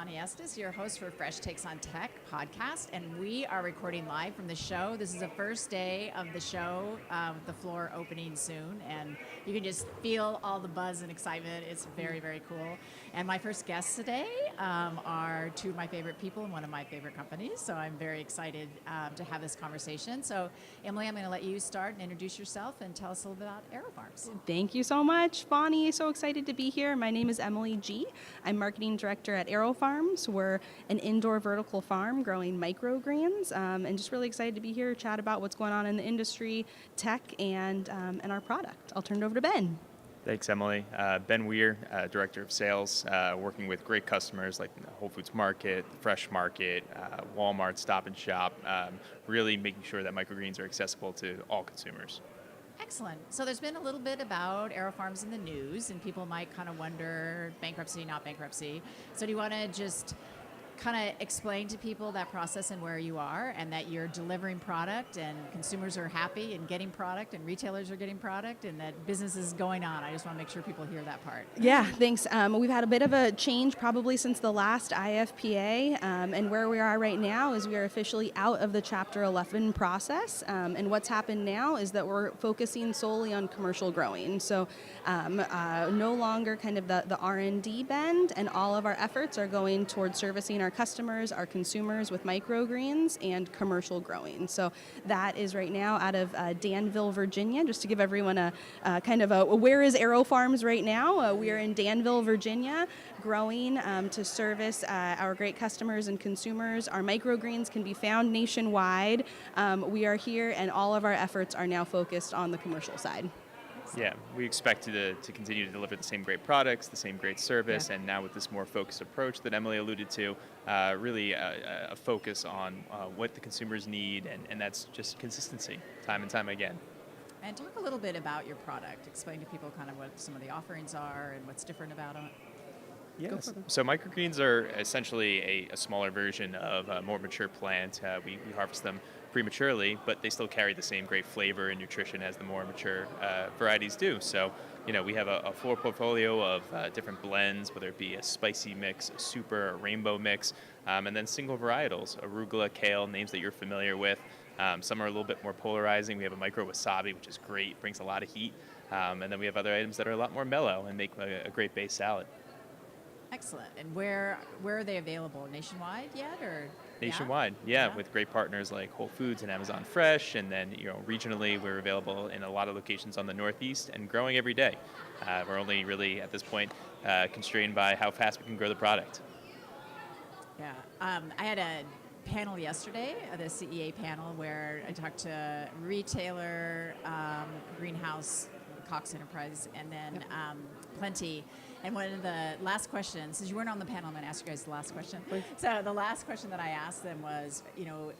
Vonnie Estes, your host for Fresh Takes on Tech podcast, and we are recording live from the show. This is the first day of the show, the floor opening soon, and you can just feel all the buzz and excitement. It's very, very cool. And my first guests today are two of my favorite people in one of my favorite companies, so I'm very excited to have this conversation. So, Emily, I'm going to let you start and introduce yourself and tell us a little bit about AeroFarms. Thank you so much, Vonnie. So excited to be here. My name is Emily G. I'm marketing director at AeroFarms. We're an indoor vertical farm growing microgreens, and just really excited to be here, chat about what's going on in the industry, tech, and our product. I'll turn it over to Ben. Thanks, Emily. Ben Weir, Director of Sales, working with great customers like Whole Foods Market, Fresh Market, Walmart, Stop and Shop, really making sure that microgreens are accessible to all consumers. Excellent. So there's been a little bit about AeroFarms in the news, and people might kind of wonder bankruptcy, not bankruptcy. So do you want to just kind of explain to people that process and where you are, and that you're delivering product and consumers are happy and getting product and retailers are getting product and that business is going on? I just want to make sure people hear that part. Yeah, thanks. We've had a bit of a change probably since the last IFPA, and where we are right now is we are officially out of the Chapter 11 process, and what's happened now is that we're focusing solely on commercial growing. So no longer kind of the R&D bend, and all of our efforts are going towards servicing our customers, our consumers with microgreens and commercial growing. So that is right now out of Danville, Virginia. Just to give everyone a kind of a where is AeroFarms right now? We are in Danville, Virginia, growing to service our great customers and consumers. Our microgreens can be found nationwide. We are here, and all of our efforts are now focused on the commercial side. Yeah, we expect to continue to deliver the same great products, the same great service, and now with this more focused approach that Emily alluded to, really a focus on what the consumers need, and that's just consistency, time and time again. And talk a little bit about your product. Explain to people kind of what some of the offerings are and what's different about them. Yes. So microgreens are essentially a smaller version of a more mature plant. We harvest them prematurely, but they still carry the same great flavor and nutrition as the more mature varieties do. So, we have a full portfolio of different blends, whether it be a spicy mix, a super, a rainbow mix, and then single varietals, arugula, kale, names that you're familiar with. Some are a little bit more polarizing. We have a micro wasabi, which is great, brings a lot of heat. And then we have other items that are a lot more mellow and make a great base salad. Excellent. And where are they available? Nationwide yet, or? Nationwide, yeah, with great partners like Whole Foods and Amazon Fresh, and then regionally we're available in a lot of locations on the Northeast and growing every day. We're only really at this point constrained by how fast we can grow the product. Yeah, I had a panel yesterday, the CEA panel, where I talked to retailer, greenhouse, Cox Enterprise, and then Plenty. And one of the last questions, since you weren't on the panel, I'm going to ask you guys the last question. Please. So the last question that I asked them was,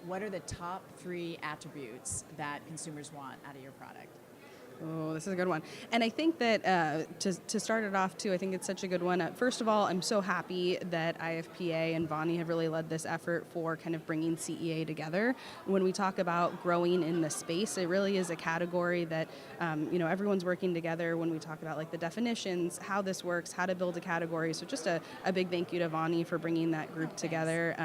what are the top 3 attributes that consumers want out of your product? Oh, this is a good one. And I think that to start it off, too, I think it's such a good one. First of all, I'm so happy that IFPA and Vonnie have really led this effort for kind of bringing CEA together. When we talk about growing in the space, it really is a category that, everyone's working together when we talk about like the definitions, how this works, how to build a category. So just a big thank you to Vonnie for bringing that group together.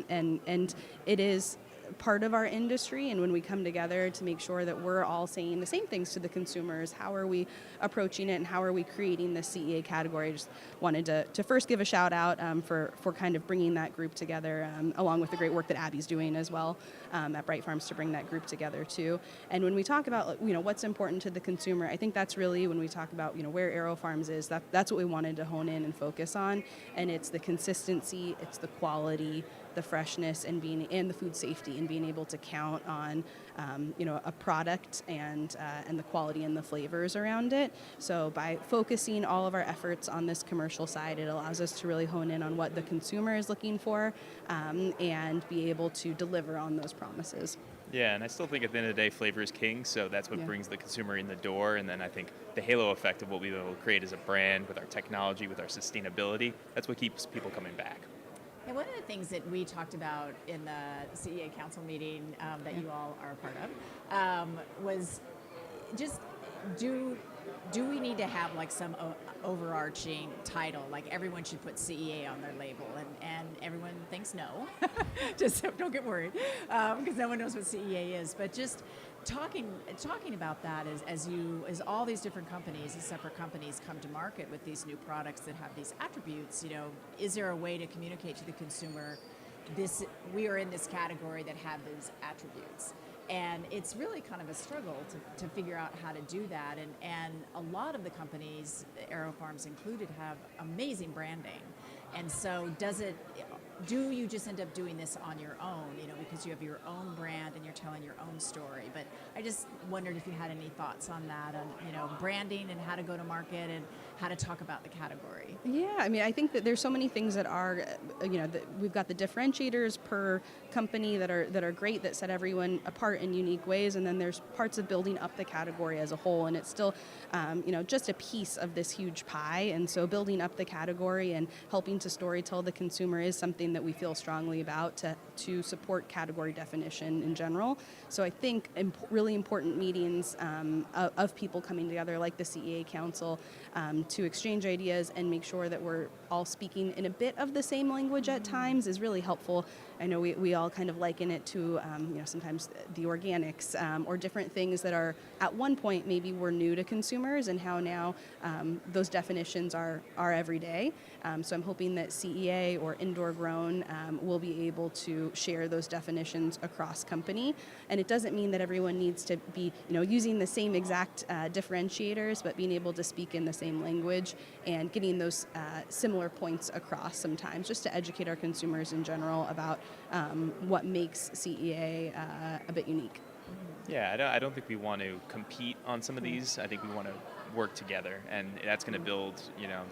And it is part of our industry, and when we come together to make sure that we're all saying the same things to the consumers, how are we approaching it and how are we creating the CEA category? I just wanted to first give a shout out for kind of bringing that group together, along with the great work that Abby's doing as well at Bright Farms to bring that group together too. And when we talk about what's important to the consumer, I think that's really when we talk about where AeroFarms is, that's what we wanted to hone in and focus on, and it's the consistency, it's the quality, the freshness, and the food safety, and being able to count on a product and the quality and the flavors around it. So by focusing all of our efforts on this commercial side, it allows us to really hone in on what the consumer is looking for and be able to deliver on those promises. Yeah, and I still think at the end of the day, flavor is king, so that's what brings the consumer in the door. And then I think the halo effect of what we've been able to create as a brand with our technology, with our sustainability, that's what keeps people coming back. And one of the things that we talked about in the CEA council meeting that you all are a part of was just do we need to have like some overarching title, like everyone should put CEA on their label, and everyone thinks no. Just don't get worried, because no one knows what CEA is. But just talking about that as all these different companies, these separate companies, come to market with these new products that have these attributes, is there a way to communicate to the consumer, we are in this category that have those attributes? And it's really kind of a struggle to figure out how to do that. And a lot of the companies, AeroFarms included, have amazing branding. And so do you just end up doing this on your own, because you have your own brand and you're telling your own story? But I just wondered if you had any thoughts on that, on, branding and how to go to market and how to talk about the category. Yeah, I mean, I think that there's so many things that are, we've got the differentiators per company that are great, that set everyone apart in unique ways, and then there's parts of building up the category as a whole, and it's still, just a piece of this huge pie. And so building up the category and helping to storytell the consumer is something that we feel strongly about to support category definition in general. So I think really important meetings of people coming together, like the CEA Council, to exchange ideas and make sure that we're all speaking in a bit of the same language at times is really helpful. I know we all kind of liken it to, sometimes the organics or different things that are at one point maybe were new to consumers, and how now those definitions are every day. So I'm hoping that CEA or indoor grown will be able to share those definitions across company. And it doesn't mean that everyone needs to be, using the same exact differentiators, but being able to speak in the same language and getting those similar points across sometimes, just to educate our consumers in general about what makes CEA a bit unique. Yeah, I don't think we want to compete on some of these. I think we want to work together, and that's going to build,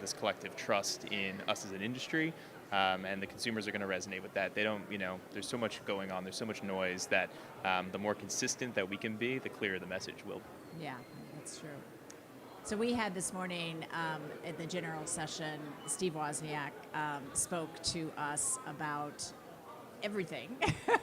this collective trust in us as an industry, and the consumers are going to resonate with that. They don't, there's so much going on, there's so much noise that the more consistent that we can be, the clearer the message will be. Yeah, that's true. So we had this morning at the general session, Steve Wozniak spoke to us about everything.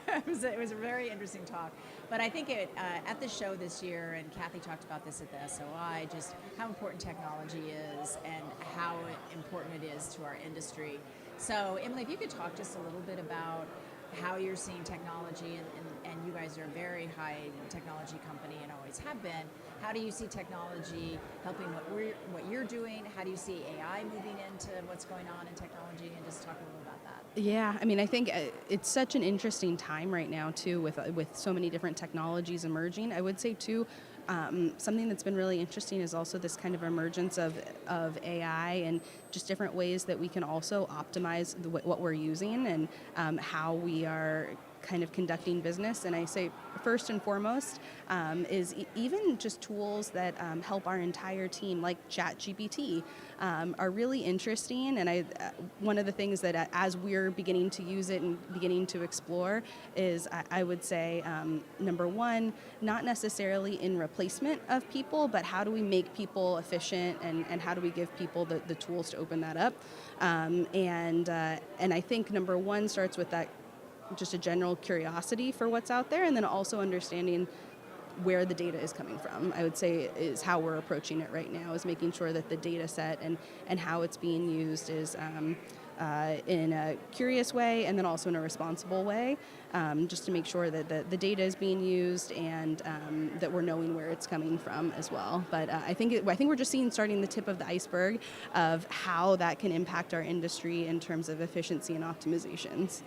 it was a very interesting talk. But I think at the show this year, and Kathy talked about this at the SOI, just how important technology is and how important it is to our industry. So Emily, if you could talk just a little bit about how you're seeing technology, and you guys are a very high technology company and always have been. How do you see technology helping what you're doing? How do you see AI moving into what's going on in technology? And just talk a little about that. Yeah, I mean, I think it's such an interesting time right now too, with so many different technologies emerging. I would say too, something that's been really interesting is also this kind of emergence of AI and just different ways that we can also optimize what we're using and how we are kind of conducting business. And I say first and foremost is even just tools that help our entire team, like ChatGPT, are really interesting. And one of the things that as we're beginning to use it and beginning to explore is, I would say, number one, not necessarily in replacement of people, but how do we make people efficient, and how do we give people the tools to open that up? And I think number one starts with that, just a general curiosity for what's out there, and then also understanding where the data is coming from. I would say is how we're approaching it right now, is making sure that the data set and how it's being used is in a curious way, and then also in a responsible way, just to make sure that the data is being used, and that we're knowing where it's coming from as well. But I think we're just starting the tip of the iceberg of how that can impact our industry in terms of efficiency and optimizations.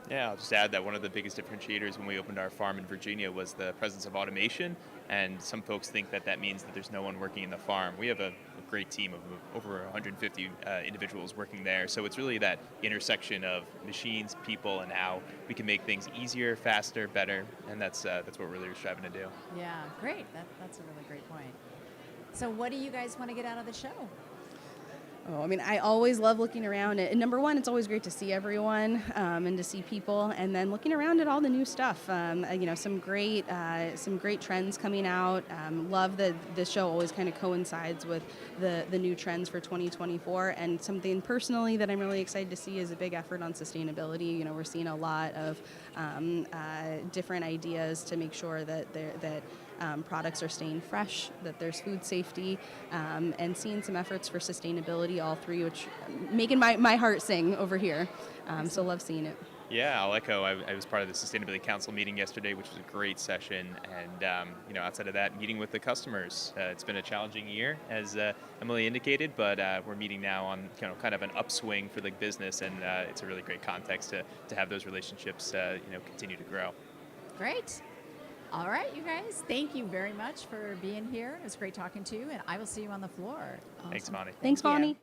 Yeah, I'll just add that one of the biggest differentiators when we opened our farm in Virginia was the presence of automation, and some folks think that means that there's no one working in the farm. We have a great team of over 150 individuals working there, so it's really that intersection of machines, people, and how we can make things easier, faster, better, and that's what we're really striving to do. Yeah, great. That's a really great point. So what do you guys want to get out of the show? Oh, I mean, I always love looking around. And number one, it's always great to see everyone and to see people, and then looking around at all the new stuff. Some great trends coming out. Love that the show always kind of coincides with the new trends for 2024. And something personally that I'm really excited to see is a big effort on sustainability. We're seeing a lot of different ideas to make sure that products are staying fresh, that there's food safety, and seeing some efforts for sustainability, all three, which making my heart sing over here. So love seeing it. Yeah, I'll echo. I was part of the Sustainability Council meeting yesterday, which was a great session. And, outside of that, meeting with the customers. It's been a challenging year, as Emily indicated, but we're meeting now on kind of an upswing for the business, and it's a really great context to have those relationships continue to grow. Great. All right, you guys. Thank you very much for being here. It was great talking to you, and I will see you on the floor. Awesome. Thanks, Vonnie. Thanks, Thank you.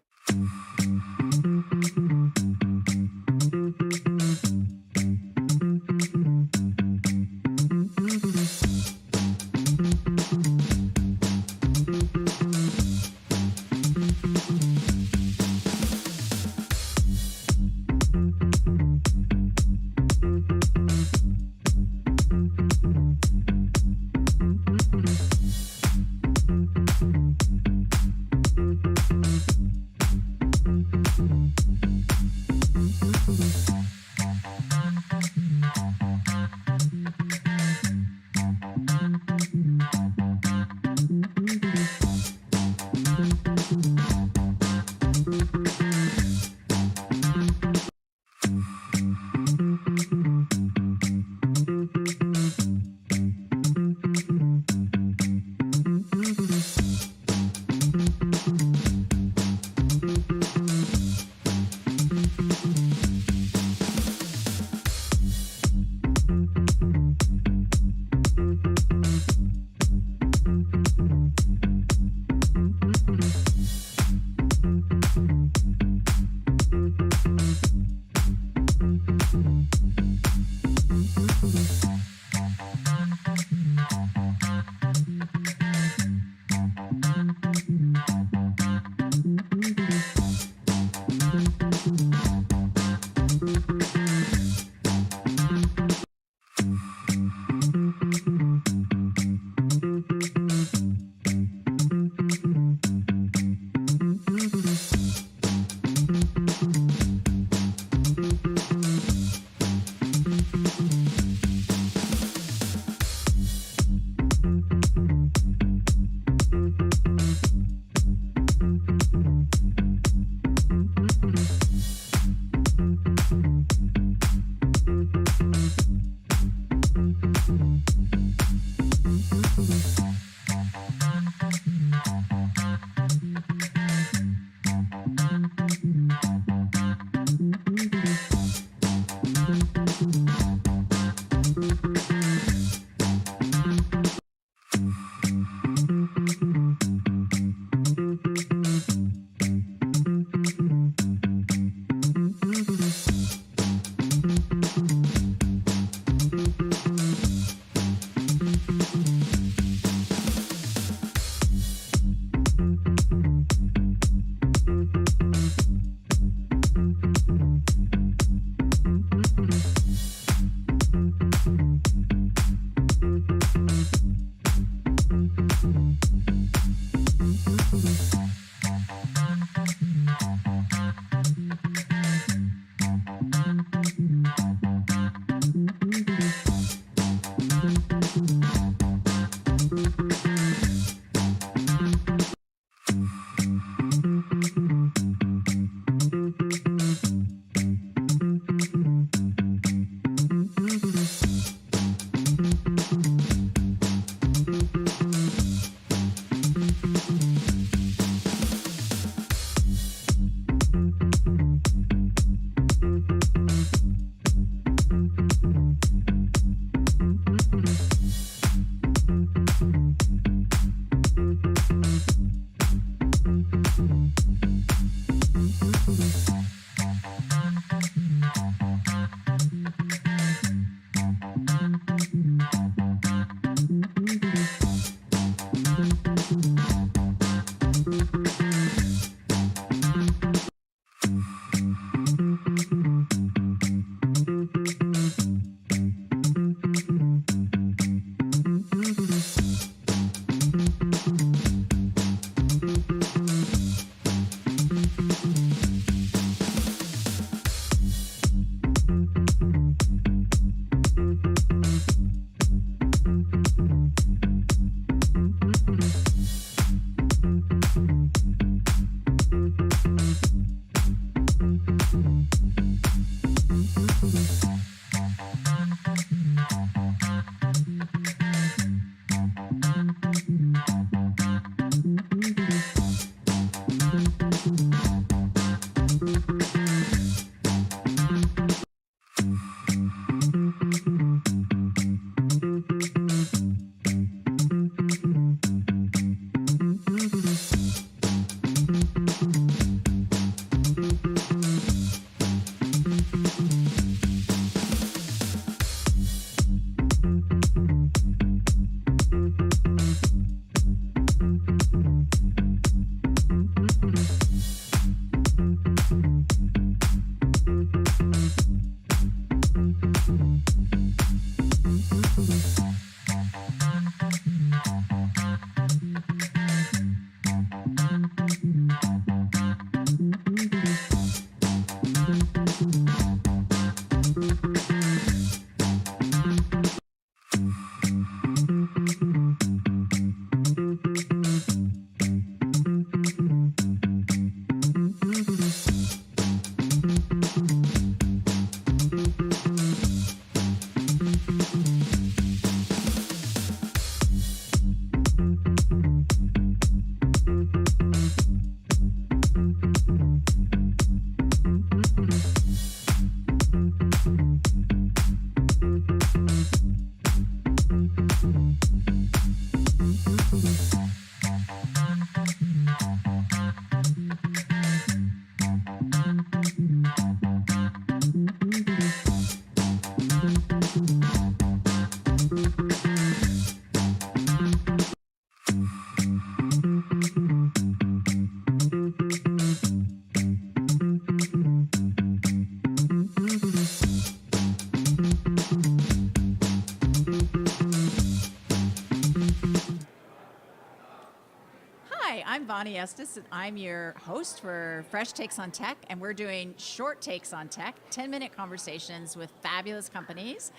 Hi, I'm Vonnie Estes, and I'm your host for Fresh Takes on Tech, and we're doing short takes on tech, 10-minute conversations with fabulous companies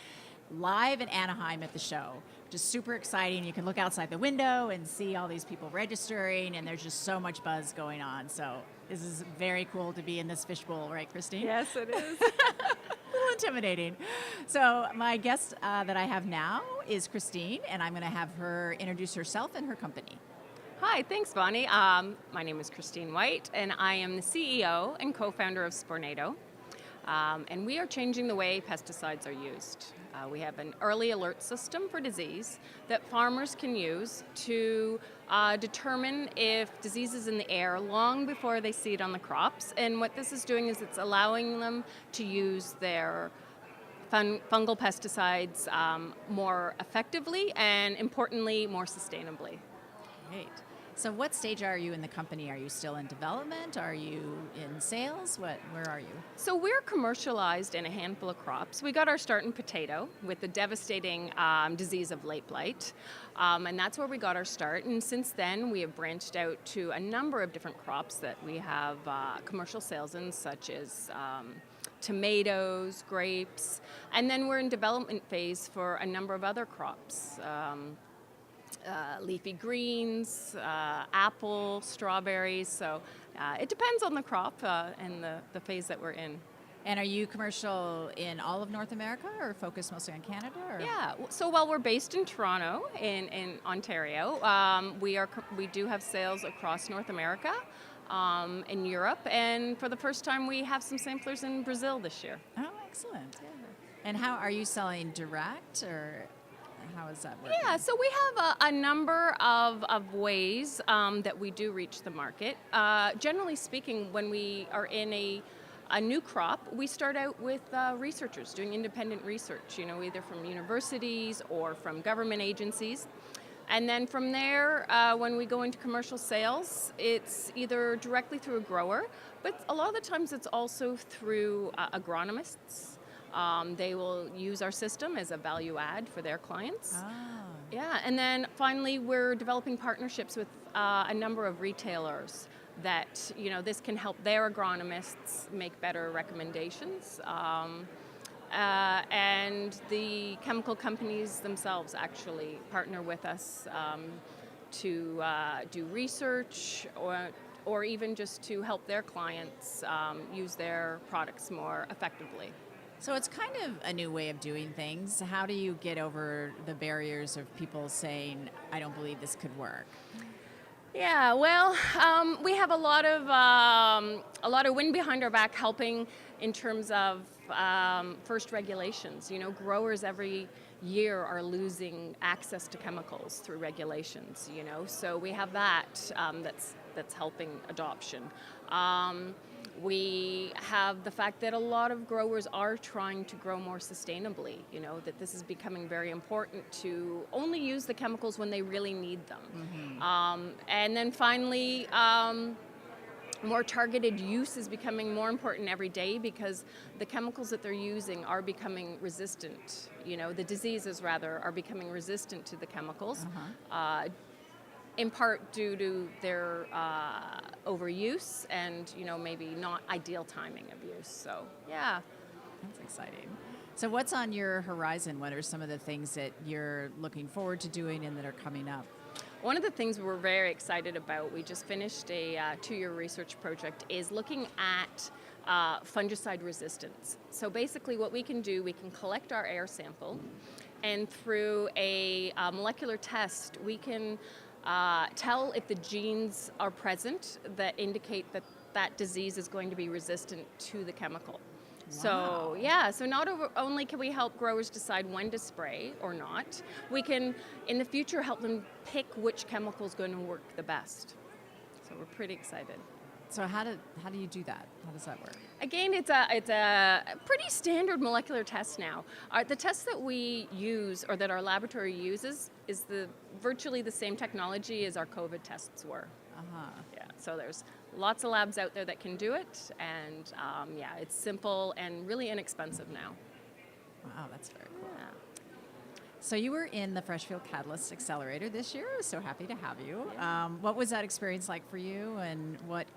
live in Anaheim at the show, which is super exciting. You can look outside the window and see all these people registering, and there's just so much buzz going on. So this is very cool to be in this fishbowl, right, Christine? Yes, it is. A little intimidating. So my guest that I have now is Christine, and I'm going to have her introduce herself and her company. Hi, thanks, Vonnie. My name is Christine White, and I am the CEO and co-founder of Spornado. And we are changing the way pesticides are used. We have an early alert system for disease that farmers can use to determine if disease is in the air long before they see it on the crops. And what this is doing is it's allowing them to use their fungal pesticides more effectively and, importantly, more sustainably. Great. So what stage are you in the company? Are you still in development? Are you in sales? Where are you? So we're commercialized in a handful of crops. We got our start in potato with the devastating disease of late blight. And that's where we got our start. And since then, we have branched out to a number of different crops that we have commercial sales in, such as tomatoes, grapes. And then we're in development phase for a number of other crops. Leafy greens, apple, strawberries. So it depends on the crop and the phase that we're in. And are you commercial in all of North America or focused mostly on Canada? Or? Yeah, so while we're based in Toronto, in Ontario, we do have sales across North America, in Europe, and for the first time we have some samplers in Brazil this year. Oh, excellent. Yeah. And how are you selling direct, or how is that working? Yeah, so we have a number of ways that we do reach the market. Generally speaking, when we are in a new crop, we start out with researchers doing independent research, either from universities or from government agencies. And then from there, when we go into commercial sales, it's either directly through a grower, but a lot of the times it's also through agronomists. They will use our system as a value add for their clients. Ah. Yeah, and then finally we're developing partnerships with a number of retailers that, this can help their agronomists make better recommendations. And the chemical companies themselves actually partner with us to do research or even just to help their clients use their products more effectively. So it's kind of a new way of doing things. How do you get over the barriers of people saying, I don't believe this could work? Yeah, well, we have a lot of wind behind our back helping in terms of first regulations. Growers every year are losing access to chemicals through regulations. So we have that that's helping adoption. We have the fact that a lot of growers are trying to grow more sustainably, that this is becoming very important to only use the chemicals when they really need them. Mm-hmm. And then finally, more targeted use is becoming more important every day because the chemicals that they're using are becoming resistant. The diseases, rather, are becoming resistant to the chemicals. Uh-huh. In part due to their overuse and, maybe not ideal timing of use. So, yeah. That's exciting. So what's on your horizon? What are some of the things that you're looking forward to doing and that are coming up? One of the things we're very excited about, we just finished a 2-year research project, is looking at fungicide resistance. So basically what we can do, we can collect our air sample, and through a molecular test, we can tell if the genes are present that indicate that disease is going to be resistant to the chemical. Wow. So not only can we help growers decide when to spray or not, we can, in the future, help them pick which chemical is going to work the best. So we're pretty excited. So how do you do that? How does that work? Again, it's a pretty standard molecular test now. The test that we use, or that our laboratory uses, is virtually the same technology as our COVID tests were. Uh-huh. Yeah, so there's lots of labs out there that can do it, and it's simple and really inexpensive now. Wow, that's very cool. Yeah. So you were in the Freshfield Catalyst Accelerator this year. I was so happy to have you. What was that experience like for you, and what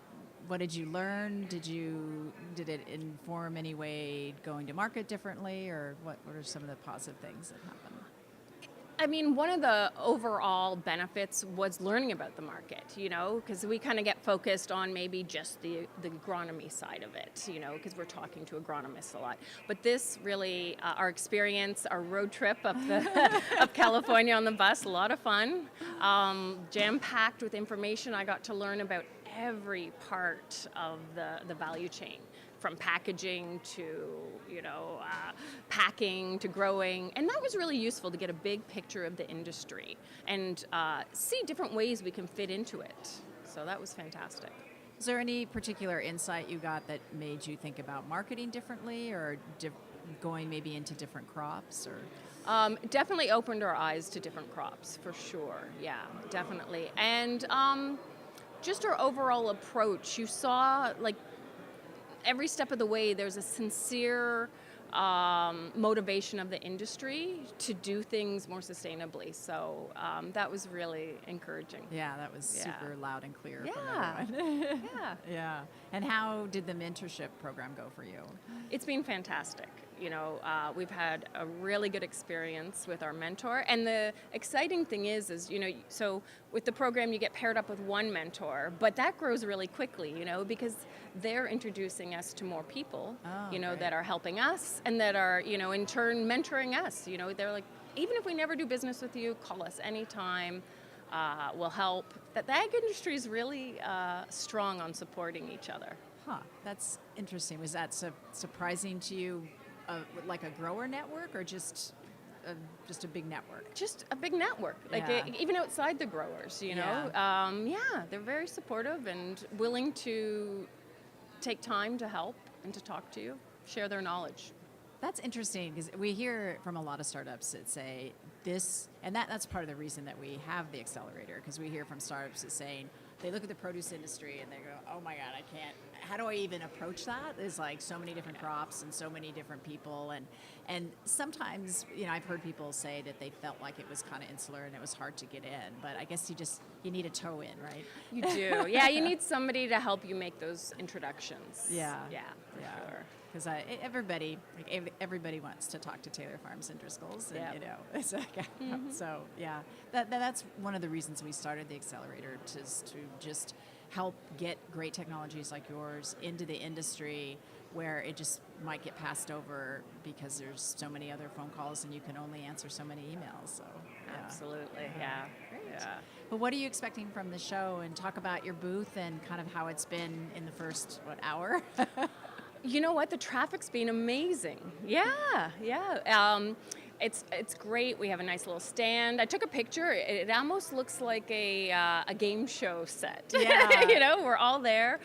did you learn? Did it inform any way going to market differently, or what are some of the positive things that happened? I mean, one of the overall benefits was learning about the market, because we kind of get focused on maybe just the agronomy side of it, because we're talking to agronomists a lot. But this really, our experience, our road trip up up California on the bus, a lot of fun, jam-packed with information. I got to learn about every part of the value chain, from packaging to packing to growing, and that was really useful to get a big picture of the industry and see different ways we can fit into it. So that was fantastic. Is there any particular insight you got that made you think about marketing differently, or going maybe into different crops, or? Definitely opened our eyes to different crops, for sure. Yeah, definitely. And just our overall approach. You saw, like, every step of the way, there's a sincere motivation of the industry to do things more sustainably. So that was really encouraging. Yeah, that was super loud and clear from Yeah. everyone. Yeah. Yeah. And how did the mentorship program go for you? It's been fantastic. We've had a really good experience with our mentor, and the exciting thing is so with the program you get paired up with one mentor, but that grows really quickly, because they're introducing us to more people, great. that are helping us and that are, in turn mentoring us. They're like, even if we never do business with you, call us anytime. We'll help. The ag industry is really strong on supporting each other. Huh, that's interesting. Was that surprising to you? Like a grower network, or just a big network? Just a big network, even outside the growers, they're very supportive and willing to take time to help and to talk to you, share their knowledge. That's interesting, because we hear from a lot of startups that say this, and that's part of the reason that we have the accelerator, because we hear from startups that saying, they look at the produce industry and they go, oh my God, I can't, how do I even approach that? There's like so many different crops and so many different people. And sometimes, I've heard people say that they felt like it was kind of insular and it was hard to get in, but I guess you need a toe in, right? You do. Yeah, you need somebody to help you make those introductions. Yeah. Yeah, for sure. Because everybody wants to talk to Taylor Farms and Driscoll's, and it's like, so yeah, that's one of the reasons we started the accelerator, to just help get great technologies like yours into the industry, where it just might get passed over because there's so many other phone calls and you can only answer so many emails. So Absolutely, yeah. Great. Yeah. But what are you expecting from the show, and talk about your booth and kind of how it's been in the first hour? You know what? The traffic's been amazing. Yeah. It's great. We have a nice little stand. I took a picture. It almost looks like a game show set. Yeah. We're all there.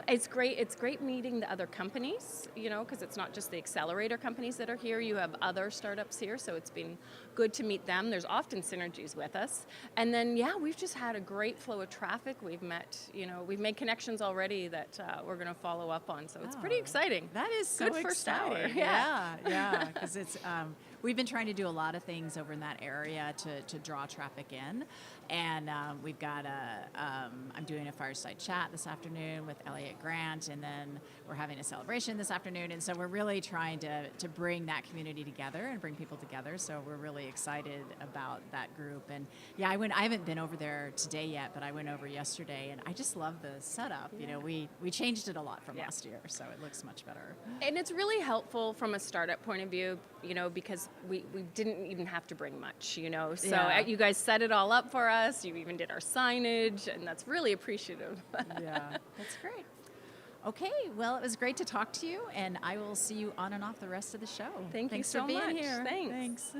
It's great. It's great meeting the other companies, because it's not just the accelerator companies that are here. You have other startups here, so it's been good to meet them. There's often synergies with us. And then, we've just had a great flow of traffic. We've made connections already that we're going to follow up on. So it's pretty exciting. That is so good first hour. exciting. Yeah. Because it's we've been trying to do a lot of things over in that area to draw traffic in, and we've got I'm doing a fireside chat this afternoon with Elliot Grant, and then we're having a celebration this afternoon, and so we're really trying to bring that community together and bring people together. So we're really excited about that group. And I haven't been over there today yet, but I went over yesterday, and I just love the setup. Yeah. We changed it a lot from last year, so it looks much better. And it's really helpful from a startup point of view, because we didn't even have to bring much, So you guys set it all up for us. You even did our signage, and that's really appreciative. Yeah, that's great. Okay, well, it was great to talk to you, and I will see you on and off the rest of the show. Thanks for so being much. here. Thanks.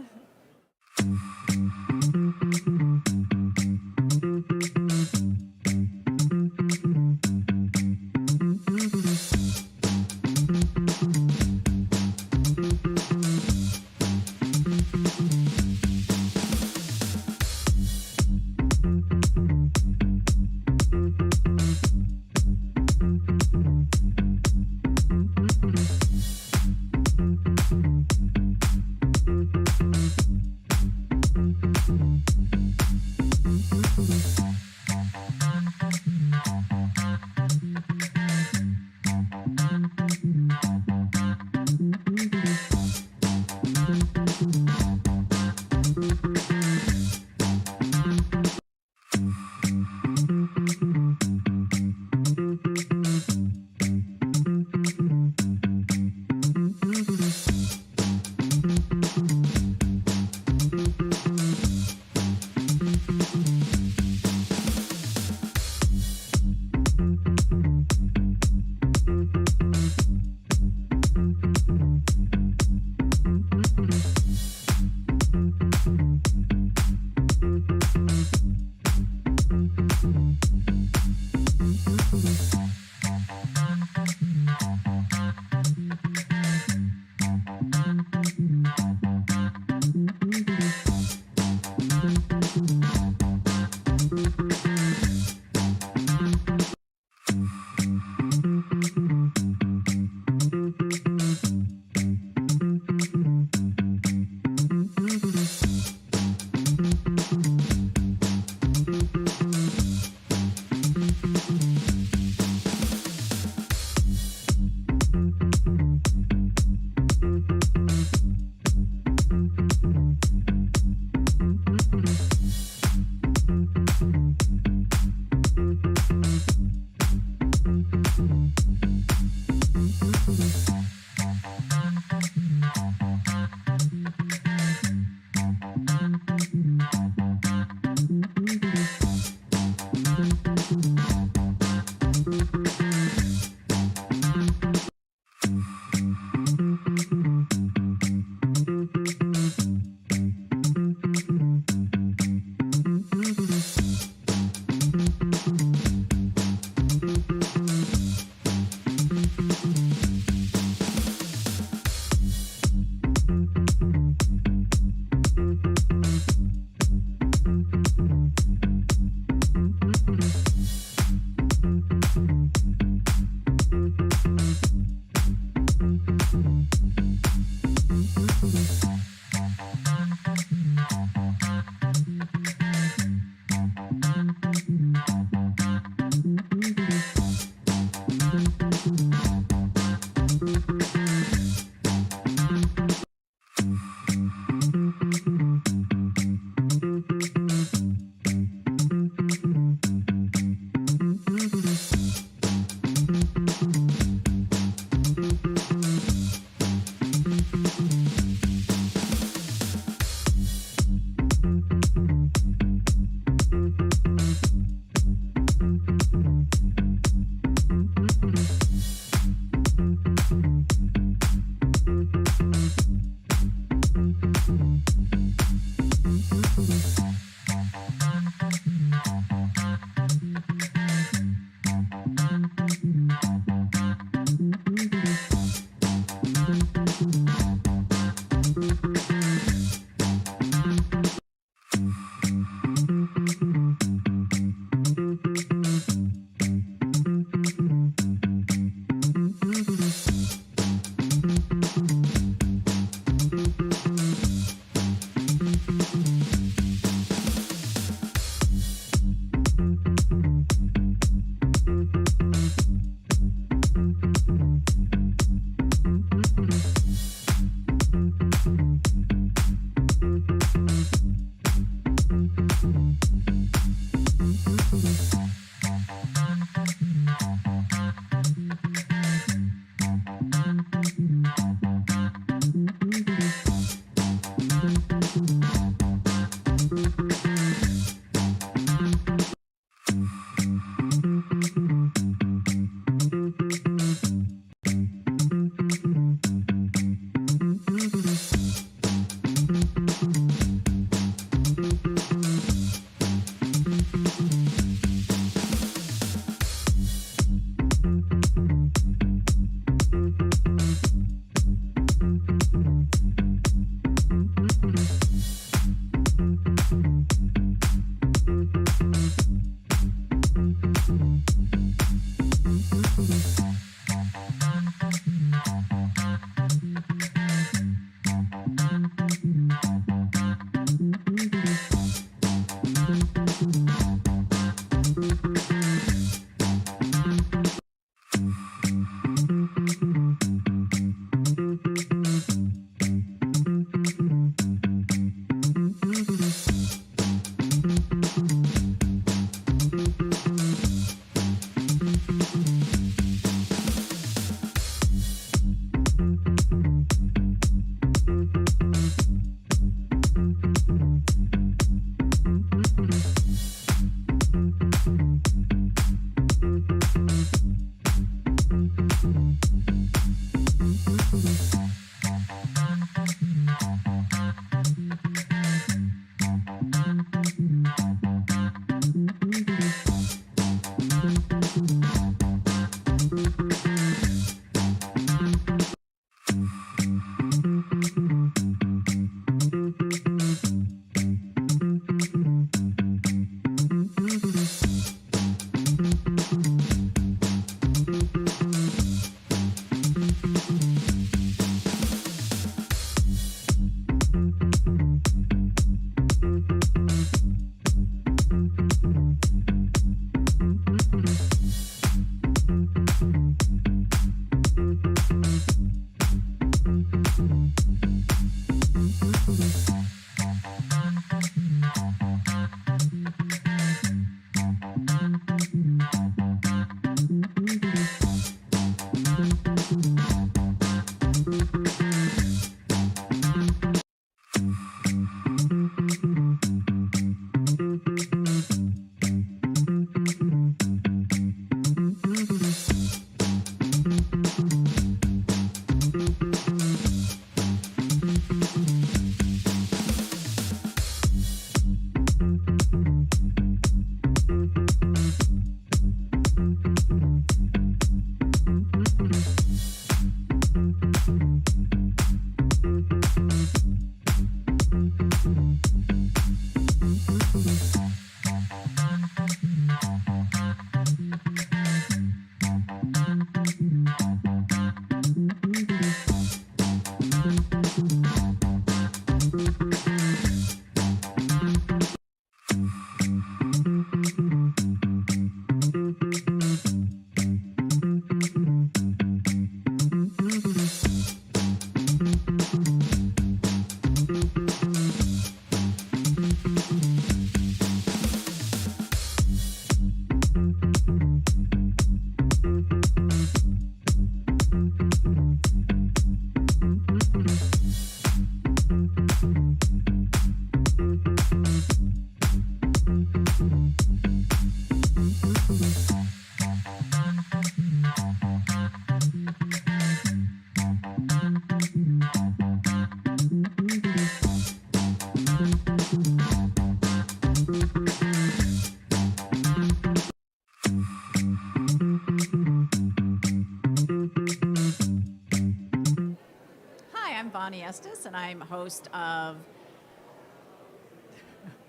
Estes, and I'm host of.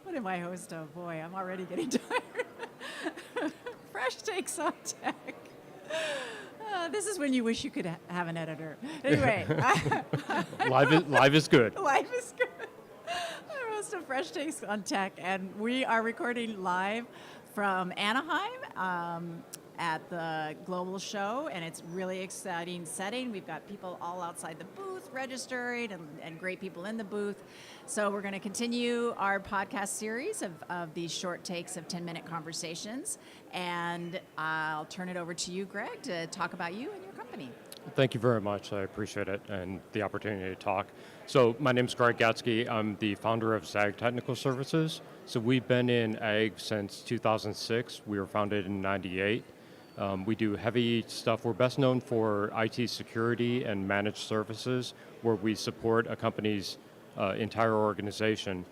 What am I host of? Boy, I'm already getting tired. Fresh Takes on Tech. This is when you wish you could have an editor. Anyway, Live is good. life is good. I'm host of Fresh Takes on Tech, and we are recording live from Anaheim at the Global Show, and it's really exciting setting. We've got people all outside the booth registering and great people in the booth. So we're going to continue our podcast series of these short takes of 10-minute conversations, and I'll turn it over to you, Greg, to talk about you and your company. Thank you very much. I appreciate it and the opportunity to talk. So my name is Greg Gatsky. I'm the founder of ZAG Technical Services. So we've been in ag since 2006. We were founded in '98. We do heavy stuff. We're best known for IT security and managed services, where we support a company's entire organization.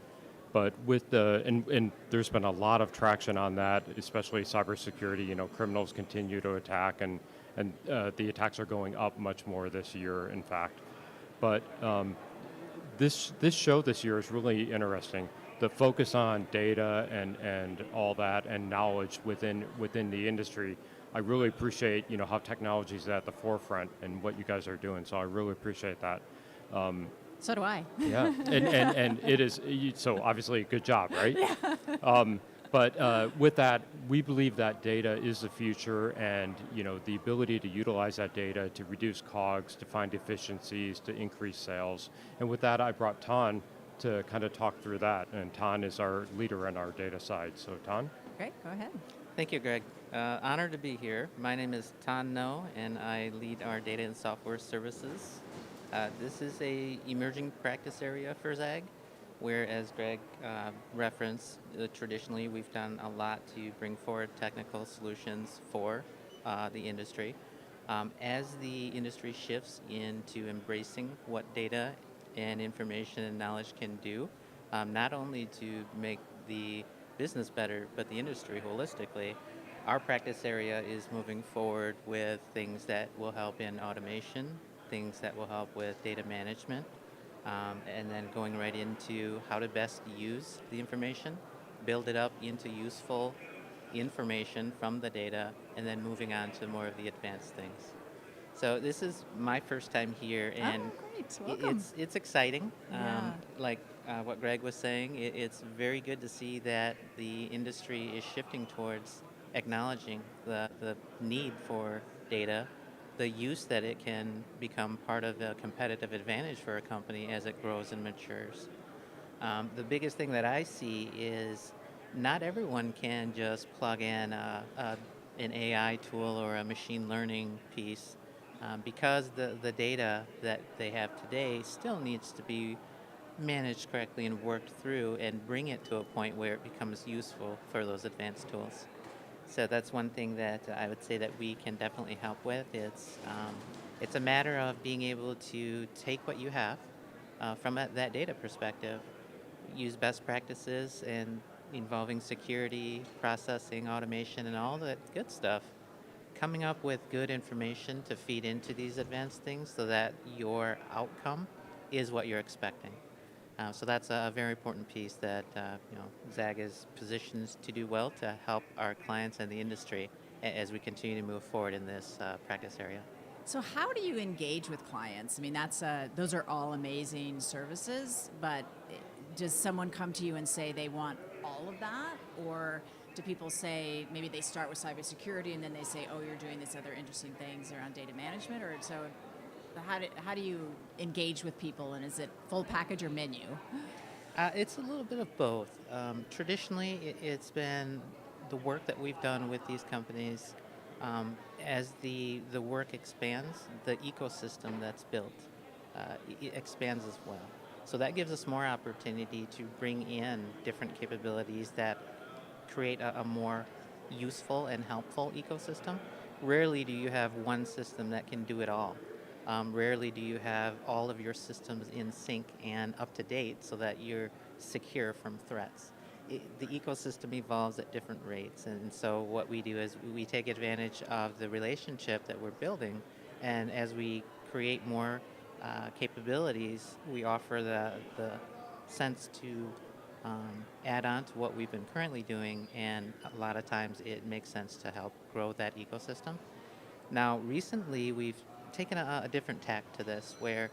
But with and there's been a lot of traction on that, especially cybersecurity. You know, criminals continue to attack, and the attacks are going up much more this year, in fact. But this show this year is really interesting. The focus on data and all that and knowledge within the industry. I really appreciate how technology is at the forefront and what you guys are doing. So I really appreciate that. So do I. Yeah, and it is so obviously good job, right? Yeah. But with that, we believe that data is the future, and the ability to utilize that data to reduce COGS, to find efficiencies, to increase sales. And with that, I brought Tan to kind of talk through that. And Tan is our leader on our data side. So Tan? Great, go ahead. Thank you, Greg. Honored to be here. My name is Tan No, and I lead our data and software services. This is a emerging practice area for ZAG, where, as Greg referenced, traditionally we've done a lot to bring forward technical solutions for the industry. As the industry shifts into embracing what data and information and knowledge can do, not only to make the business better, but the industry holistically, our practice area is moving forward with things that will help in automation, things that will help with data management, and then going right into how to best use the information, build it up into useful information from the data, and then moving on to more of the advanced things. So this is my first time here, and great. Welcome. it's exciting. Yeah. Like what Greg was saying, it's very good to see that the industry is shifting towards acknowledging the need for data, the use that it can become part of a competitive advantage for a company as it grows and matures. The biggest thing that I see is not everyone can just plug in an AI tool or a machine learning piece, because the data that they have today still needs to be managed correctly and worked through and bring it to a point where it becomes useful for those advanced tools. So that's one thing that I would say that we can definitely help with. It's a matter of being able to take what you have from that data perspective, use best practices and involving security, processing, automation, and all that good stuff, coming up with good information to feed into these advanced things so that your outcome is what you're expecting. So that's a very important piece that ZAG is positioned to do well to help our clients and the industry as we continue to move forward in this practice area. So how do you engage with clients? I mean, those are all amazing services, but does someone come to you and say they want all of that? Or do people say, maybe they start with cybersecurity and then they say, oh, you're doing these other interesting things around data management? Or so how do you engage with people, and is it full package or menu? It's a little bit of both. Traditionally, it's been the work that we've done with these companies. As the work expands, the ecosystem that's built it expands as well. So that gives us more opportunity to bring in different capabilities that create a more useful and helpful ecosystem. Rarely do you have one system that can do it all. Rarely do you have all of your systems in sync and up to date so that you're secure from threats. The ecosystem evolves at different rates, and so what we do is we take advantage of the relationship that we're building, and as we create more capabilities, we offer the sense to add on to what we've been currently doing, and a lot of times it makes sense to help grow that ecosystem. Now, recently, we've taken a different tack to this where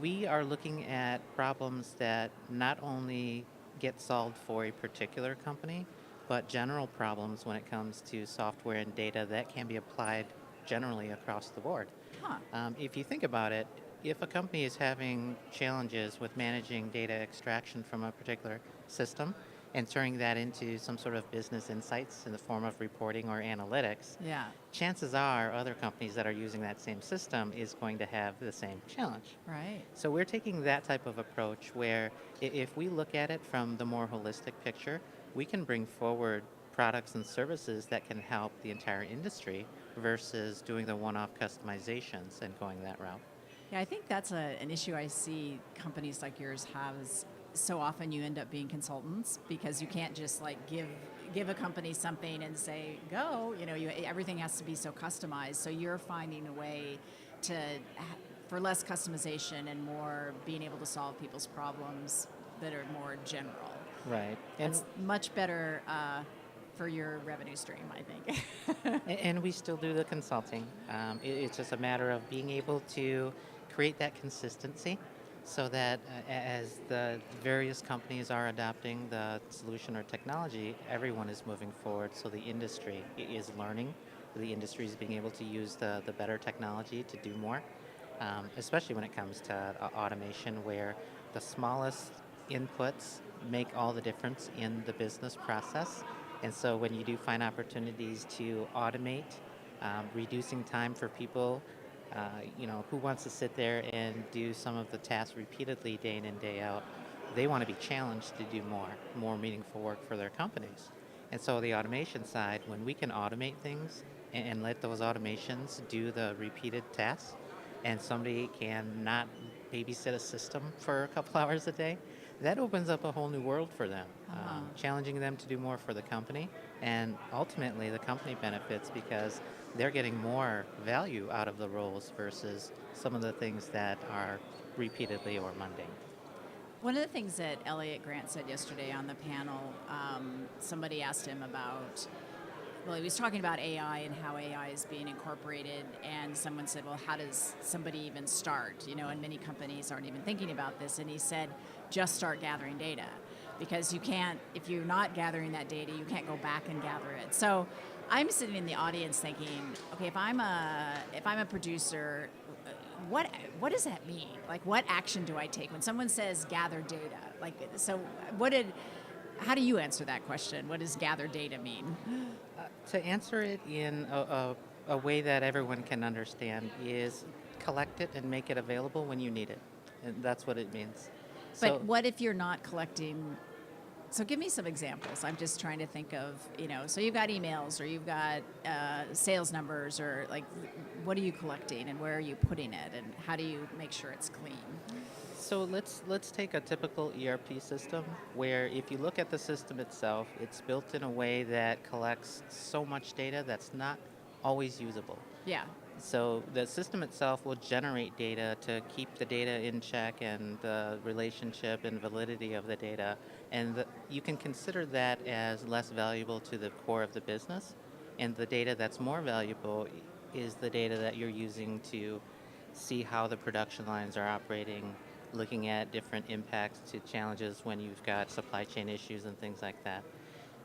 we are looking at problems that not only get solved for a particular company, but general problems when it comes to software and data that can be applied generally across the board. Huh. If you think about it, if a company is having challenges with managing data extraction from a particular system and turning that into some sort of business insights in the form of reporting or analytics, Yeah. chances are other companies that are using that same system is going to have the same challenge. Right. So we're taking that type of approach where if we look at it from the more holistic picture, we can bring forward products and services that can help the entire industry versus doing the one-off customizations and going that route. Yeah, I think that's an issue I see companies like yours have. Is so often you end up being consultants because you can't just like give a company something and say go. You know, everything has to be so customized. So you're finding a way to for less customization and more being able to solve people's problems that are more general. Right. And It's much better for your revenue stream, I think. And we still do the consulting. It's just a matter of being able to create that consistency so that as the various companies are adopting the solution or technology, everyone is moving forward so the industry is learning, the industry is being able to use the better technology to do more, especially when it comes to automation where the smallest inputs make all the difference in the business process. And so when you do find opportunities to automate, reducing time for people, who wants to sit there and do some of the tasks repeatedly day in and day out, they want to be challenged to do more meaningful work for their companies. And so the automation side, when we can automate things and let those automations do the repeated tasks, and somebody can not babysit a system for a couple hours a day, that opens up a whole new world for them, challenging them to do more for the company. And ultimately, the company benefits because they're getting more value out of the roles versus some of the things that are repeatedly or mundane. One of the things that Elliot Grant said yesterday on the panel, somebody asked him about, well, he was talking about AI and how AI is being incorporated, and someone said, well, how does somebody even start? You know, and many companies aren't even thinking about this. And he said, just start gathering data, because you can't, if you're not gathering that data, you can't go back and gather it. So I'm sitting in the audience thinking, okay, if I'm a producer, what does that mean? Like, what action do I take when someone says gather data? Like, so how do you answer that question? What does gather data mean? To answer it in a way that everyone can understand is collect it and make it available when you need it. And that's what it means. But what if you're not collecting? So give me some examples. I'm just trying to think of, so you've got emails or you've got sales numbers, or like, what are you collecting and where are you putting it and how do you make sure it's clean? So let's take a typical ERP system where if you look at the system itself, it's built in a way that collects so much data that's not always usable. Yeah. So the system itself will generate data to keep the data in check and the relationship and validity of the data. And you can consider that as less valuable to the core of the business. And the data that's more valuable is the data that you're using to see how the production lines are operating, looking at different impacts to challenges when you've got supply chain issues and things like that.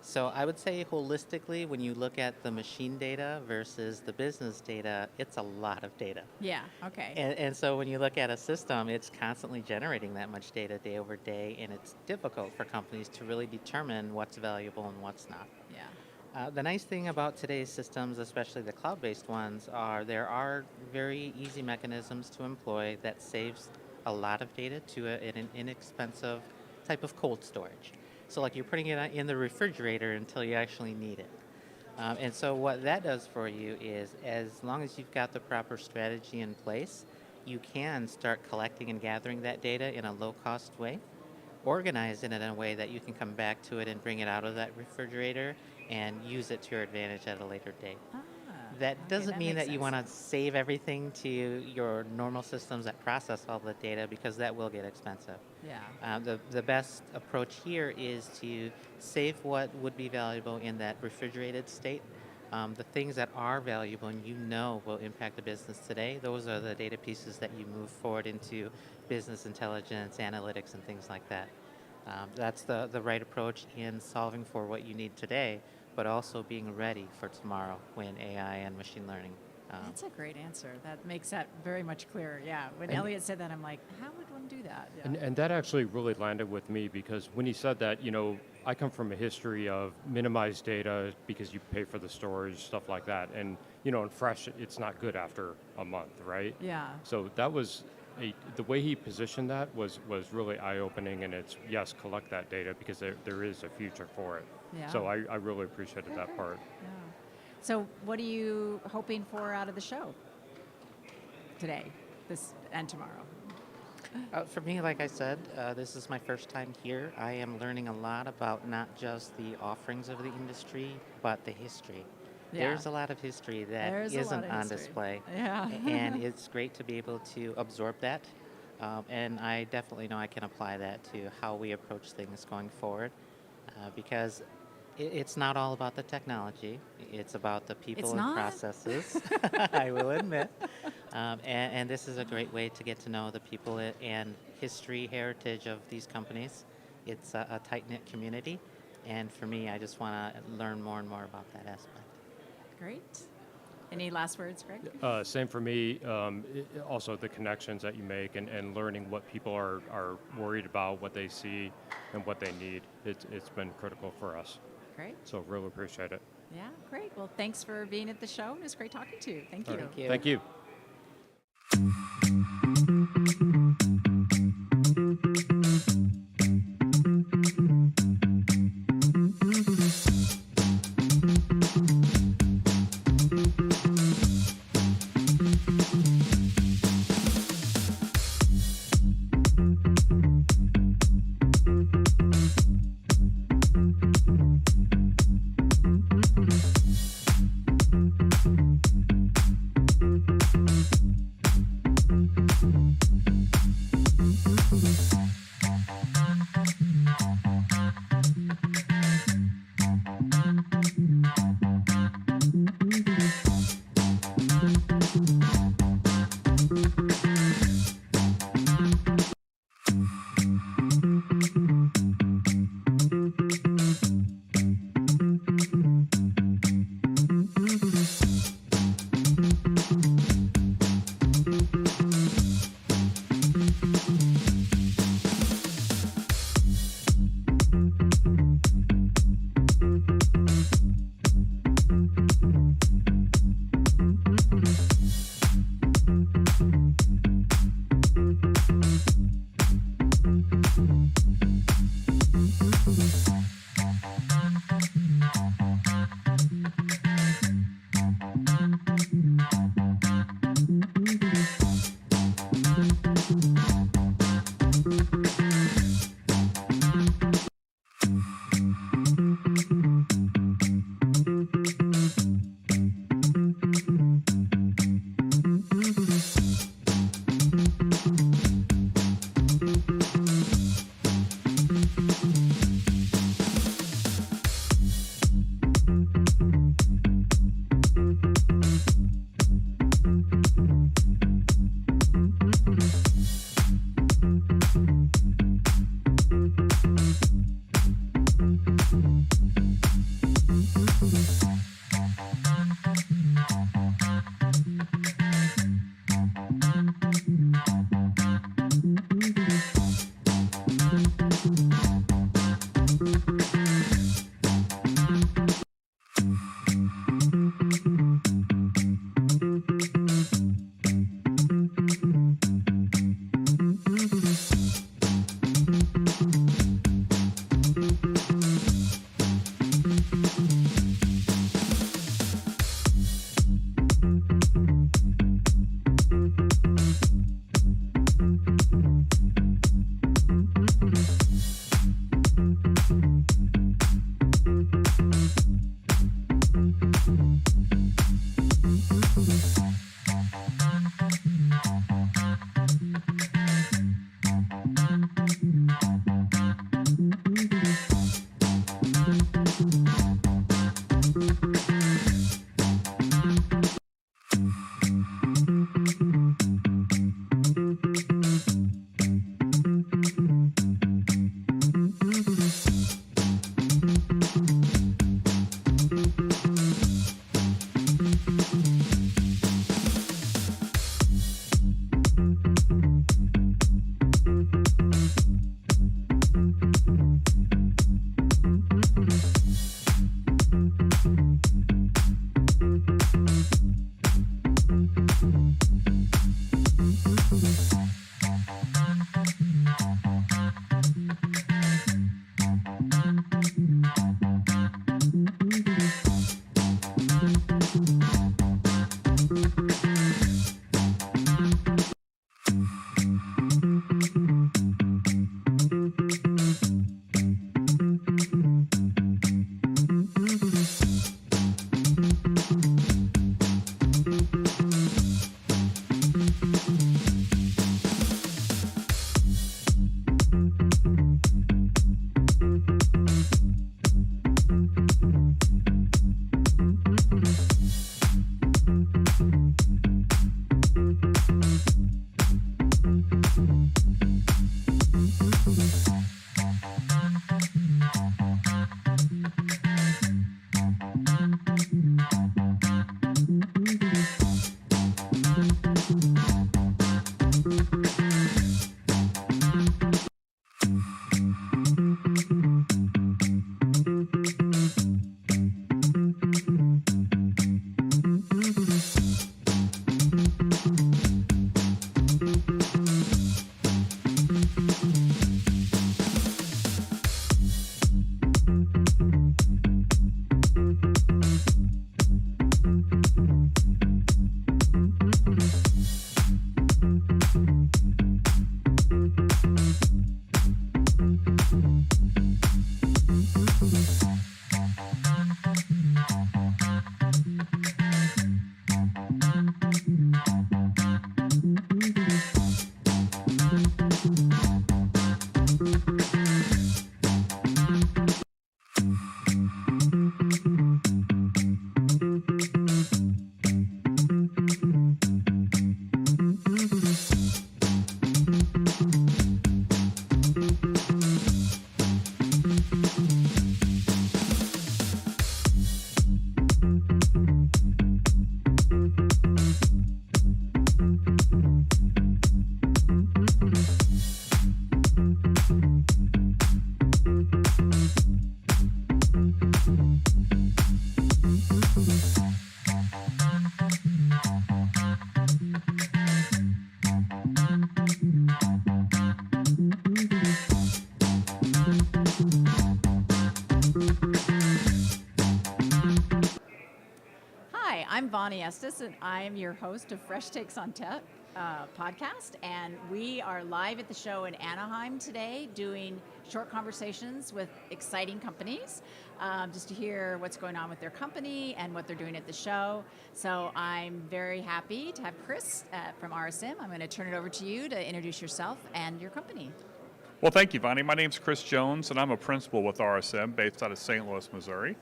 So I would say holistically, when you look at the machine data versus the business data, it's a lot of data. Yeah, okay. And so when you look at a system, it's constantly generating that much data day over day, and it's difficult for companies to really determine what's valuable and what's not. Yeah. The nice thing about today's systems, especially the cloud-based ones, are there are very easy mechanisms to employ that saves a lot of data to an inexpensive type of cold storage. So like you're putting it in the refrigerator until you actually need it. And so what that does for you is as long as you've got the proper strategy in place, you can start collecting and gathering that data in a low-cost way, organize it in a way that you can come back to it and bring it out of that refrigerator and use it to your advantage at a later date. That doesn't that mean makes that you sense. want to save everything to your normal systems that process all the data, because that will get expensive. Yeah. The best approach here is to save what would be valuable in that refrigerated state. The things that are valuable and you know will impact the business today, those are the data pieces that you move forward into business intelligence, analytics, and things like that. That's the right approach in solving for what you need today, but also being ready for tomorrow when AI and machine learning. That's a great answer. That makes that very much clearer. Yeah. When And- Elliot said that, I'm like, how would one do that? Yeah. And that actually really landed with me because when he said that, I come from a history of minimized data because you pay for the storage, stuff like that. And, in fresh, it's not good after a month, right? Yeah. So that was the way he positioned that was really eye-opening, and it's, yes, collect that data because there is a future for it. Yeah. So I really appreciated that part. Yeah. So, what are you hoping for out of the show today, this and tomorrow? For me, like I said, this is my first time here. I am learning a lot about not just the offerings of the industry, but the history. Yeah. There's a lot of history that There's a lot isn't of on history. display. Yeah. And it's great to be able to absorb that. And I definitely know I can apply that to how we approach things going forward, because it's not all about the technology. It's about the people It's and not? processes, I will admit. And this is a great way to get to know the people and history, heritage of these companies. It's a tight-knit community. And for me, I just want to learn more and more about that aspect. Great. Any last words, Greg? Same for me. Also, the connections that you make and learning what people are worried about, what they see, and what they need. It's been critical for us. Great. So really appreciate it. Yeah, great. Well, thanks for being at the show. It was great talking to you. Thank you. Thank you. Thank you. Hi, I'm Vonnie Estes, and I am your host of Fresh Takes on Tech podcast. And we are live at the show in Anaheim today doing short conversations with exciting companies just to hear what's going on with their company and what they're doing at the show. So I'm very happy to have Chris from RSM. I'm going to turn it over to you to introduce yourself and your company. Well, thank you, Vonnie. My name's Chris Jones, and I'm a principal with RSM based out of St. Louis, Missouri.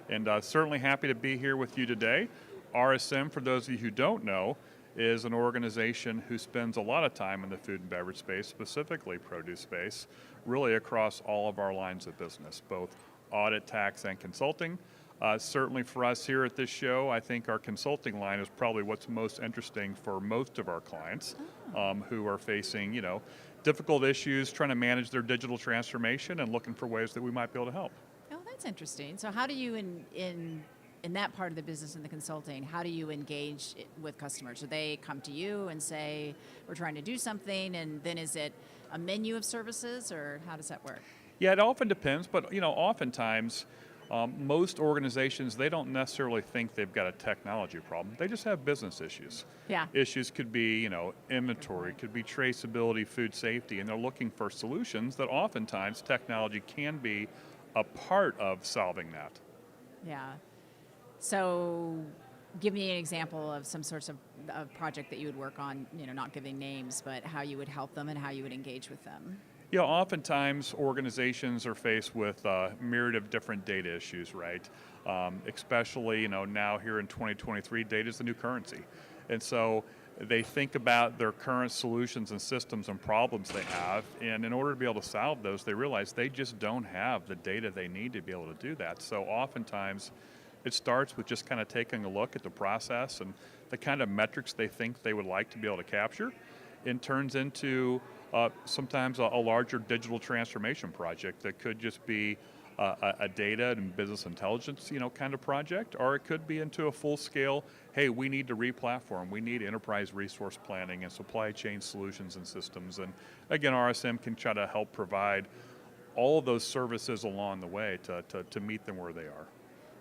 And certainly happy to be here with you today. RSM, for those of you who don't know, is an organization who spends a lot of time in the food and beverage space, specifically produce space, really across all of our lines of business, both audit, tax, and consulting. Certainly for us here at this show, I think our consulting line is probably what's most interesting for most of our clients who are facing, difficult issues, trying to manage their digital transformation and looking for ways that we might be able to help. Oh, that's interesting. So how do you, in that part of the business and the consulting, how do you engage with customers? Do they come to you and say, we're trying to do something, and then is it a menu of services, or how does that work? Yeah, it often depends, but oftentimes most organizations, they don't necessarily think they've got a technology problem. They just have business issues. Yeah. Issues could be, inventory, could be traceability, food safety, and they're looking for solutions that oftentimes technology can be a part of solving that. Yeah. So give me an example of some sorts of project that you would work on, not giving names, but how you would help them and how you would engage with them. Yeah, oftentimes organizations are faced with a myriad of different data issues, right? Especially, now here in 2023, data is the new currency. And so they think about their current solutions and systems and problems they have, and in order to be able to solve those, they realize they just don't have the data they need to be able to do that. So oftentimes, it starts with just kind of taking a look at the process and the kind of metrics they think they would like to be able to capture. It turns into sometimes a larger digital transformation project that could just be a data and business intelligence, kind of project, or it could be into a full-scale, hey, we need to re-platform, we need enterprise resource planning and supply chain solutions and systems. And again, RSM can try to help provide all of those services along the way to meet them where they are.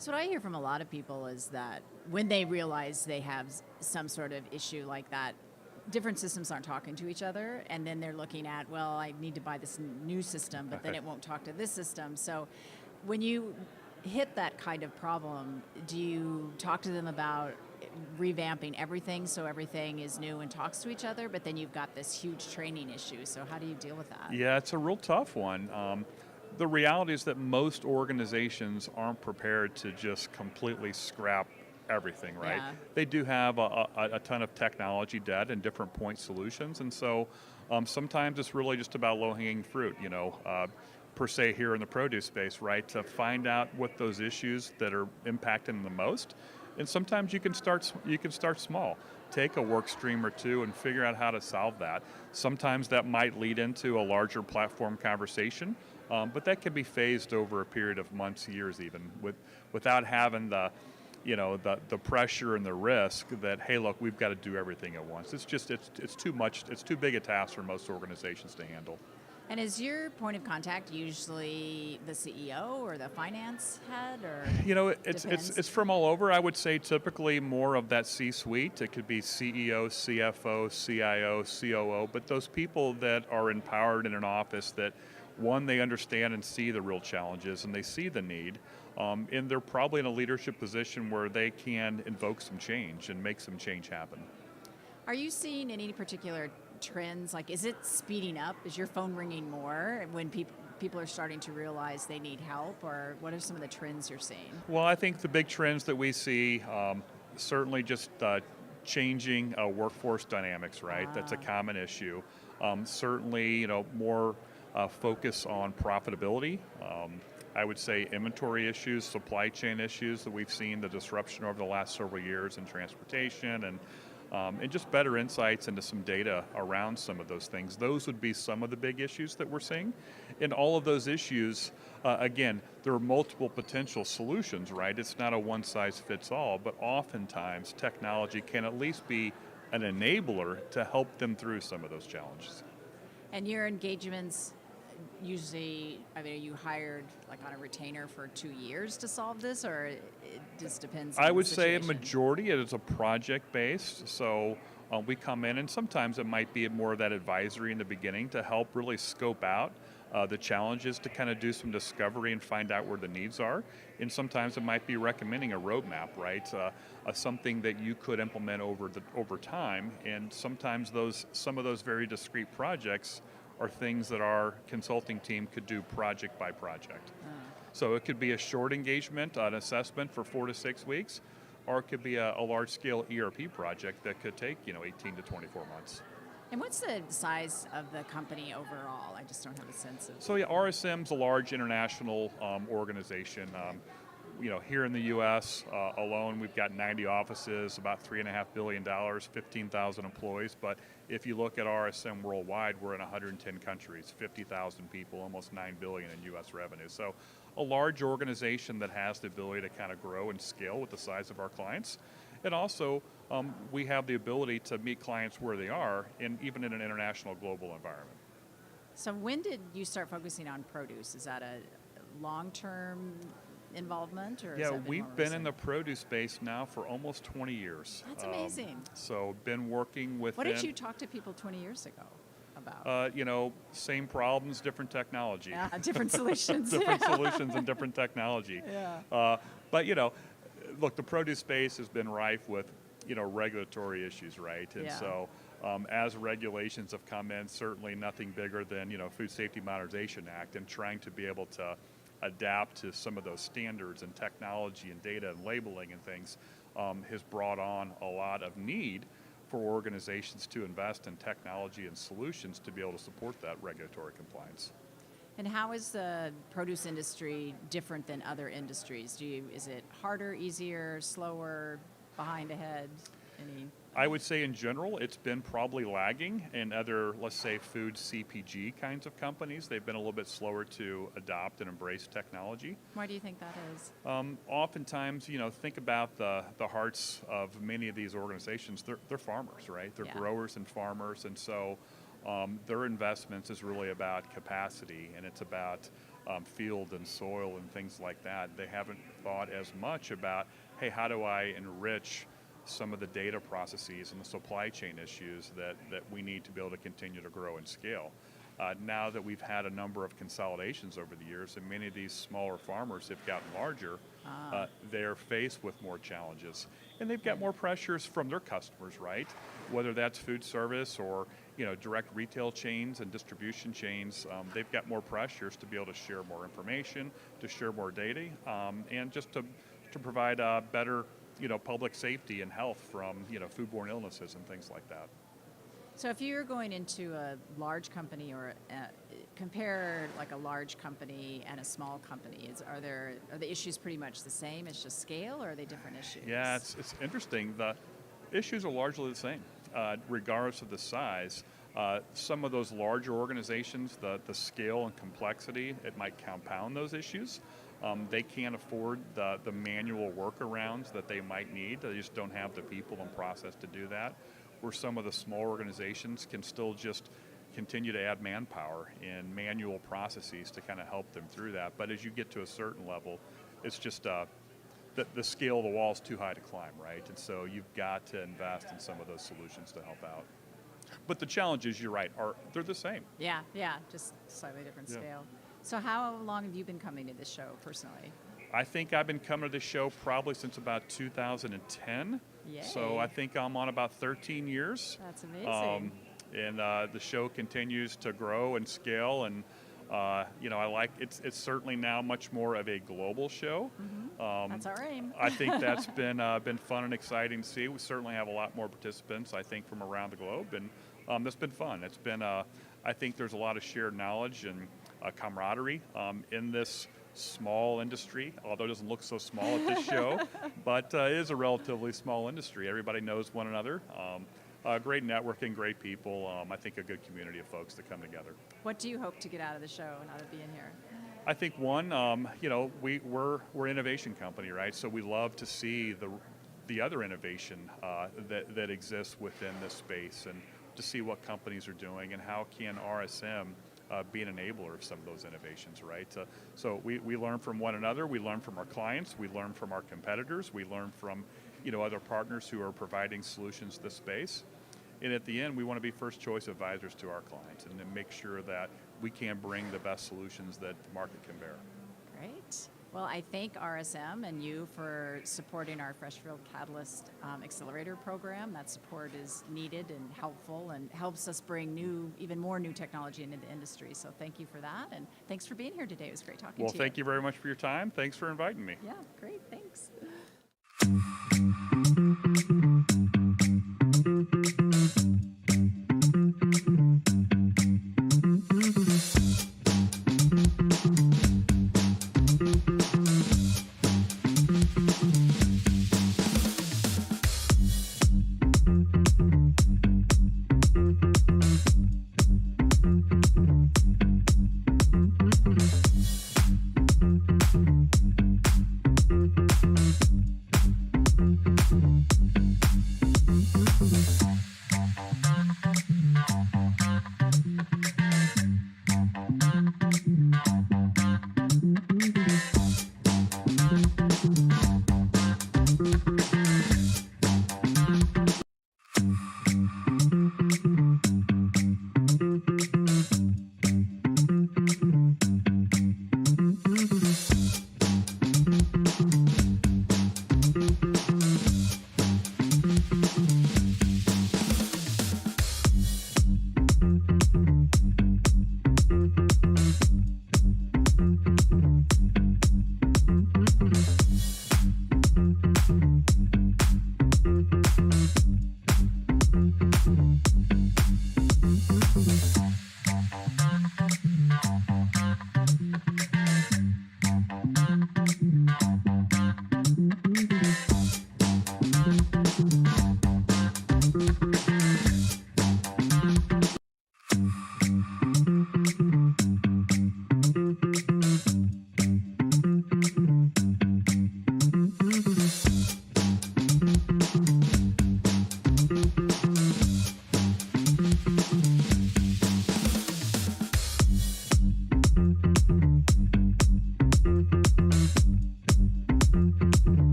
So what I hear from a lot of people is that when they realize they have some sort of issue like that, different systems aren't talking to each other, and then they're looking at, well, I need to buy this new system, but then it won't talk to this system. So when you hit that kind of problem, do you talk to them about revamping everything so everything is new and talks to each other, but then you've got this huge training issue, so how do you deal with that? Yeah, it's a real tough one. The reality is that most organizations aren't prepared to just completely scrap everything, right? Yeah. They do have a ton of technology debt and different point solutions, and so sometimes it's really just about low-hanging fruit, per se here in the produce space, right? To find out what those issues that are impacting them the most, and sometimes you can start small. Take a work stream or two and figure out how to solve that. Sometimes that might lead into a larger platform conversation, but that can be phased over a period of months, years even, without having the pressure and the risk that, hey, look, we've got to do everything at once. It's too much. It's too big a task for most organizations to handle. And is your point of contact usually the CEO or the finance head, or it's from all over. I would say typically more of that C-suite. It could be CEO, CFO, CIO, COO, but those people that are empowered in an office that, one, they understand and see the real challenges and they see the need, and they're probably in a leadership position where they can invoke some change and make some change happen. Are you seeing any particular trends? Like, is it speeding up? Is your phone ringing more when people are starting to realize they need help, or what are some of the trends you're seeing? Well, I think the big trends that we see, certainly just changing workforce dynamics, right? That's a common issue. Certainly, more focus on profitability. I would say inventory issues, supply chain issues that we've seen, the disruption over the last several years in transportation, and just better insights into some data around some of those things. Those would be some of the big issues that we're seeing. In all of those issues, again, there are multiple potential solutions, right? It's not a one-size-fits-all, but oftentimes technology can at least be an enabler to help them through some of those challenges. And your engagements, usually, I mean, are you hired like on a retainer for 2 years to solve this, or it just depends on I the would say a situation? majority it is a project based. So we come in, and sometimes it might be more of that advisory in the beginning to help really scope out the challenges, to kind of do some discovery and find out where the needs are. And sometimes it might be recommending a roadmap, right? Something that you could implement over time. And sometimes some of those very discrete projects are things that our consulting team could do project by project. So it could be a short engagement, an assessment for 4 to 6 weeks, or it could be a large-scale ERP project that could take 18 to 24 months. And what's the size of the company overall? I just don't have a sense of. So yeah, RSM's a large international organization. Here in the U.S. Alone, we've got 90 offices, about $3.5 billion, 15,000 employees. But if you look at RSM worldwide, we're in 110 countries, 50,000 people, almost $9 billion in U.S. revenue. So a large organization that has the ability to kind of grow and scale with the size of our clients. And also, we have the ability to meet clients where they are, even in an international global environment. So when did you start focusing on produce? Is that a long-term involvement, or? Yeah, has that we've more been in the recent? produce space now for almost 20 years. That's amazing. So been working with What did you talk to people 20 years ago about? Same problems, different technology. Yeah, different solutions. Different solutions and different technology. Yeah. But look, the produce space has been rife with regulatory issues, right? And Yeah. so as regulations have come in, certainly nothing bigger than Food Safety Modernization Act, and trying to be able to adapt to some of those standards and technology and data and labeling and things has brought on a lot of need for organizations to invest in technology and solutions to be able to support that regulatory compliance. And how is the produce industry different than other industries? Is it harder, easier, slower, behind, ahead? I would say in general, it's been probably lagging. In other, let's say, food CPG kinds of companies, they've been a little bit slower to adopt and embrace technology. Why do you think that is? Oftentimes, think about the hearts of many of these organizations. They're farmers, right? They're Yeah. growers and farmers, and so their investments is really about capacity, and it's about field and soil and things like that. They haven't thought as much about, hey, how do I enrich some of the data processes and the supply chain issues that we need to be able to continue to grow and scale. Now that we've had a number of consolidations over the years, and many of these smaller farmers have gotten larger, they're faced with more challenges. And they've got more pressures from their customers, right? Whether that's food service or direct retail chains and distribution chains, they've got more pressures to be able to share more information, to share more data, and just to provide better public safety and health from foodborne illnesses and things like that. So if you're going into a large company, or compare like a large company and a small company, are the issues pretty much the same? It's just scale, or are they different issues? Yeah, it's interesting. The issues are largely the same, regardless of the size. Some of those larger organizations, the scale and complexity, it might compound those issues. They can't afford the manual workarounds that they might need. They just don't have the people and process to do that. Where some of the small organizations can still just continue to add manpower and manual processes to kind of help them through that. But as you get to a certain level, it's just the scale of the wall is too high to climb, right? And so you've got to invest in some of those solutions to help out. But the challenges, you're right, they're the same. Yeah, just slightly different Yeah. scale. So how long have you been coming to this show personally? I think I've been coming to this show probably since about 2010. Yay. So I think I'm on about 13 years. That's amazing. And the show continues to grow and scale, and I like it's certainly now much more of a global show. That's our aim. I think that's been fun and exciting to see. We certainly have a lot more participants, I think, from around the globe, and that's been fun. It's been I think there's a lot of shared knowledge and camaraderie in this small industry, although it doesn't look so small at this show, but it is a relatively small industry. Everybody knows one another. Great networking, great people. I think a good community of folks that come together. What do you hope to get out of the show and out of being here? I think one, we're an innovation company, right? So we love to see the other innovation that exists within this space, and to see what companies are doing and how can RSM be an enabler of some of those innovations, right? So we learn from one another, we learn from our clients, we learn from our competitors, we learn from other partners who are providing solutions to the space. And at the end, we want to be first choice advisors to our clients and then make sure that we can bring the best solutions that the market can bear. Great. Well, I thank RSM and you for supporting our Freshfield Catalyst Accelerator program. That support is needed and helpful and helps us bring even more new technology into the industry. So thank you for that, and thanks for being here today. It was great talking to you. Well, thank you very much for your time. Thanks for inviting me. Yeah, great. Thanks.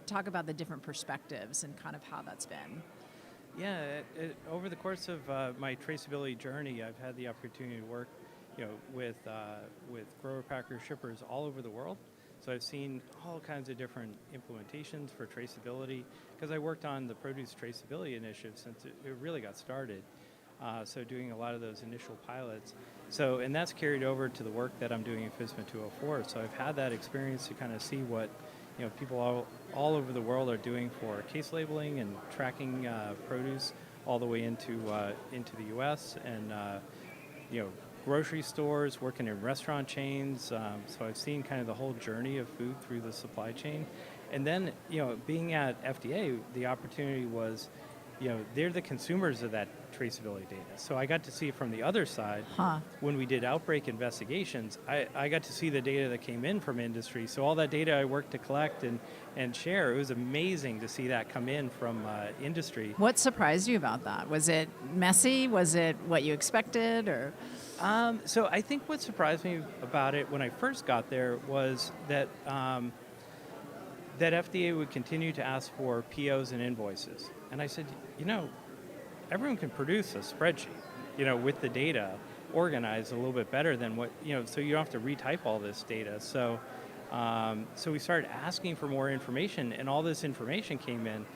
talk about the different perspectives and kind of how that's been. Yeah, over the course of my traceability journey, I've had the opportunity to work, with grower packer shippers all over the world. So I've seen all kinds of different implementations for traceability because I worked on the produce traceability initiative since it really got started. So doing a lot of those initial pilots. So, and that's carried over to the work that I'm doing in FSMA 204. So I've had that experience to kind of see what people all over the world are doing for case labeling and tracking produce all the way into the U.S. and grocery stores, working in restaurant chains. So I've seen kind of the whole journey of food through the supply chain. And then, being at FDA, the opportunity was, they're the consumers of that traceability data. So I got to see from the other side, when we did outbreak investigations, I got to see the data that came in from industry. So all that data I worked to collect and share, it was amazing to see that come in from industry. What surprised you about that? Was it messy? Was it what you expected, or? So I think what surprised me about it when I first got there was that that FDA would continue to ask for POs and invoices. And I said, everyone can produce a spreadsheet, with the data organized a little bit better than what, so you don't have to retype all this data. So so we started asking for more information, and all this information came in.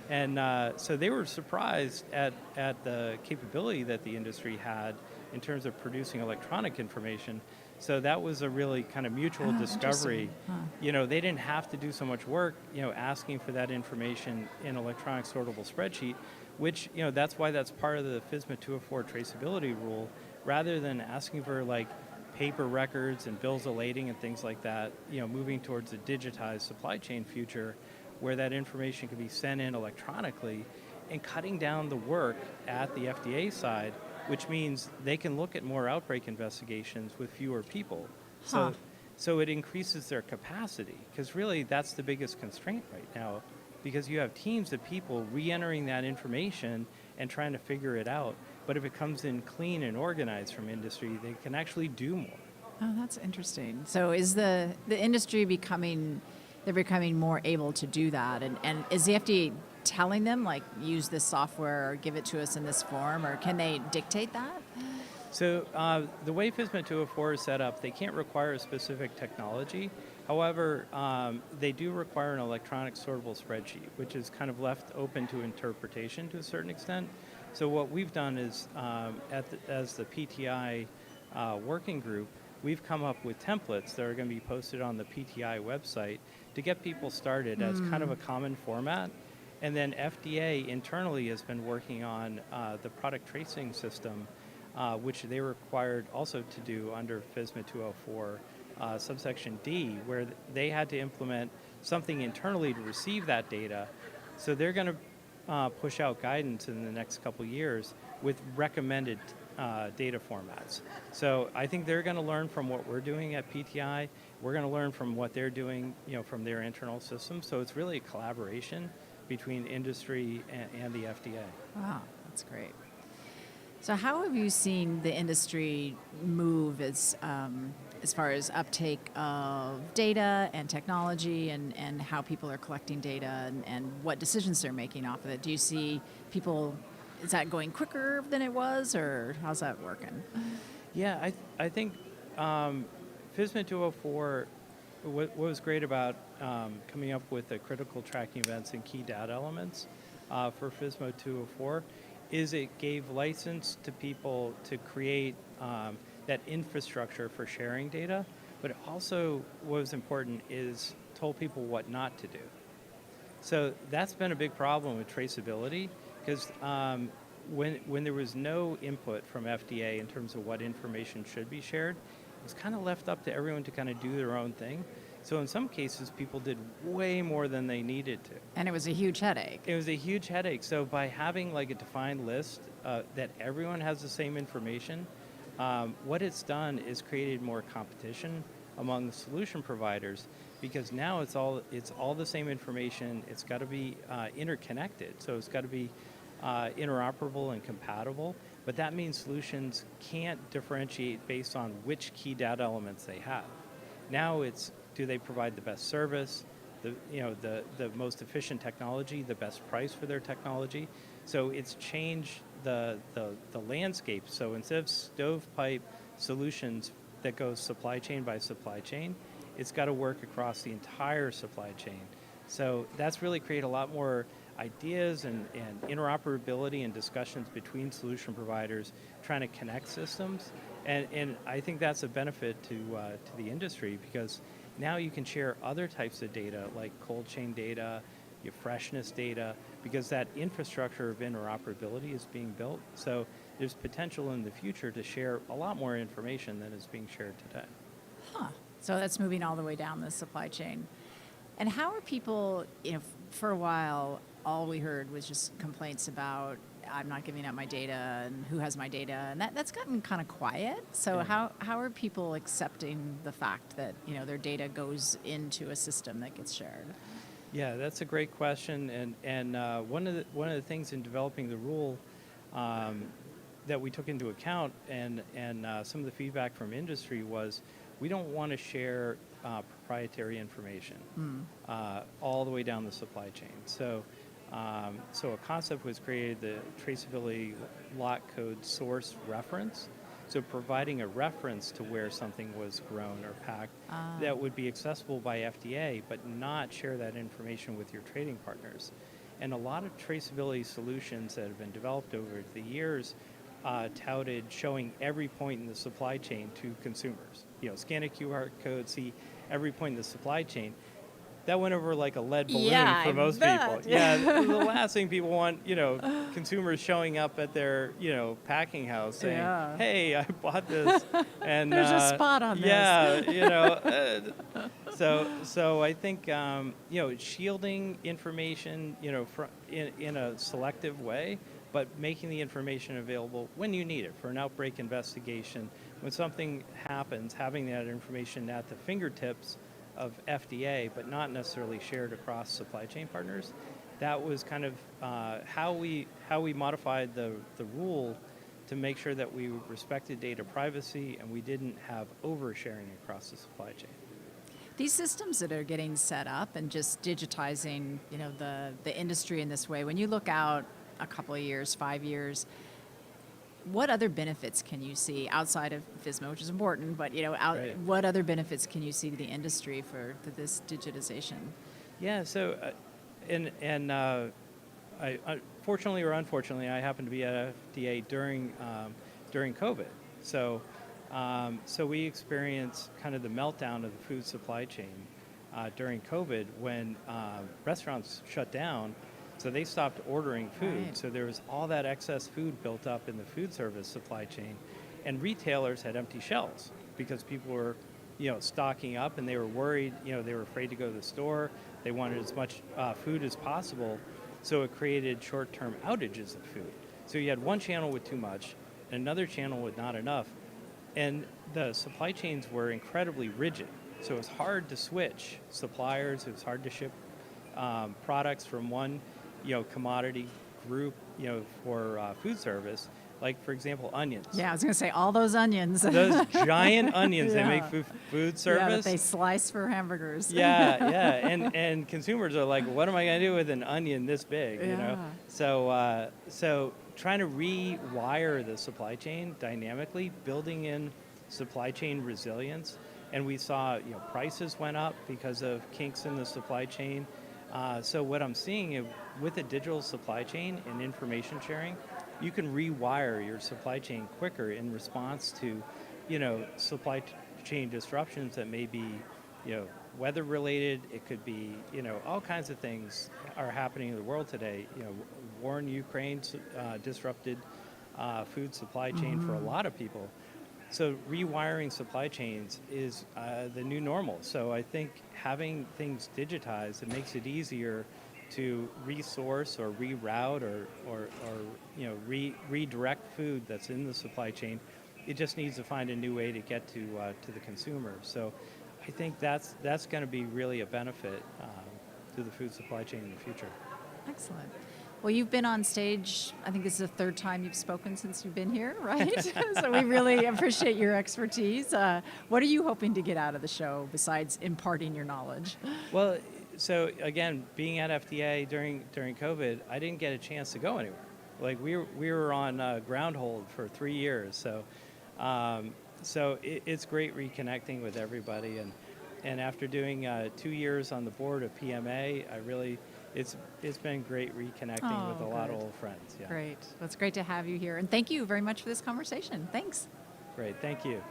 And so they were surprised at the capability that the industry had in terms of producing electronic information. So that was a really kind of mutual discovery. They didn't have to do so much work, asking for that information in electronic sortable spreadsheet, which, that's why that's part of the FSMA 204 traceability rule, rather than asking for like paper records and bills of lading and things like that, moving towards a digitized supply chain future where that information can be sent in electronically and cutting down the work at the FDA side, which means they can look at more outbreak investigations with fewer people. So it increases their capacity, because really that's the biggest constraint right now, because you have teams of people re-entering that information and trying to figure it out. But if it comes in clean and organized from industry, they can actually do more. Oh, that's interesting. So is the industry becoming more able to do that? And is the FDA telling them, like, use this software or give it to us in this form, or can they dictate that? So the way FSMA 204 is set up, they can't require a specific technology. However, they do require an electronic sortable spreadsheet, which is kind of left open to interpretation to a certain extent. So what we've done is, as the PTI working group, we've come up with templates that are going to be posted on the PTI website to get people started as kind of a common format. And then FDA internally has been working on the product tracing system, which they were required also to do under FSMA 204 subsection D, where they had to implement something internally to receive that data. So they're going to push out guidance in the next couple years with recommended data formats. So I think they're going to learn from what we're doing at PTI. We're going to learn from what they're doing, from their internal system. So it's really a collaboration between industry and the FDA. Wow, that's great. So how have you seen the industry move as far as uptake of data and technology and how people are collecting data and what decisions they're making off of it? Do you see people, is that going quicker than it was, or how's that working? Yeah, I think FSMA 204, what was great about coming up with the critical tracking events and key data elements for FSMA 204 is it gave license to people to create that infrastructure for sharing data, but also what was important is told people what not to do. So that's been a big problem with traceability, because when there was no input from FDA in terms of what information should be shared, it was kind of left up to everyone to kind of do their own thing. So in some cases, people did way more than they needed to. And it was a huge headache. It was a huge headache. So by having like a defined list that everyone has the same information, what it's done is created more competition among the solution providers, because now it's all the same information. It's got to be interconnected. So it's got to be interoperable and compatible. But that means solutions can't differentiate based on which key data elements they have. Now it's, do they provide the best service? the most efficient technology, the best price for their technology. So it's changed the landscape. So instead of stovepipe solutions that go supply chain by supply chain, it's got to work across the entire supply chain. So that's really created a lot more ideas and interoperability and discussions between solution providers trying to connect systems. And I think that's a benefit to the industry, because now you can share other types of data like cold chain data, your freshness data, because that infrastructure of interoperability is being built. So there's potential in the future to share a lot more information than is being shared today. Huh. So that's moving all the way down the supply chain. And how are people, for a while, all we heard was just complaints about, I'm not giving up my data and who has my data, and that's gotten kind of quiet. So Yeah. how are people accepting the fact that their data goes into a system that gets shared? Yeah, that's a great question, and one of the things in developing the rule that we took into account, and some of the feedback from industry was, we don't want to share proprietary information all the way down the supply chain. So a concept was created, the traceability lot code source reference. So providing a reference to where something was grown or packed that would be accessible by FDA, but not share that information with your trading partners. And a lot of traceability solutions that have been developed over the years touted showing every point in the supply chain to consumers. Scan a QR code, see every point in the supply chain. That went over like a lead balloon for most people. Yeah, the last thing people want, consumers showing up at their, packing house saying, "Hey, I bought this," and there's a spot on this. Yeah, so I think shielding information, in a selective way, but making the information available when you need it for an outbreak investigation, when something happens, having that information at the fingertips of FDA, but not necessarily shared across supply chain partners. That was kind of how we modified the rule to make sure that we respected data privacy and we didn't have oversharing across the supply chain. These systems that are getting set up and just digitizing, the industry in this way, when you look out a couple of years, 5 years, what other benefits can you see outside of FSMA, which is important, but Right. what other benefits can you see to the industry for this digitization? Yeah, so I fortunately or unfortunately, I happened to be at FDA during COVID. So we experienced kind of the meltdown of the food supply chain during COVID when restaurants shut down. So they stopped ordering food. Right. So there was all that excess food built up in the food service supply chain, and retailers had empty shelves because people were, stocking up, and they were worried. They were afraid to go to the store. They wanted as much food as possible. So it created short-term outages of food. So you had one channel with too much, another channel with not enough, and the supply chains were incredibly rigid. So it was hard to switch suppliers. It was hard to ship products from one commodity group, for food service, like, for example, onions. Yeah, I was going to say all those onions. Those giant onions they make Yeah. food service. Yeah, that they slice for hamburgers. Yeah. And consumers are like, what am I going to do with an onion this big, Yeah. So trying to rewire the supply chain dynamically, building in supply chain resilience, and we saw, prices went up because of kinks in the supply chain. So what I'm seeing is, with a digital supply chain and information sharing, you can rewire your supply chain quicker in response to, supply chain disruptions that may be, weather related. It could be, all kinds of things are happening in the world today. War in Ukraine disrupted food supply chain for a lot of people. So rewiring supply chains is the new normal. So I think having things digitized, it makes it easier to resource or reroute or redirect food that's in the supply chain. It just needs to find a new way to get to the consumer. So I think that's going to be really a benefit to the food supply chain in the future. Excellent. Well, you've been on stage, I think this is the third time you've spoken since you've been here, right? So we really appreciate your expertise. What are you hoping to get out of the show besides imparting your knowledge? Well, so again, being at FDA during COVID, I didn't get a chance to go anywhere. Like we were on ground hold for 3 years. So it's great reconnecting with everybody, and after doing 2 years on the board of PMA, it's been great reconnecting with a lot of old friends. Yeah. Great. Well, it's great to have you here. And thank you very much for this conversation. Thanks. Great. Thank you.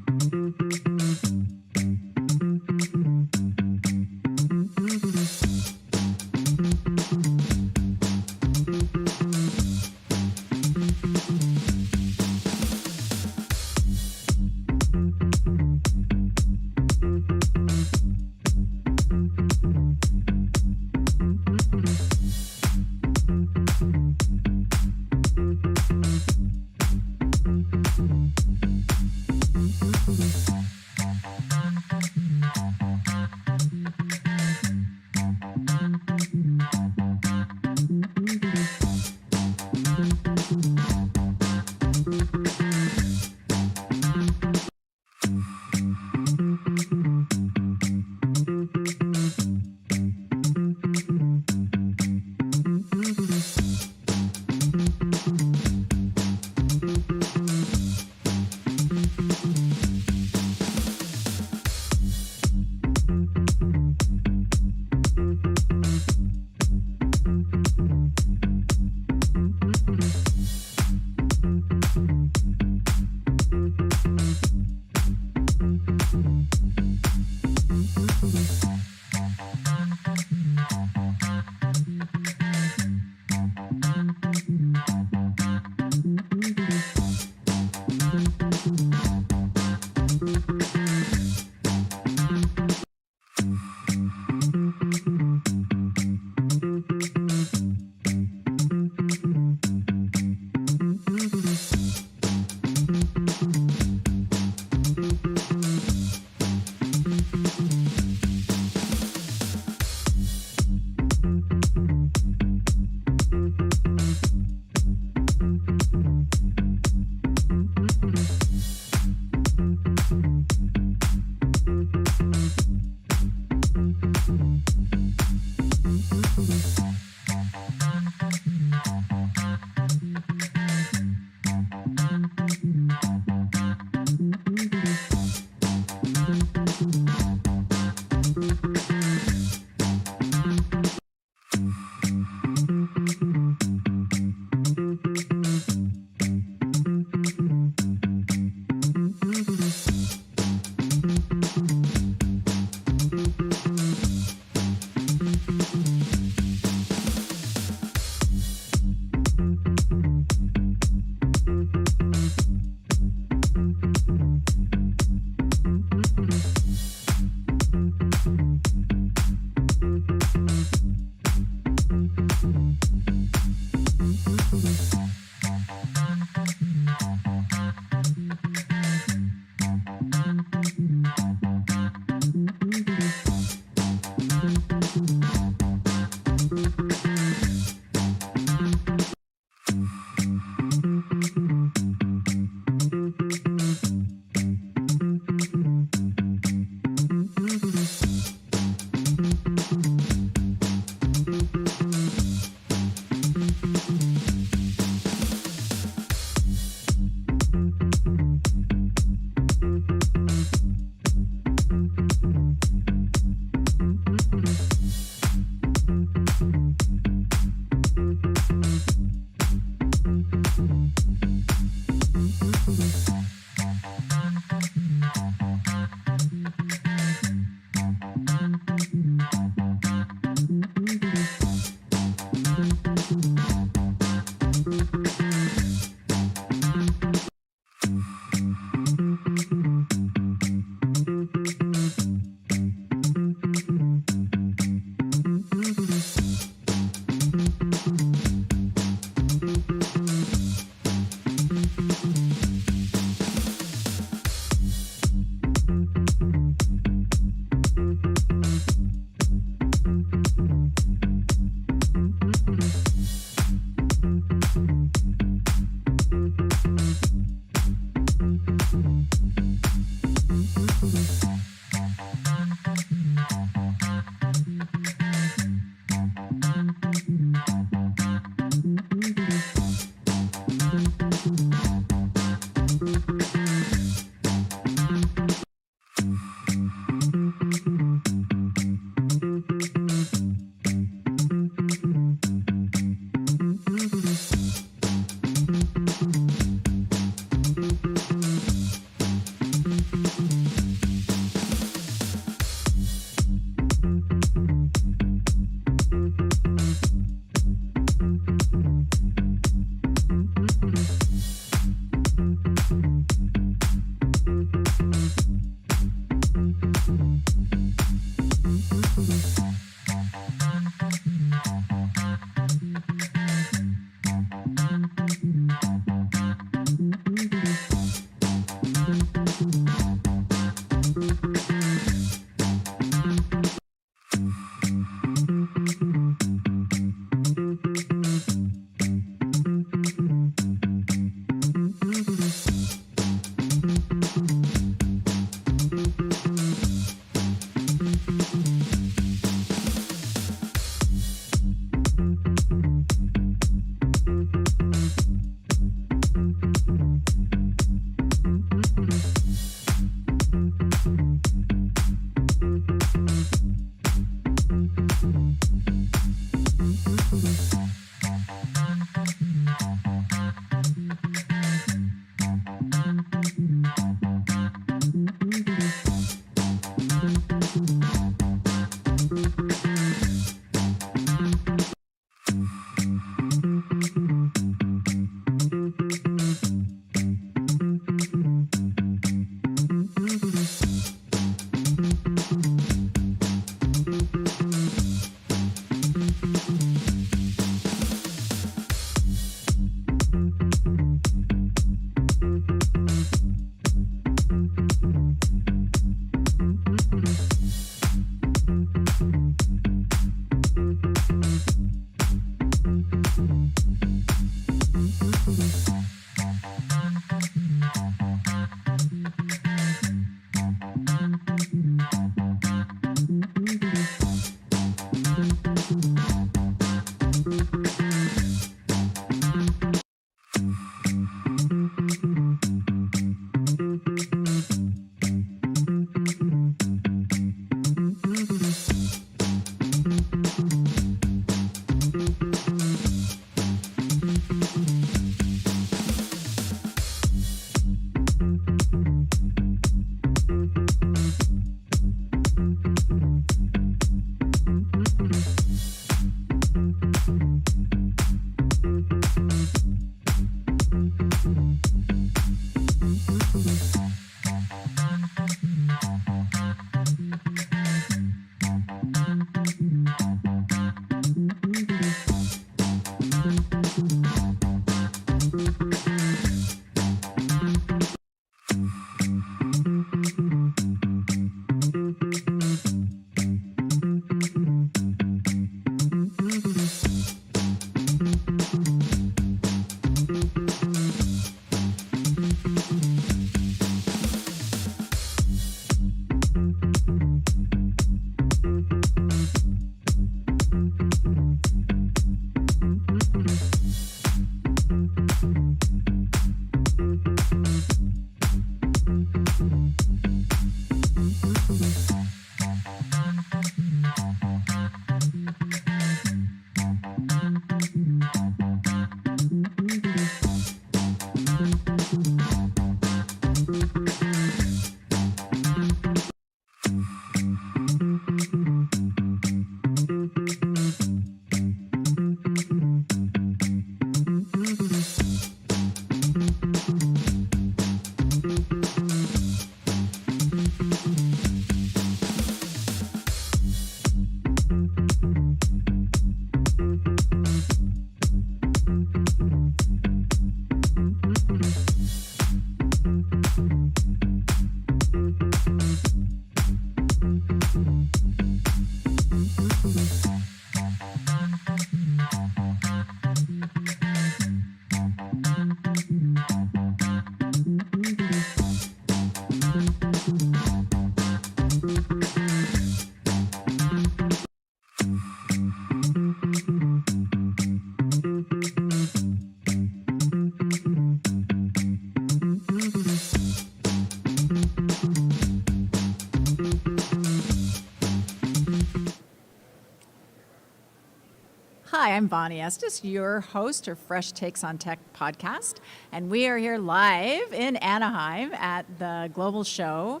Hi, I'm Vonnie Estes, your host of Fresh Takes on Tech podcast, and we are here live in Anaheim at the Global Show,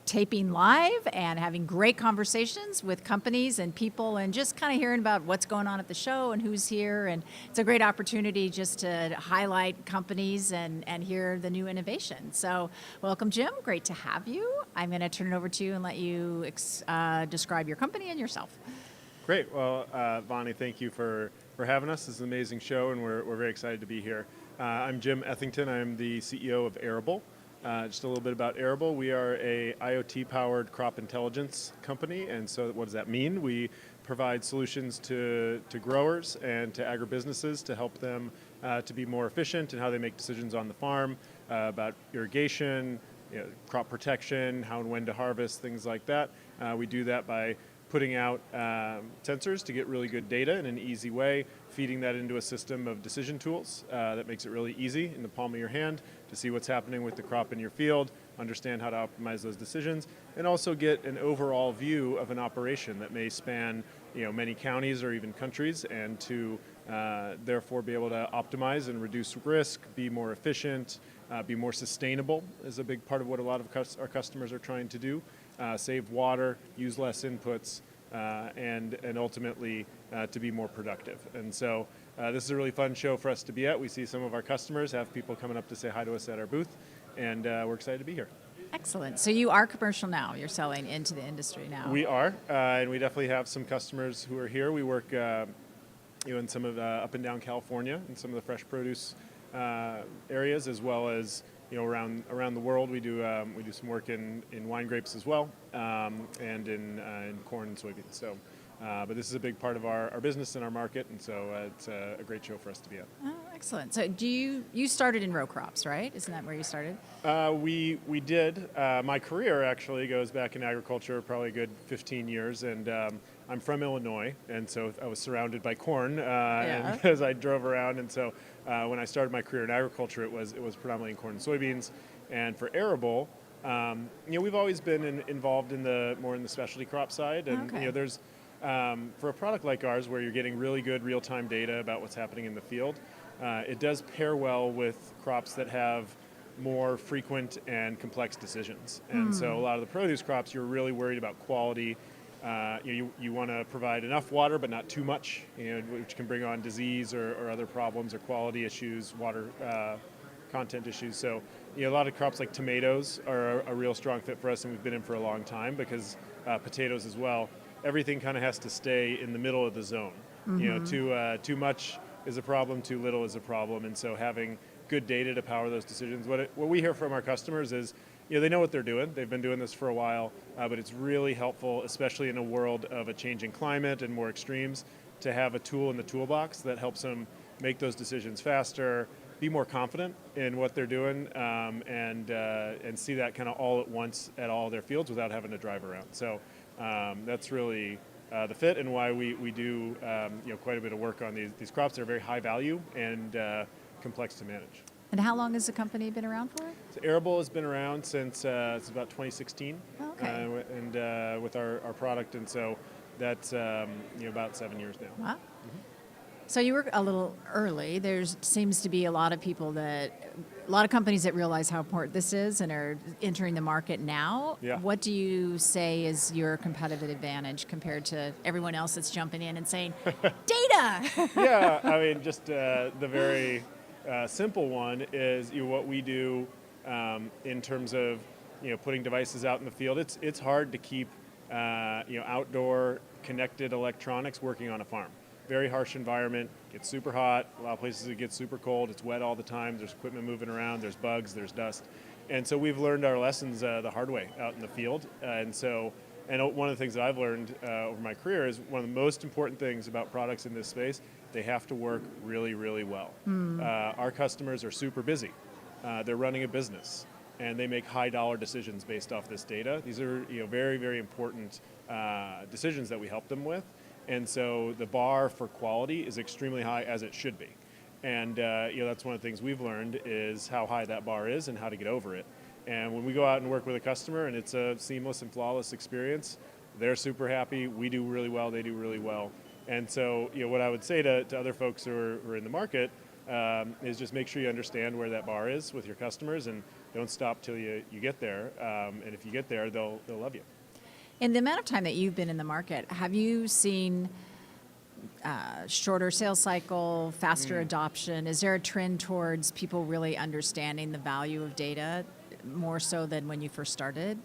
taping live and having great conversations with companies and people and just kind of hearing about what's going on at the show and who's here. And it's a great opportunity just to highlight companies and hear the new innovation. So welcome, Jim. Great to have you. I'm going to turn it over to you and let you describe your company and yourself. Great. Well, Vonnie, thank you for having us. This is an amazing show, and we're very excited to be here. I'm Jim Ethington. I'm the CEO of Arable. Just a little bit about Arable. We are a IoT-powered crop intelligence company, and so what does that mean? We provide solutions to growers and to agribusinesses to help them to be more efficient in how they make decisions on the farm about irrigation, crop protection, how and when to harvest, things like that. We do that by putting out sensors to get really good data in an easy way, feeding that into a system of decision tools that makes it really easy in the palm of your hand to see what's happening with the crop in your field, understand how to optimize those decisions, and also get an overall view of an operation that may span many counties or even countries, and to therefore be able to optimize and reduce risk, be more efficient, be more sustainable is a big part of what a lot of our customers are trying to do. Save water, use less inputs, and ultimately to be more productive. And so this is a really fun show for us to be at. We see some of our customers have people coming up to say hi to us at our booth, and we're excited to be here. Excellent. So you are commercial now. You're selling into the industry now. We are, and we definitely have some customers who are here. We work in some of up and down California in some of the fresh produce areas, as well as around the world. We do some work in wine grapes as well, and in corn and soybeans. So, but this is a big part of our business and our market, and so it's a great show for us to be at. Oh, excellent. So you started in row crops, right? Isn't that where you started? We did. My career actually goes back in agriculture, probably a good 15 years, and I'm from Illinois, and so I was surrounded by corn as I drove around, and so when I started my career in agriculture, it was predominantly in corn and soybeans. And for arable, we've always been involved in more in the specialty crop side, and there's for a product like ours where you're getting really good real-time data about what's happening in the field, it does pair well with crops that have more frequent and complex decisions. And so a lot of the produce crops, you're really worried about quality. You want to provide enough water, but not too much, which can bring on disease or other problems or quality issues, water content issues. So a lot of crops like tomatoes are a real strong fit for us, and we've been in for a long time, because potatoes as well. Everything kind of has to stay in the middle of the zone. Too much is a problem, too little is a problem, and so having good data to power those decisions. What we hear from our customers is, they know what they're doing. They've been doing this for a while, but it's really helpful, especially in a world of a changing climate and more extremes, to have a tool in the toolbox that helps them make those decisions faster, be more confident in what they're doing, and see that kind of all at once at all their fields without having to drive around. So that's really the fit, and why we do quite a bit of work on these crops. They're very high value and complex to manage. And how long has the company been around for? So Arable has been around since it's about 2016, and with our product, and so that's about 7 years now. Wow. So you were a little early. There seems to be a lot of companies that realize how important this is and are entering the market now. Yeah. What do you say is your competitive advantage compared to everyone else that's jumping in and saying, data? Yeah, I mean, just the very simple one is what we do in terms of putting devices out in the field. It's hard to keep outdoor connected electronics working on a farm. Very harsh environment, gets super hot, a lot of places it gets super cold, it's wet all the time, there's equipment moving around, there's bugs, there's dust. And so we've learned our lessons the hard way out in the field. And one of the things that I've learned over my career is one of the most important things about products in this space, they have to work really, really well. Our customers are super busy. They're running a business, and they make high dollar decisions based off this data. These are very, very important decisions that we help them with. And so the bar for quality is extremely high, as it should be. And that's one of the things we've learned is how high that bar is and how to get over it. And when we go out and work with a customer and it's a seamless and flawless experience, They're super happy. We do really well. They do really well. And so, what I would say to other folks who are in the market is just make sure you understand where that bar is with your customers, and don't stop till you get there. And if you get there, they'll love you. In the amount of time that you've been in the market, have you seen shorter sales cycle, faster adoption? Is there a trend towards people really understanding the value of data more so than when you first started?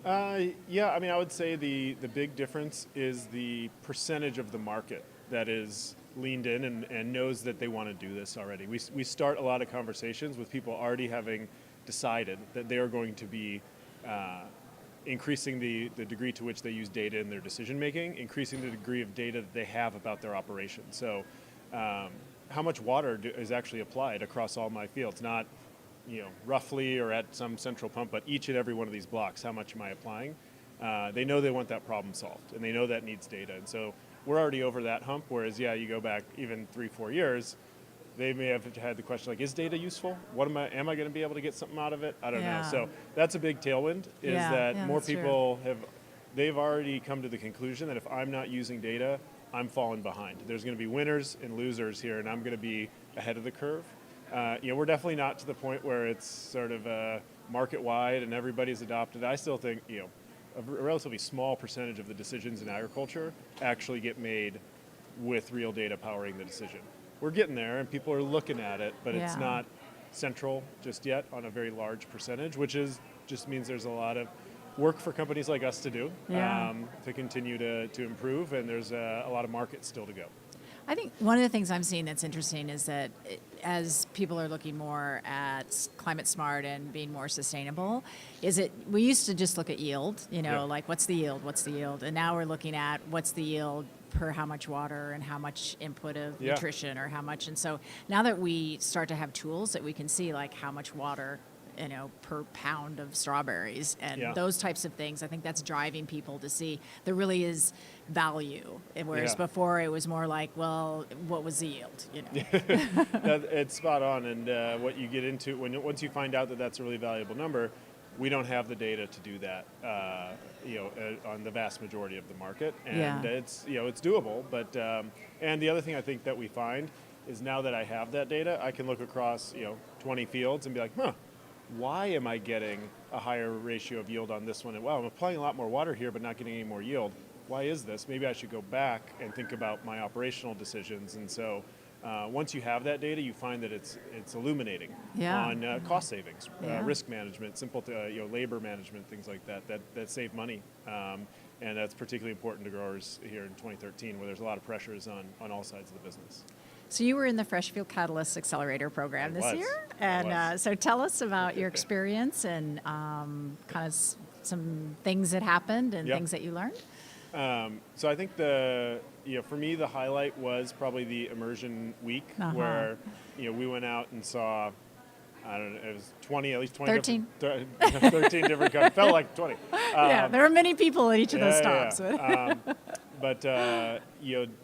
Yeah, I mean, I would say the big difference is the percentage of the market that is leaned in and knows that they want to do this already. We start a lot of conversations with people already having decided that they are going to be increasing the degree to which they use data in their decision making, increasing the degree of data that they have about their operation. So how much water is actually applied across all my fields? Not roughly or at some central pump, but each and every one of these blocks, how much am I applying? They know they want that problem solved, and they know that needs data. And so we're already over that hump, whereas, you go back even 3-4 years, they may have had the question like, is data useful? Am I going to be able to get something out of it? I don't know. So that's a big tailwind, is that more people they've already come to the conclusion that if I'm not using data, I'm falling behind. There's going to be winners and losers here, and I'm going to be ahead of the curve. We're definitely not to the point where it's sort of market-wide and everybody's adopted. I still think, a relatively small percentage of the decisions in agriculture actually get made with real data powering the decision. We're getting there, and people are looking at it, but it's not central just yet on a very large percentage, which just means there's a lot of work for companies like us to do to continue to improve, and there's a lot of market still to go. I think one of the things I'm seeing that's interesting is that as people are looking more at climate smart and being more sustainable, we used to just look at yield, like what's the yield? And now we're looking at what's the yield per how much water and how much input of nutrition or how much. And so now that we start to have tools that we can see like how much water per pound of strawberries and those types of things, I think that's driving people to see there really is value. Whereas before it was more like, well, what was the yield? It's spot on. And what you get into once you find out that that's a really valuable number, we don't have the data to do that, on the vast majority of the market. And it's doable. But and the other thing I think that we find is now that I have that data, I can look across 20 fields and be like, why am I getting a higher ratio of yield on this one? And wow, I'm applying a lot more water here, but not getting any more yield. Why is this? Maybe I should go back and think about my operational decisions. And so once you have that data, you find that it's illuminating on cost savings, risk management, simple labor management, things like that save money. And that's particularly important to growers here in 2013, where there's a lot of pressures on all sides of the business. So you were in the Freshfield Catalyst Accelerator program this year, and so tell us about your experience and kind of some things that happened and things that you learned. So I think for me the highlight was probably the immersion week where we went out and saw, I don't know, it was 20, at least 20 13. 13 different companies. Felt like 20. There were many people at each of those stops. But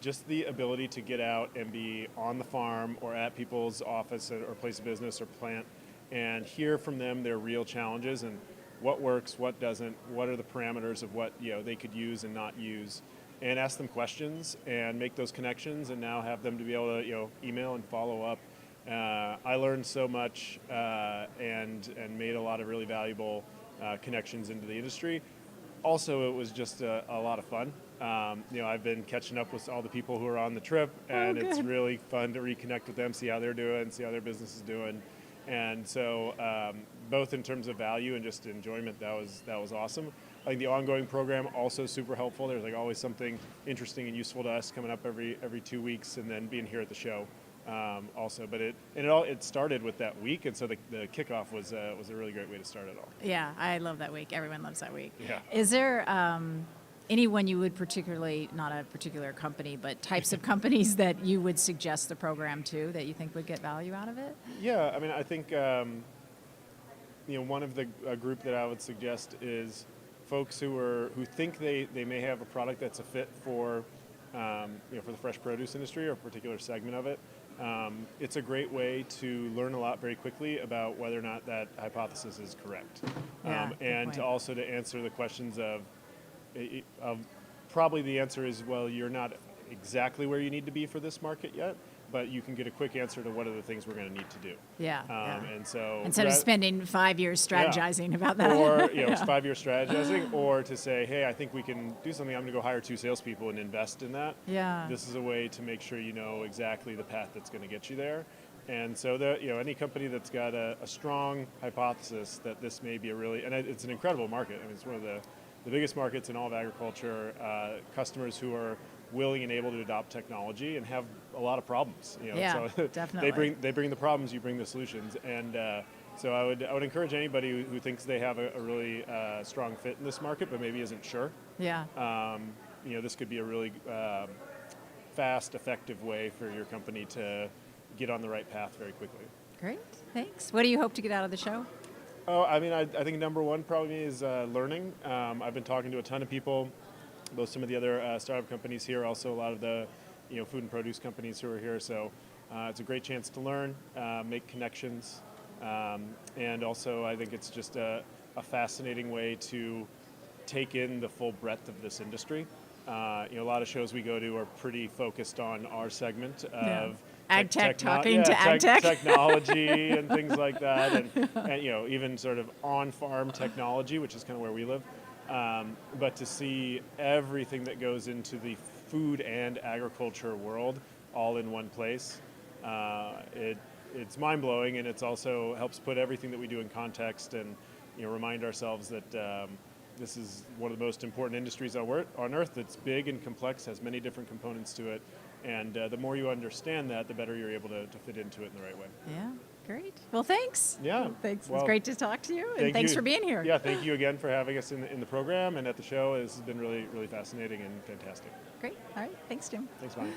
just the ability to get out and be on the farm or at people's office or place of business or plant and hear from them their real challenges and what works, what doesn't, what are the parameters of what they could use and not use, and ask them questions and make those connections, and now have them to be able to email and follow up. I learned so much and made a lot of really valuable connections into the industry. Also, it was just a lot of fun. I've been catching up with all the people who are on the trip, and it's really fun to reconnect with them, see how they're doing, see how their business is doing. And so both in terms of value and just enjoyment, that was awesome. I think the ongoing program also super helpful. There's like always something interesting and useful to us coming up every 2 weeks, and then being here at the show also. But it started with that week, and so the kickoff was a really great way to start it all. Yeah, I love that week. Everyone loves that week. Yeah. Is there anyone you would particularly, not a particular company, but types of companies that you would suggest the program to that you think would get value out of it? Yeah, I mean, I think one of a group that I would suggest is folks who think they may have a product that's a fit for for the fresh produce industry or a particular segment of it. It's a great way to learn a lot very quickly about whether or not that hypothesis is correct, and to also to answer the questions of, probably the answer is, well, you're not exactly where you need to be for this market yet, but you can get a quick answer to what are the things we're going to need to do. Yeah. And so Instead of spending 5 years strategizing about that. or it's 5 years strategizing, or to say, hey, I think we can do something. I'm going to go hire 2 salespeople and invest in that. Yeah. This is a way to make sure you know exactly the path that's going to get you there. And so any company that's got a strong hypothesis that this may be it's an incredible market. I mean, it's one of the biggest markets in all of agriculture. Customers who are willing and able to adopt technology and have a lot of problems. So definitely. they bring the problems, you bring the solutions, and so I would encourage anybody who thinks they have a really strong fit in this market, but maybe isn't sure. Yeah. This could be a really fast, effective way for your company to get on the right path very quickly. Great. Thanks. What do you hope to get out of the show? Oh, I mean, I think number one probably is learning. I've been talking to a ton of people, both some of the other startup companies here, also a lot of the food and produce companies who are here. So it's a great chance to learn, make connections, and also I think it's just a fascinating way to take in the full breadth of this industry. A lot of shows we go to are pretty focused on our segment of ag tech talking to ag tech technology and things like that, and even sort of on-farm technology, which is kind of where we live. But to see everything that goes into the food and agriculture world all in one place, it's mind-blowing, and it's also helps put everything that we do in context and remind ourselves that this is one of the most important industries on Earth. That's big and complex, has many different components to it, and the more you understand that, the better you're able to fit into it in the right way. Yeah, great. Well, thanks. Yeah. Thanks. Well, it's great to talk to you, and thanks for being here. Yeah, thank you again for having us in the program and at the show. This has been really, really fascinating and fantastic. Great. All right. Thanks, Jim. Thanks, Vonnie.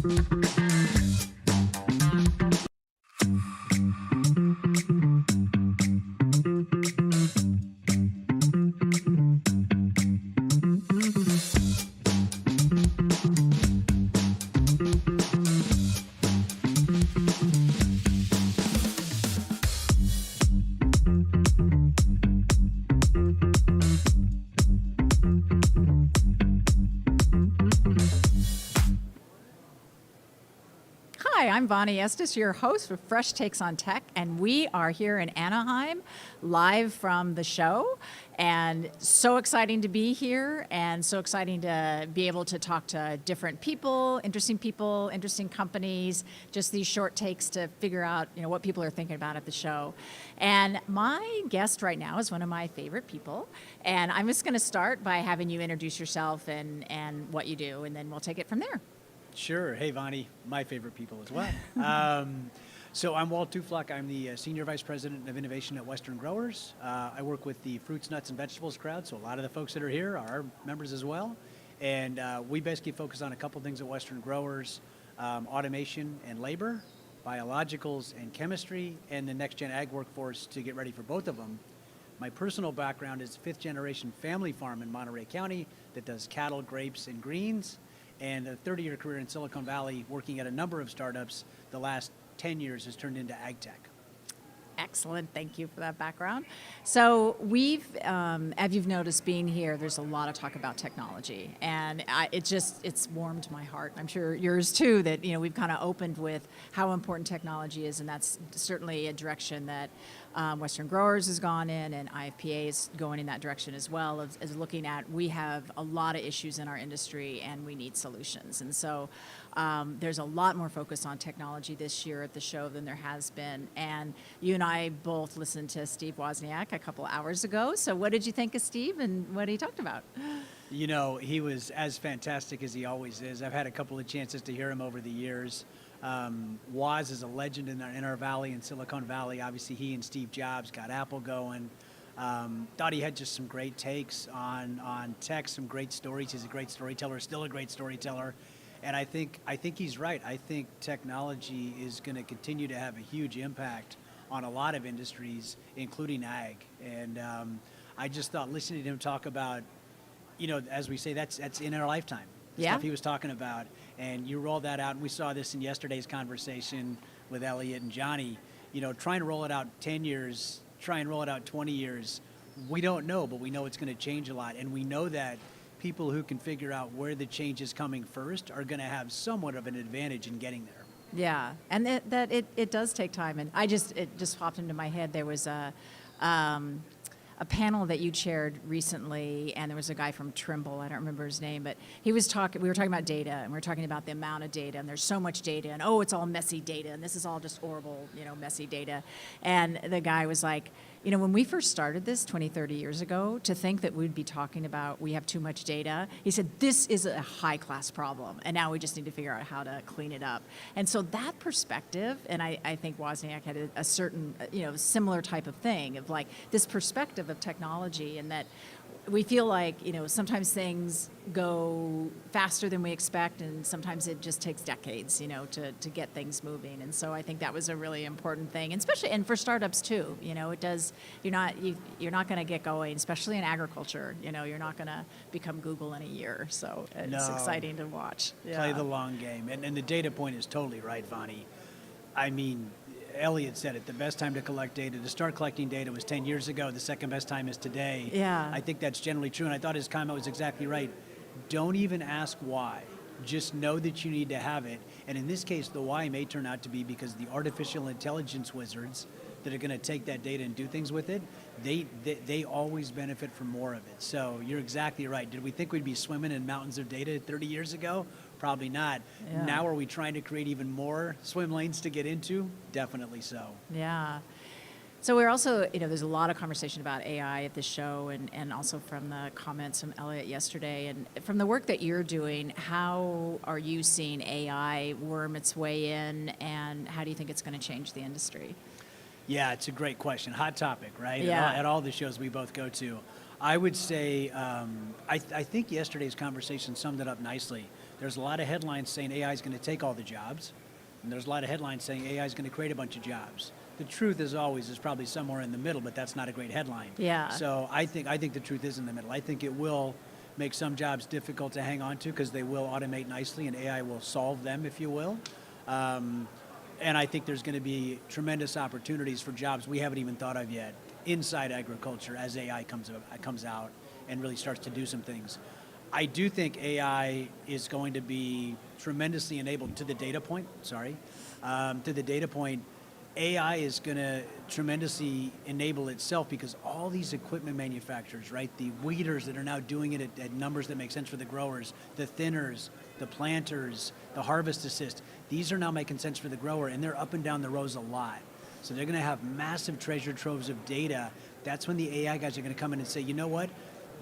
Hi, I'm Vonnie Estes, your host for Fresh Takes on Tech, and we are here in Anaheim, live from the show. And so exciting to be here, and so exciting to be able to talk to different people, interesting companies, just these short takes to figure out, what people are thinking about at the show. And my guest right now is one of my favorite people, and I'm just going to start by having you introduce yourself and what you do, and then we'll take it from there. Sure. Hey, Vonnie, my favorite people as well. So I'm Walt Duflock. I'm the Senior Vice President of Innovation at Western Growers. I work with the fruits, nuts, and vegetables crowd, so a lot of the folks that are here are our members as well. And we basically focus on a couple things at Western Growers, automation and labor, biologicals and chemistry, and the next-gen ag workforce to get ready for both of them. My personal background is a fifth-generation family farm in Monterey County that does cattle, grapes, and greens, and a 30-year career in Silicon Valley working at a number of startups. The last 10 years has turned into ag tech. Excellent. Thank you for that background. So we've, as you've noticed being here, there's a lot of talk about technology, and it's warmed my heart. I'm sure yours too, that, we've kind of opened with how important technology is, and that's certainly a direction that Western Growers has gone in, and IFPA is going in that direction as well, as looking at, we have a lot of issues in our industry and we need solutions. And so there's a lot more focus on technology this year at the show than there has been. And you and I both listened to Steve Wozniak a couple hours ago. So what did you think of Steve and what he talked about? He was as fantastic as he always is. I've had a couple of chances to hear him over the years. Woz is a legend in our valley, in Silicon Valley. Obviously, he and Steve Jobs got Apple going. Thought he had just some great takes on tech, some great stories. He's a great storyteller, still a great storyteller. And I think he's right. I think technology is going to continue to have a huge impact on a lot of industries, including ag. And I just thought listening to him talk about, as we say, that's in our lifetime. The stuff he was talking about. And you roll that out, and we saw this in yesterday's conversation with Elliot and Johnny, trying to roll it out 10 years, try and roll it out 20 years. We don't know, but we know it's going to change a lot. And we know that people who can figure out where the change is coming first are going to have somewhat of an advantage in getting there. Yeah, and that it does take time. And it just popped into my head. There was a panel that you chaired recently, and there was a guy from Trimble, I don't remember his name, but we were talking about data, and we were talking about the amount of data, and there's so much data, and it's all messy data, and this is all just horrible, messy data. And the guy was like, when we first started this 20, 30 years ago, to think that we'd be talking about we have too much data, he said, this is a high-class problem, and now we just need to figure out how to clean it up. And so that perspective, and I think Wozniak had a certain, similar type of thing, of like this perspective of technology, and that we feel like, sometimes things go faster than we expect, and sometimes it just takes decades, to get things moving. And so I think that was a really important thing, and especially, and for startups too, it does, you're not going to get going, especially in agriculture, you're not going to become Google in a year. So it's exciting to watch. Play the long game. And the data point is totally right, Vonnie. I mean, Elliot said it, the best time to collect data, to start collecting data was 10 years ago. The second best time is today. Yeah. I think that's generally true, and I thought his comment was exactly right. Don't even ask why. Just know that you need to have it. And in this case, the why may turn out to be because the artificial intelligence wizards that are going to take that data and do things with it, they always benefit from more of it. So you're exactly right. Did we think we'd be swimming in mountains of data 30 years ago? Probably not. Yeah. Now are we trying to create even more swim lanes to get into? Definitely so. Yeah. So we're also, there's a lot of conversation about AI at this show, and also from the comments from Elliot yesterday. And from the work that you're doing, how are you seeing AI worm its way in, and how do you think it's going to change the industry? Yeah, it's a great question. Hot topic, right? Yeah. At all the shows we both go to. I would say, I think yesterday's conversation summed it up nicely. There's a lot of headlines saying AI is going to take all the jobs, and there's a lot of headlines saying AI is going to create a bunch of jobs. The truth, as always, is probably somewhere in the middle, but that's not a great headline. Yeah. So I think the truth is in the middle. I think it will make some jobs difficult to hang on to because they will automate nicely and AI will solve them, if you will. And I think there's going to be tremendous opportunities for jobs we haven't even thought of yet inside agriculture as AI comes out and really starts to do some things. I do think AI is going to be tremendously enabled to the data point. AI is going to tremendously enable itself because all these equipment manufacturers, right, the weeders that are now doing it at numbers that make sense for the growers, the thinners, the planters, the harvest assist, these are now making sense for the grower, and they're up and down the rows a lot. So they're going to have massive treasure troves of data. That's when the AI guys are going to come in and say, you know what,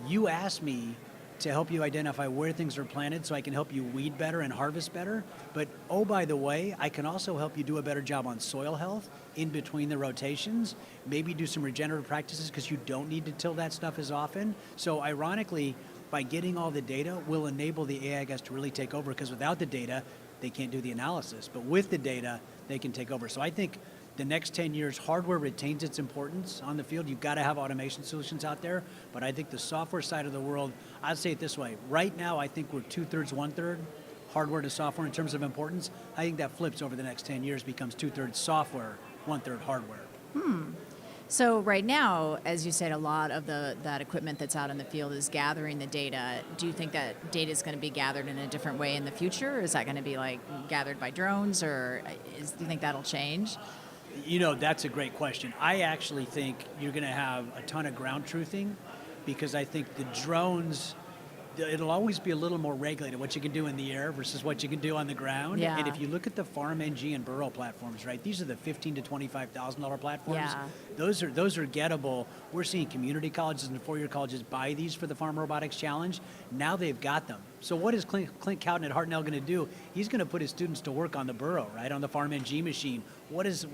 you asked me to help you identify where things are planted so I can help you weed better and harvest better. But oh, by the way, I can also help you do a better job on soil health in between the rotations, maybe do some regenerative practices because you don't need to till that stuff as often. So ironically, by getting all the data will enable the AI guys to really take over because without the data, they can't do the analysis. But with the data, they can take over. So I think the next 10 years, hardware retains its importance on the field. You've got to have automation solutions out there. But I think the software side of the world, I'd say it this way. Right now, I think we're 2/3, 1/3 hardware to software in terms of importance. I think that flips over the next 10 years, becomes 2/3 software, 1/3 hardware. So right now, as you said, a lot of that equipment that's out in the field is gathering the data. Do you think that data is going to be gathered in a different way in the future? Is that going to be like gathered by drones, or do you think that'll change? You know, that's a great question. I actually think you're going to have a ton of ground truthing because I think the drones, it'll always be a little more regulated, what you can do in the air versus what you can do on the ground. Yeah. And if you look at the Farm NG and Burrow platforms, right, these are the $15,000 to $25,000 platforms. Yeah. Those are gettable. We're seeing community colleges and four-year colleges buy these for the Farm Robotics Challenge. Now they've got them. So what is Clint Cowden at Hartnell going to do? He's going to put his students to work on the Burrow, right, on the Farm NG machine. What is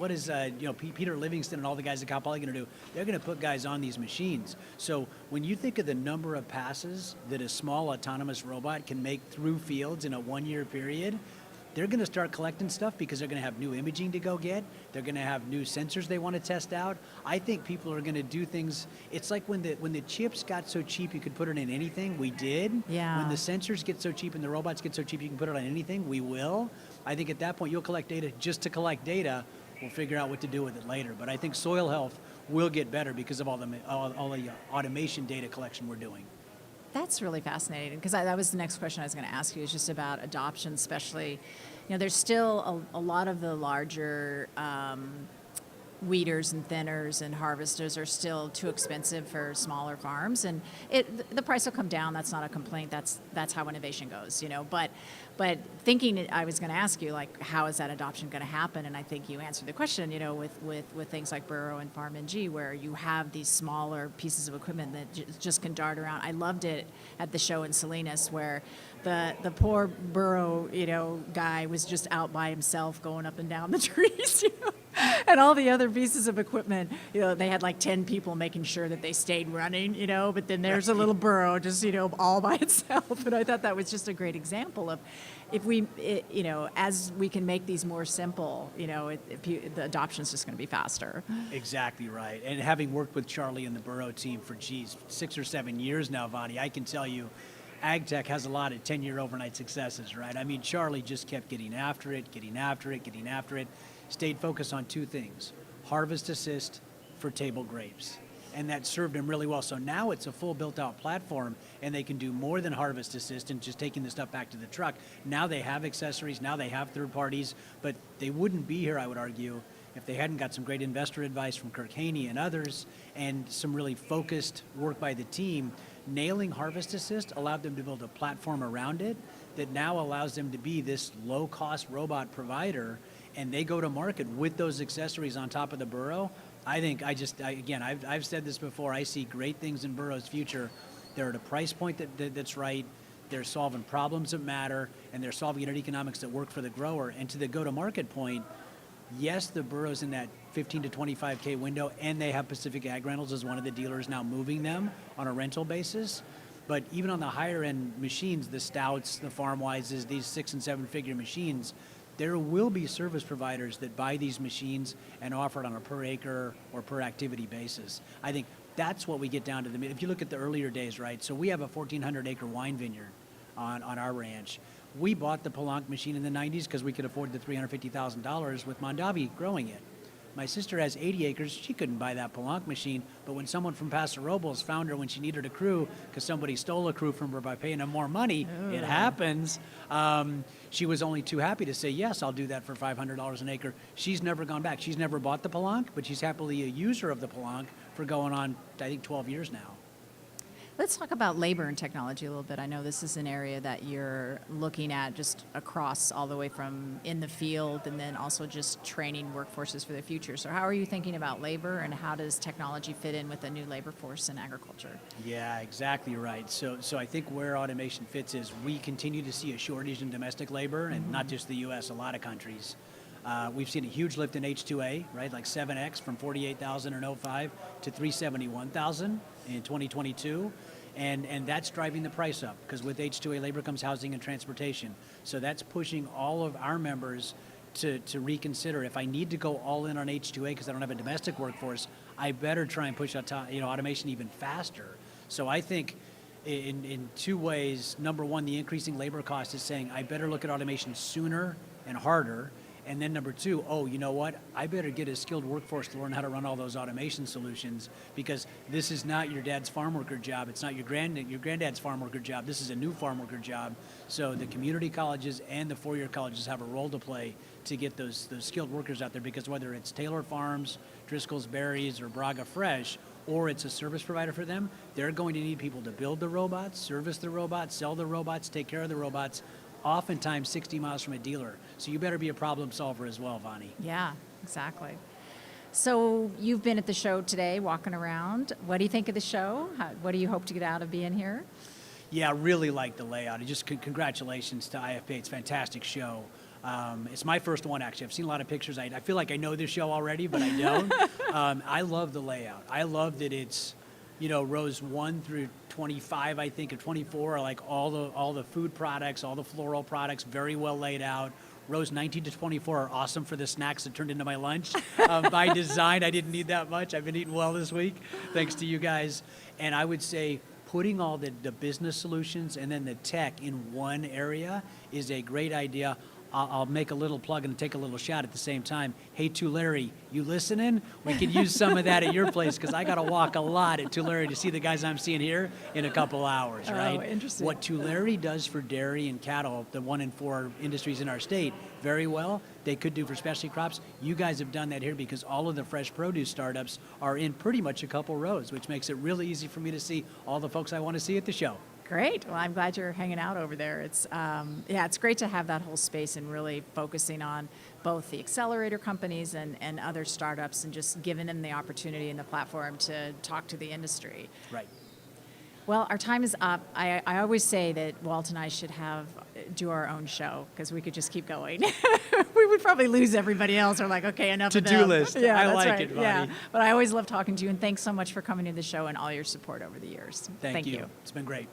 Peter Livingston and all the guys at Cal Poly going to do? They're going to put guys on these machines. So when you think of the number of passes that a small autonomous robot can make through fields in a 1-year period, they're going to start collecting stuff because they're going to have new imaging to go get. They're going to have new sensors they want to test out. I think people are going to do things. It's like when the chips got so cheap you could put it in anything, we did. Yeah. When the sensors get so cheap and the robots get so cheap you can put it on anything, we will. I think at that point you'll collect data just to collect data. We'll figure out what to do with it later. But I think soil health will get better because of all the automation data collection we're doing. That's really fascinating because that was the next question I was going to ask you, is just about adoption, especially, there's still a lot of the larger weeders and thinners and harvesters are still too expensive for smaller farms, and the price will come down. That's not a complaint. That's how innovation goes, But thinking, I was going to ask you, like, how is that adoption going to happen? And I think you answered the question, with things like Burrow and Farm NG, where you have these smaller pieces of equipment that just can dart around. I loved it at the show in Salinas where the poor Burrow, guy was just out by himself going up and down the trees, and all the other pieces of equipment, they had like 10 people making sure that they stayed running, but then there's a little Burrow just, all by itself. And I thought that was just a great example of if as we can make these more simple, the adoption is just going to be faster. Exactly right. And having worked with Charlie and the Burrow team for, 6 or 7 years now, Vonnie, I can tell you, AgTech has a lot of 10-year overnight successes, right? I mean, Charlie just kept getting after it, stayed focused on two things: harvest assist for table grapes. And that served him really well. So now it's a full built-out platform, and they can do more than harvest assist and just taking the stuff back to the truck. Now they have accessories, now they have third parties, but they wouldn't be here, I would argue, if they hadn't got some great investor advice from Kirk Haney and others, and some really focused work by the team. Nailing harvest assist allowed them to build a platform around it that now allows them to be this low-cost robot provider, and they go to market with those accessories on top of the Burrow. I think I've said this before, I see great things in Burrow's future. They're at a price point that's right, they're solving problems that matter, and they're solving unit economics that work for the grower. And to the go-to-market point, yes, the Burrow's in that 15 to 25K window, and they have Pacific Ag Rentals as one of the dealers now moving them on a rental basis. But even on the higher end machines, the Stouts, the Farmwises, these 6 and 7 figure machines, there will be service providers that buy these machines and offer it on a per acre or per activity basis. I think that's what we get down to. If you look at the earlier days, right? So we have a 1,400 acre wine vineyard on our ranch. We bought the Palanque machine in the 90s because we could afford the $350,000 with Mondavi growing it. My sister has 80 acres. She couldn't buy that Palanque machine, but when someone from Paso Robles found her when she needed a crew because somebody stole a crew from her by paying them more money, it happens, she was only too happy to say, yes, I'll do that for $500 an acre. She's never gone back. She's never bought the Palanque, but she's happily a user of the Palanque for going on, I think, 12 years now. Let's talk about labor and technology a little bit. I know this is an area that you're looking at just across all the way from in the field and then also just training workforces for the future. So how are you thinking about labor and how does technology fit in with the new labor force in agriculture? Yeah, exactly right. So I think where automation fits is we continue to see a shortage in domestic labor, and not just the U.S., a lot of countries. We've seen a huge lift in H2A, right, like 7X from 48,000 in 05 to 371,000 in 2022. And that's driving the price up because with H2A labor comes housing and transportation. So that's pushing all of our members to reconsider. If I need to go all in on H2A because I don't have a domestic workforce, I better try and push automation even faster. So I think in two ways. Number one, the increasing labor cost is saying I better look at automation sooner and harder. And then number two, oh, you know what? I better get a skilled workforce to learn how to run all those automation solutions because this is not your dad's farm worker job. It's not your granddad's farm worker job. This is a new farm worker job. So the community colleges and the four-year colleges have a role to play to get those skilled workers out there because whether it's Taylor Farms, Driscoll's Berries, or Braga Fresh, or it's a service provider for them, they're going to need people to build the robots, service the robots, sell the robots, take care of the robots, oftentimes 60 miles from a dealer. So you better be a problem solver as well, Vonnie. Yeah, exactly. So you've been at the show today, walking around. What do you think of the show? What do you hope to get out of being here? Yeah, I really like the layout. Just congratulations to IFPA. It's a fantastic show. It's my first one, actually. I've seen a lot of pictures. I feel like I know this show already, but I don't. I love the layout. I love that it's, rows 1 through 25, I think, or 24 are like all the food products, all the floral products, very well laid out. Rows 19 to 24 are awesome for the snacks that turned into my lunch. By design, I didn't need that much. I've been eating well this week, thanks to you guys. And I would say putting all the business solutions and then the tech in one area is a great idea. I'll make a little plug and take a little shot at the same time. Hey, Tulare, you listening? We could use some of that at your place because I got to walk a lot at Tulare to see the guys I'm seeing here in a couple hours, right? Oh, interesting. What Tulare does for dairy and cattle, the 1 in 4 industries in our state, very well, they could do for specialty crops. You guys have done that here because all of the fresh produce startups are in pretty much a couple rows, which makes it really easy for me to see all the folks I want to see at the show. Great. Well, I'm glad you're hanging out over there. It's it's great to have that whole space and really focusing on both the accelerator companies and other startups and just giving them the opportunity and the platform to talk to the industry. Right. Well, our time is up. I always say that Walt and I should do our own show because we could just keep going. We would probably lose everybody else. We're like, okay, enough of them. To-do list. Yeah, I that's like right. it, Vonnie. Yeah. But I always love talking to you, and thanks so much for coming to the show and all your support over the years. Thank you. It's been great.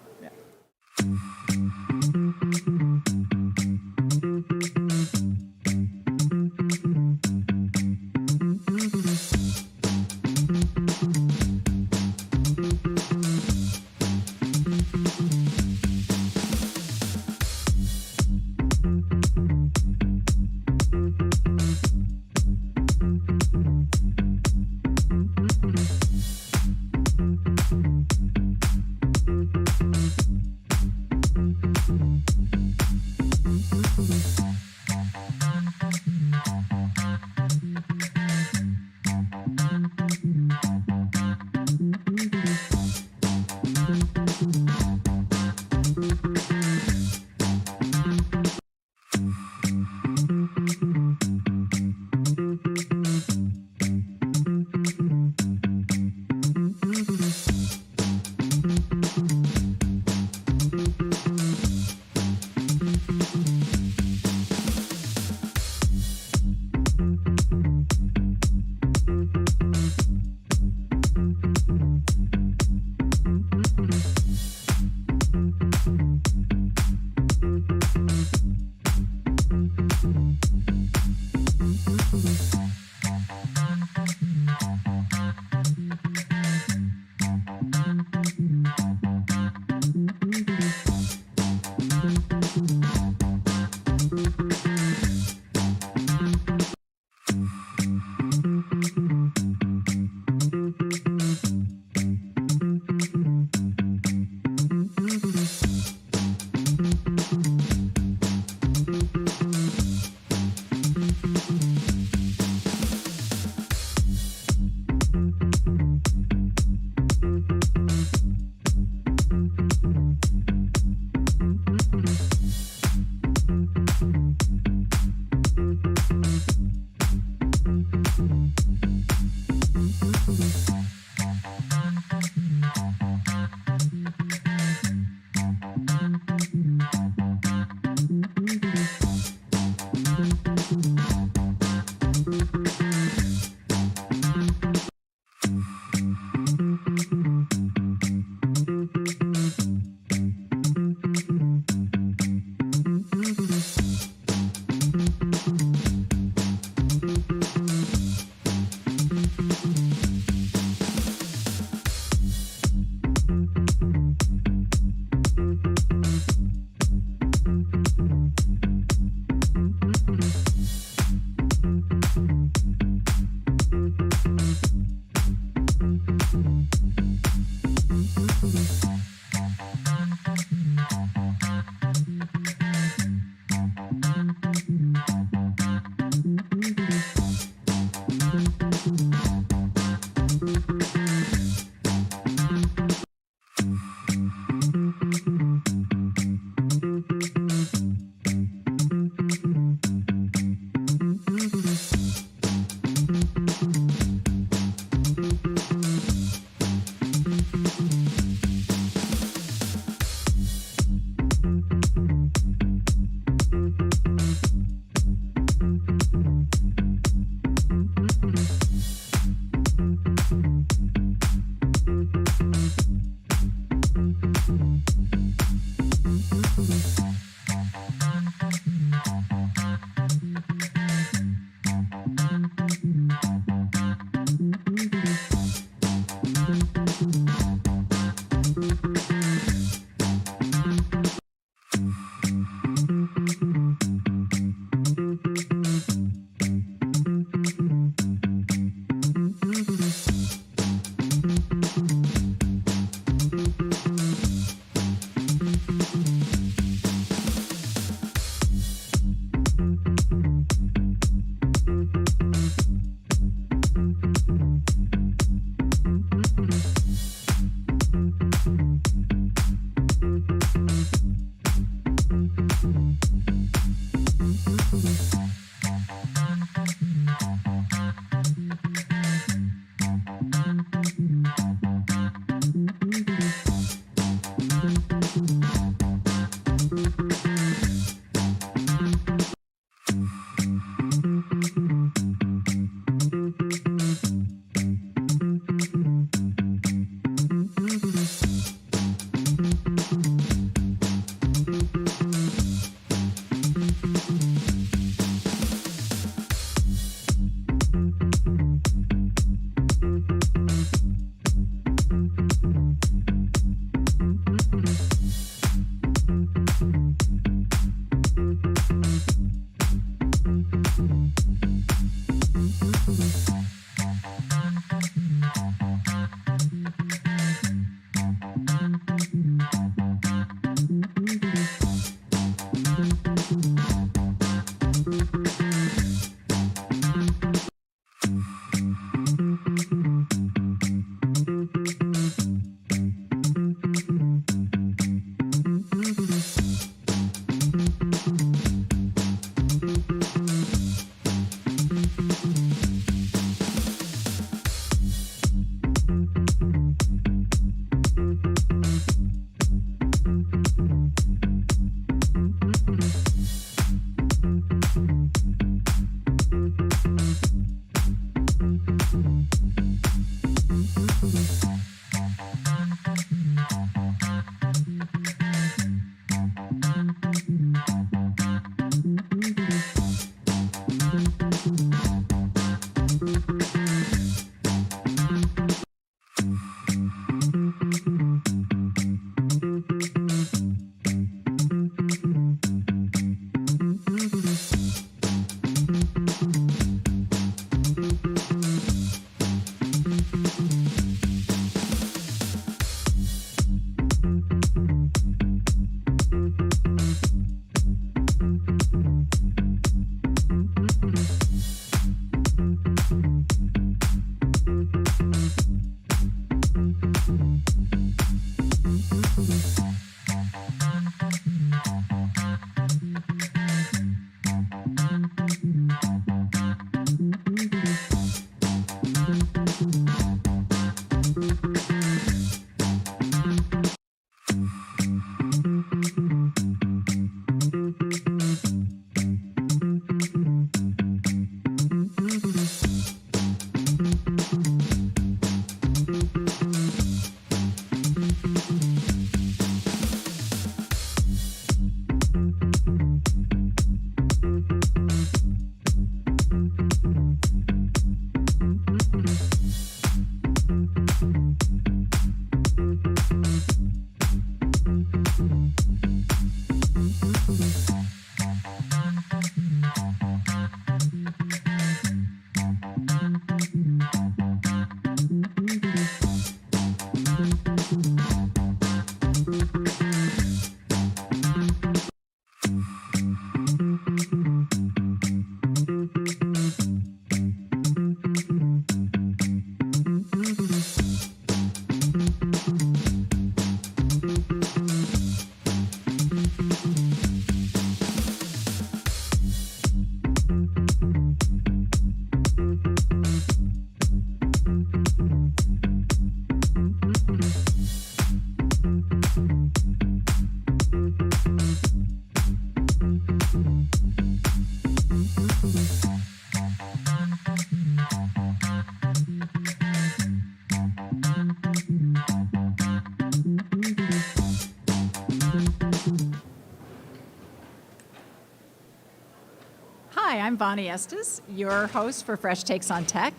Hi, I'm Vonnie Estes, your host for Fresh Takes on Tech,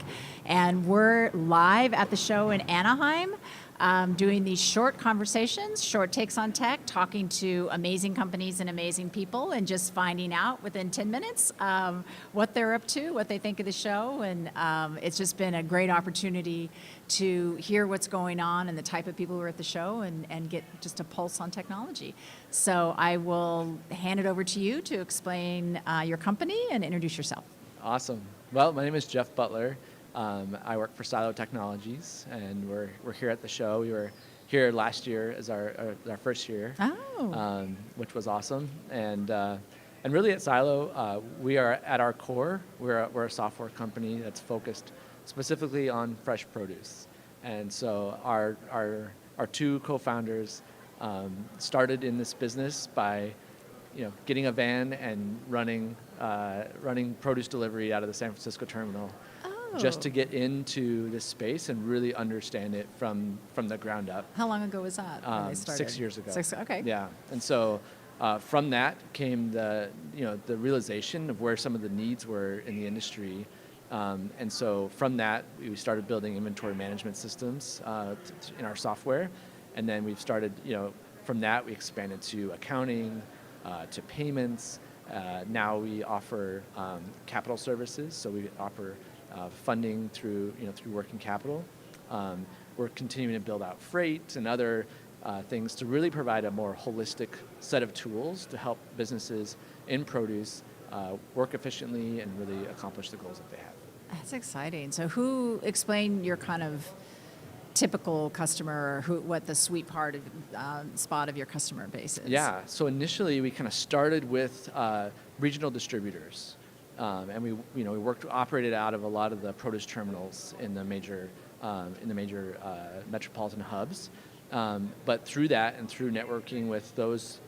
and we're live at the show in Anaheim, doing these short conversations, short takes on tech, talking to amazing companies and amazing people, and just finding out within 10 minutes what they're up to, what they think of the show, and it's just been a great opportunity to hear what's going on and the type of people who are at the show and get just a pulse on technology. So I will hand it over to you to explain your company and introduce yourself. Awesome. Well, my name is Jeff Butler. I work for Silo Technologies, and we're here at the show. We were here last year as our first year, which was awesome. And really at Silo, we are at our core, we're a software company that's focused specifically on fresh produce. And so our two co-founders started in this business by getting a van and running produce delivery out of the San Francisco terminal, just to get into this space and really understand it from the ground up. How long ago was that when they started? 6 years ago. Okay. Yeah, and so from that came the realization of where some of the needs were in the industry, and so from that we started building inventory management systems in our software, and then we've started from that we expanded to accounting, to payments. Now we offer capital services, so we offer funding through working capital. We're continuing to build out freight and other things to really provide a more holistic set of tools to help businesses in produce work efficiently and really accomplish the goals that they have. That's exciting. So explain your kind of typical customer, or what the sweet part of spot of your customer base is? Yeah, so initially we kind of started with regional distributors. And we operated out of a lot of the produce terminals in the major metropolitan hubs. But through that and through networking with those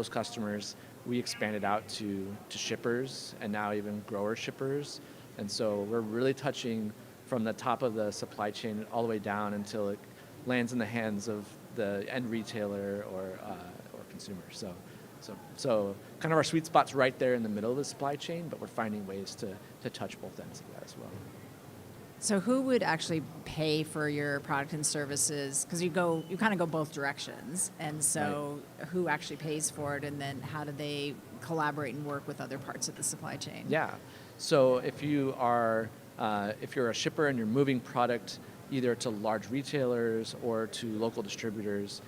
customers, we expanded out to shippers and now even grower shippers. And so we're really touching from the top of the supply chain all the way down until it lands in the hands of the end retailer or consumer. So kind of our sweet spot's right there in the middle of the supply chain, but we're finding ways to touch both ends of that as well. So who would actually pay for your product and services? Because you kind of go both directions, and so who actually pays for it, and then how do they collaborate and work with other parts of the supply chain? Yeah, So if you are, if you're a shipper and you're moving product either to large retailers or to local distributors,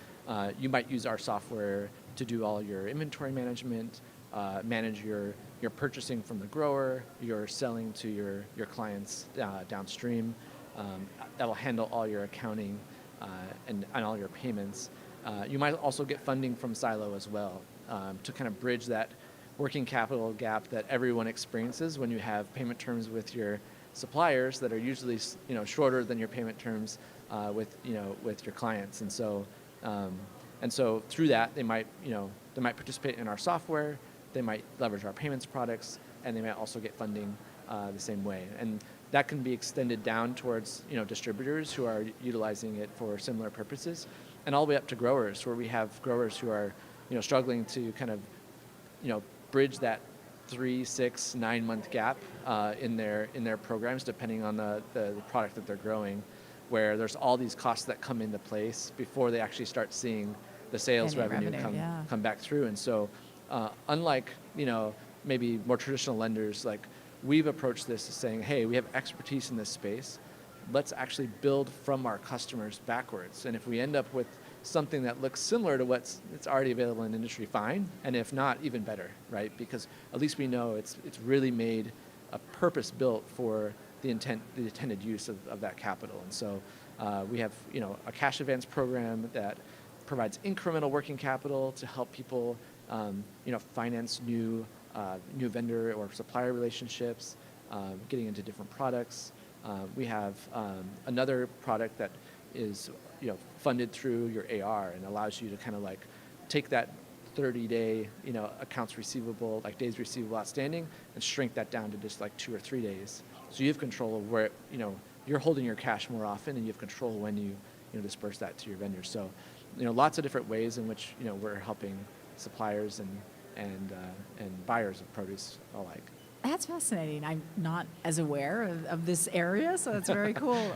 you might use our software to do all your inventory management, manage your purchasing from the grower, your selling to your clients downstream. That will handle all your accounting and all your payments. You might also get funding from Silo as well to kind of bridge that working capital gap that everyone experiences when you have payment terms with your suppliers that are usually shorter than your payment terms with your clients. And so through that they might participate in our software, they might leverage our payments products, and they might also get funding the same way. And that can be extended down towards distributors who are utilizing it for similar purposes, and all the way up to growers, where we have growers who are struggling to kind of bridge that 3, 6, 9 month gap in their programs, depending on the product that they're growing, where there's all these costs that come into place before they actually start seeing the sales revenue come back through. And so unlike maybe more traditional lenders, like we've approached this as saying, hey, we have expertise in this space. Let's actually build from our customers backwards. And if we end up with something that looks similar to what's already available in industry, fine. And if not, even better, right? Because at least we know it's really made a purpose built for the intended use of that capital. And so we have a cash advance program that provides incremental working capital to help people finance new vendor or supplier relationships, getting into different products. We have another product that is funded through your AR and allows you to kind of like take that 30-day accounts receivable, like days receivable outstanding, and shrink that down to just like 2 or 3 days. So you have control of where you're holding your cash more often, and you have control when you disperse that to your vendors. So lots of different ways in which we're helping suppliers and buyers of produce alike. That's fascinating. I'm not as aware of this area, so that's very cool.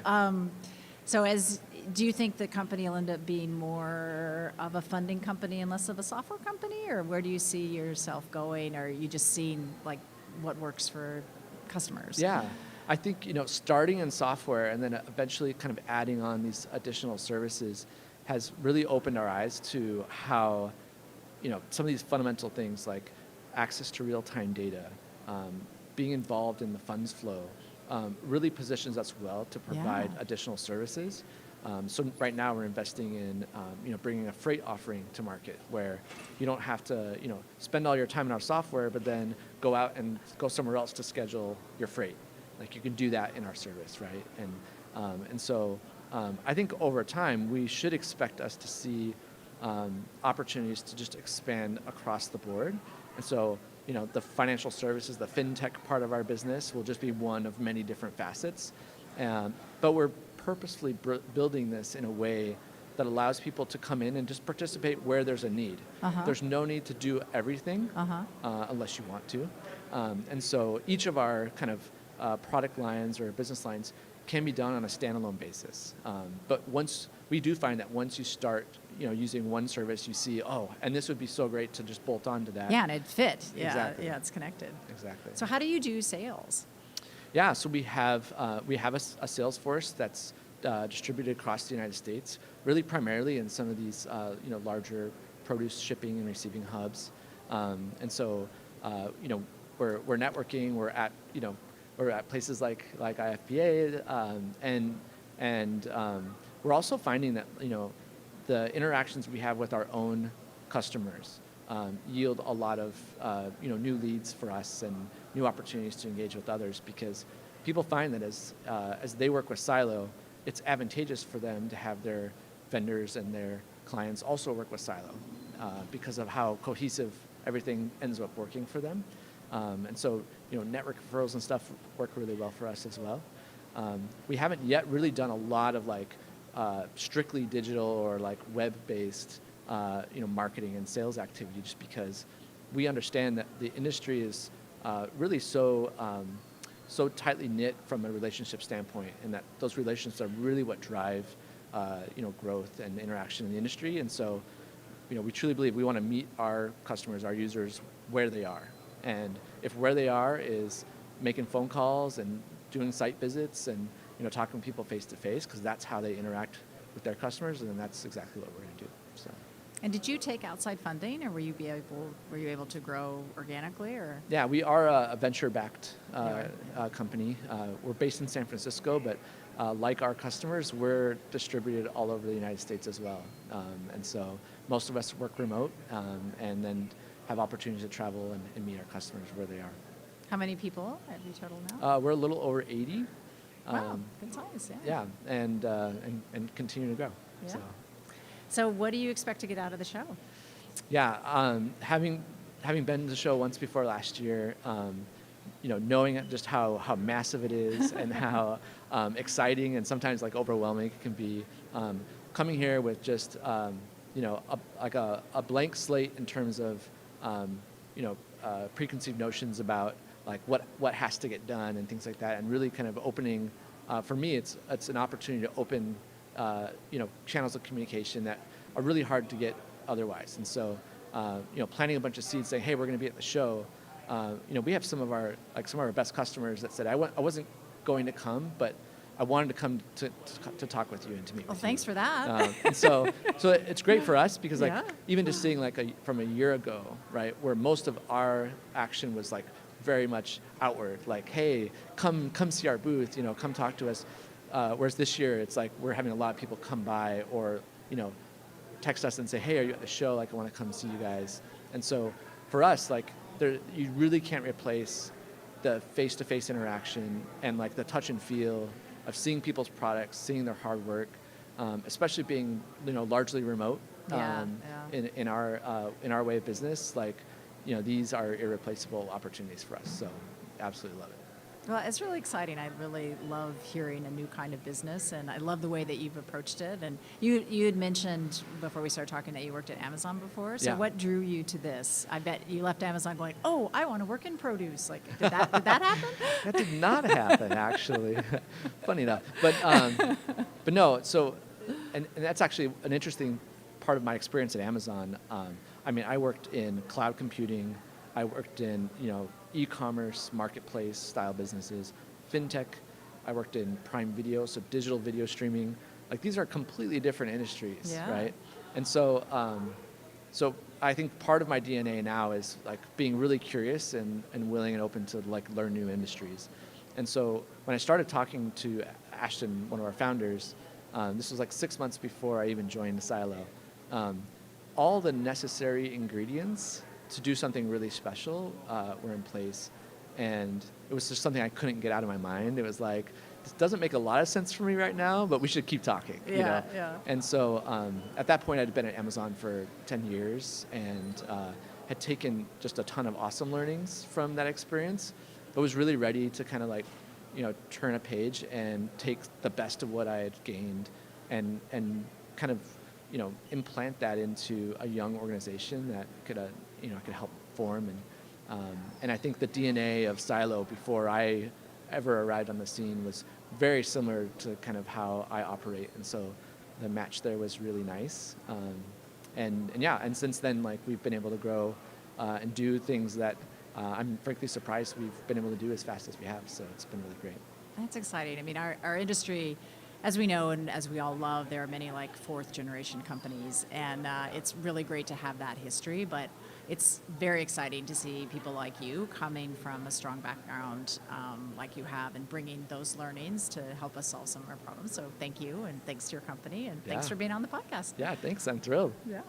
Do you think the company will end up being more of a funding company and less of a software company, or where do you see yourself going? Or are you just seeing like what works for customers? Yeah, I think starting in software and then eventually kind of adding on these additional services has really opened our eyes to how some of these fundamental things like access to real-time data, being involved in the funds flow, really positions us well to provide additional services. So right now we're investing in bringing a freight offering to market where you don't have to spend all your time in our software but then go out and go somewhere else to schedule your freight. Like you can do that in our service, right? And so I think over time we should expect us to see opportunities to just expand across the board. And so the financial services, the fintech part of our business will just be one of many different facets. But we're purposefully building this in a way that allows people to come in and just participate where there's a need. There's no need to do everything unless you want to. And so each of our kind of product lines or business lines can be done on a standalone basis. But once we do find that once you start using one service, you see, and this would be so great to just bolt on to that. Yeah, and it fit. Yeah, exactly. Yeah, it's connected. Exactly. So how do you do sales? Yeah, so we have a sales force that's distributed across the United States, really primarily in some of these larger produce shipping and receiving hubs, and so we're networking. We're at places like IFPA, and we're also finding that the interactions we have with our own customers yield a lot of new leads for us and new opportunities to engage with others, because people find that as they work with Silo, it's advantageous for them to have their vendors and their clients also work with Silo because of how cohesive everything ends up working for them. And so network referrals and stuff work really well for us as well. We haven't yet really done a lot of like strictly digital or like web-based marketing and sales activity, just because we understand that the industry is really so tightly knit from a relationship standpoint, and that those relationships are really what drive growth and interaction in the industry. And so we truly believe we want to meet our customers, our users, where they are. And if where they are is making phone calls and doing site visits and talking to people face to face, because that's how they interact with their customers, and that's exactly what we're going to do. So. And did you take outside funding, or were you able to grow organically, or? Yeah, we are a venture-backed company. We're based in San Francisco, but like our customers, we're distributed all over the United States as well. And so most of us work remote, and then have opportunities to travel and meet our customers where they are. How many people have you total now? We're a little over 80. Wow, good size, yeah. Yeah, and continue to grow. Yeah. So what do you expect to get out of the show? Yeah, having been to the show once before last year, knowing just how massive it is and how exciting and sometimes like overwhelming it can be, coming here with just a blank slate in terms of preconceived notions about like what has to get done and things like that, and really kind of opening. For me, it's an opportunity to open channels of communication that are really hard to get otherwise. And so, planting a bunch of seeds, saying, "Hey, we're going to be at the show." We have some of our best customers that said, "I wasn't going to come, but I wanted to come to talk with you and to meet with you." Well, thanks for that. And so it's great for us because even just seeing from a year ago, right, where most of our action was like very much outward, like, "Hey, come see our booth, come talk to us." Whereas this year, it's like we're having a lot of people come by or, text us and say, "Hey, are you at the show? Like, I want to come see you guys." And so for us, like, you really can't replace the face-to-face interaction and like the touch and feel of seeing people's products, seeing their hard work, especially being, largely remote in our way of business. Like, these are irreplaceable opportunities for us. So absolutely love it. Well, it's really exciting. I really love hearing a new kind of business, and I love the way that you've approached it. And you had mentioned before we started talking that you worked at Amazon before. So what drew you to this? I bet you left Amazon going, "Oh, I want to work in produce." Like, did that happen? That did not happen, actually. Funny enough, but no. So, and that's actually an interesting part of my experience at Amazon. I worked in cloud computing. I worked in e-commerce, marketplace style businesses, fintech. I worked in Prime Video, so digital video streaming. Like, these are completely different industries, right? And so, I think part of my DNA now is like being really curious and willing and open to like learn new industries. And so when I started talking to Ashton, one of our founders, this was like 6 months before I even joined Silo. All the necessary ingredients to do something really special were in place, and it was just something I couldn't get out of my mind. It was like, this doesn't make a lot of sense for me right now, but we should keep talking. Yeah. And so at that point, I'd been at Amazon for 10 years and had taken just a ton of awesome learnings from that experience, but was really ready to kind of like, turn a page and take the best of what I had gained and kind of, implant that into a young organization that could help form. And I think the DNA of Silo before I ever arrived on the scene was very similar to kind of how I operate. And so the match there was really nice. And since then, like, we've been able to grow and do things that I'm frankly surprised we've been able to do as fast as we have. So it's been really great. That's exciting. I mean, our industry, as we know and as we all love, there are many like fourth generation companies, and it's really great to have that history, but it's very exciting to see people like you coming from a strong background like you have and bringing those learnings to help us solve some of our problems. So thank you, and thanks to your company, and thanks for being on the podcast. Yeah, thanks. I'm thrilled. Yeah.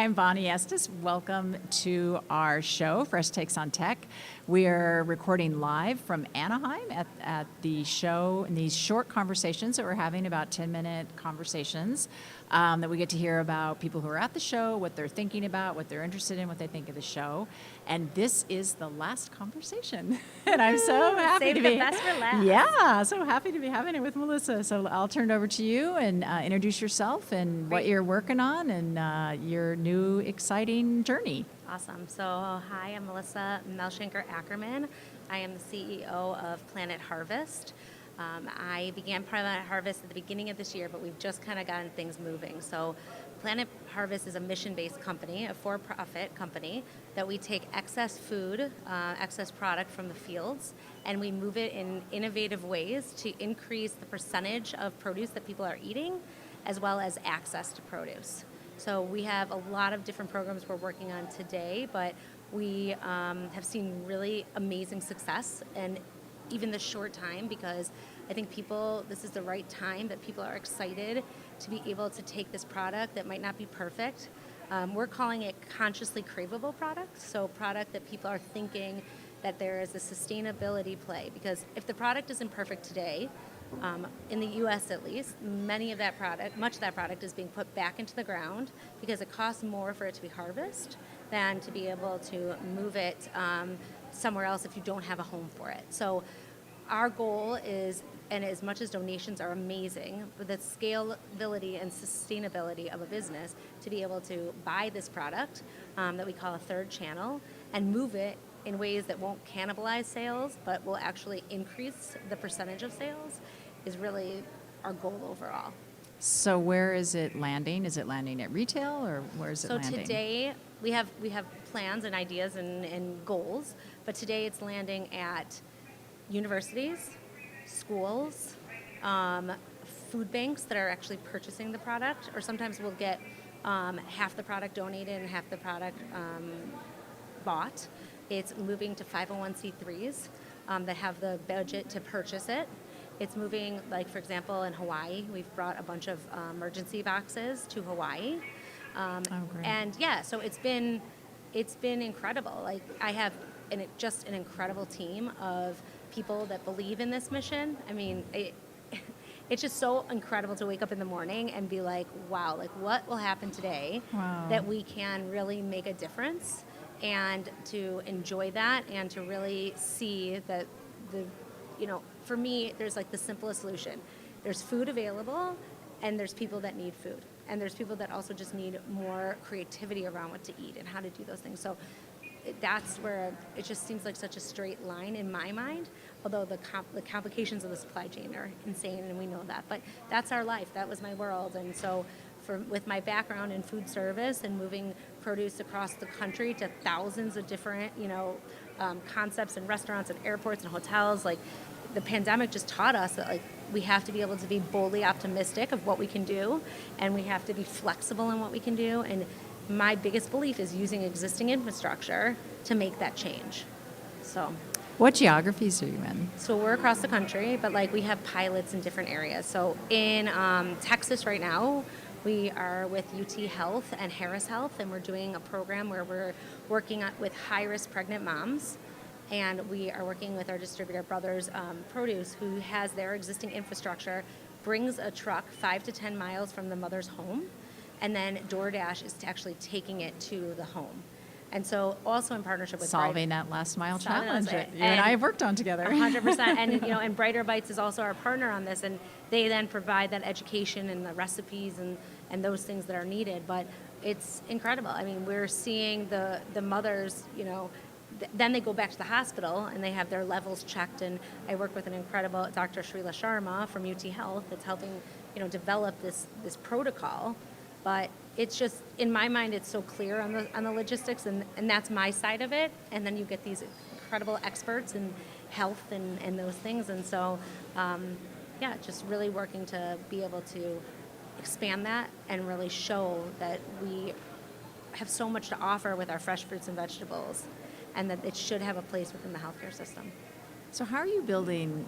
I'm Vonnie Estes. Welcome to our show, Fresh Takes on Tech. We are recording live from Anaheim at the show, in these short conversations that we're having, about 10-minute conversations that we get to hear about people who are at the show, what they're thinking about, what they're interested in, what they think of the show. And this is the last conversation. And I'm so happy Save to the be best for last. Yeah, so happy to be having it with Melissa. So I'll turn it over to you and introduce yourself and what you're working on and your new exciting journey. Awesome. So, hi, I'm Melissa Melshanker Ackerman. I am the CEO of Planet Harvest. I began Planet Harvest at the beginning of this year, but we've just kind of gotten things moving. So, Planet Harvest is a mission-based company, a for-profit company, that we take excess food, excess product from the fields, and we move it in innovative ways to increase the percentage of produce that people are eating, as well as access to produce. So we have a lot of different programs we're working on today, but we have seen really amazing success, and even this short time, because I think this is the right time that people are excited to be able to take this product that might not be perfect. We're calling it consciously craveable product, so product that people are thinking that there is a sustainability play, because if the product isn't perfect today, in the U.S. at least, much of that product is being put back into the ground because it costs more for it to be harvested than to be able to move it somewhere else if you don't have a home for it. So our goal is, and as much as donations are amazing, but the scalability and sustainability of a business to be able to buy this product that we call a third channel and move it in ways that won't cannibalize sales, but will actually increase the percentage of sales, is really our goal overall. So where is it landing? Is it landing at retail, or where is it landing? So today we have plans and ideas and goals, but today it's landing at universities, schools, food banks that are actually purchasing the product, or sometimes we'll get half the product donated and half the product bought. It's moving to 501c3s that have the budget to purchase it. It's moving, like, for example, in Hawaii, we've brought a bunch of emergency boxes to Hawaii. Great. And yeah, so it's been incredible. Like, I have just an incredible team of people that believe in this mission. I mean, it's just so incredible to wake up in the morning and be like, wow, like, what will happen today that we can really make a difference, and to enjoy that and to really see that for me, there's like the simplest solution. There's food available, and there's people that need food. And there's people that also just need more creativity around what to eat and how to do those things. So that's where it just seems like such a straight line in my mind, although the complications of the supply chain are insane, and we know that. But that's our life. That was my world. And so with my background in food service and moving produce across the country to thousands of different, concepts and restaurants and airports and hotels, like, the pandemic just taught us that, like, we have to be able to be boldly optimistic of what we can do, and we have to be flexible in what we can do. And my biggest belief is using existing infrastructure to make that change. So, what geographies are you in? So we're across the country, but like we have pilots in different areas. So in Texas right now, we are with UT Health and Harris Health, and we're doing a program where we're working with high-risk pregnant moms. And we are working with our distributor, Brothers Produce, who has their existing infrastructure, brings a truck 5 to 10 miles from the mother's home, and then DoorDash is actually taking it to the home. And so also in partnership with Solving that last mile challenge that you and and I have worked on together. 100%. And, and Brighter Bites is also our partner on this, and they then provide that education and the recipes and those things that are needed. But it's incredible. I mean, we're seeing the mothers, then they go back to the hospital and they have their levels checked. And I work with an incredible Dr. Shrila Sharma from UT Health that's helping, develop this protocol. But it's just, in my mind, it's so clear on the logistics, and that's my side of it. And then you get these incredible experts in health and those things. And so, just really working to be able to expand that and really show that we have so much to offer with our fresh fruits and vegetables, and that it should have a place within the healthcare system. So how are you building?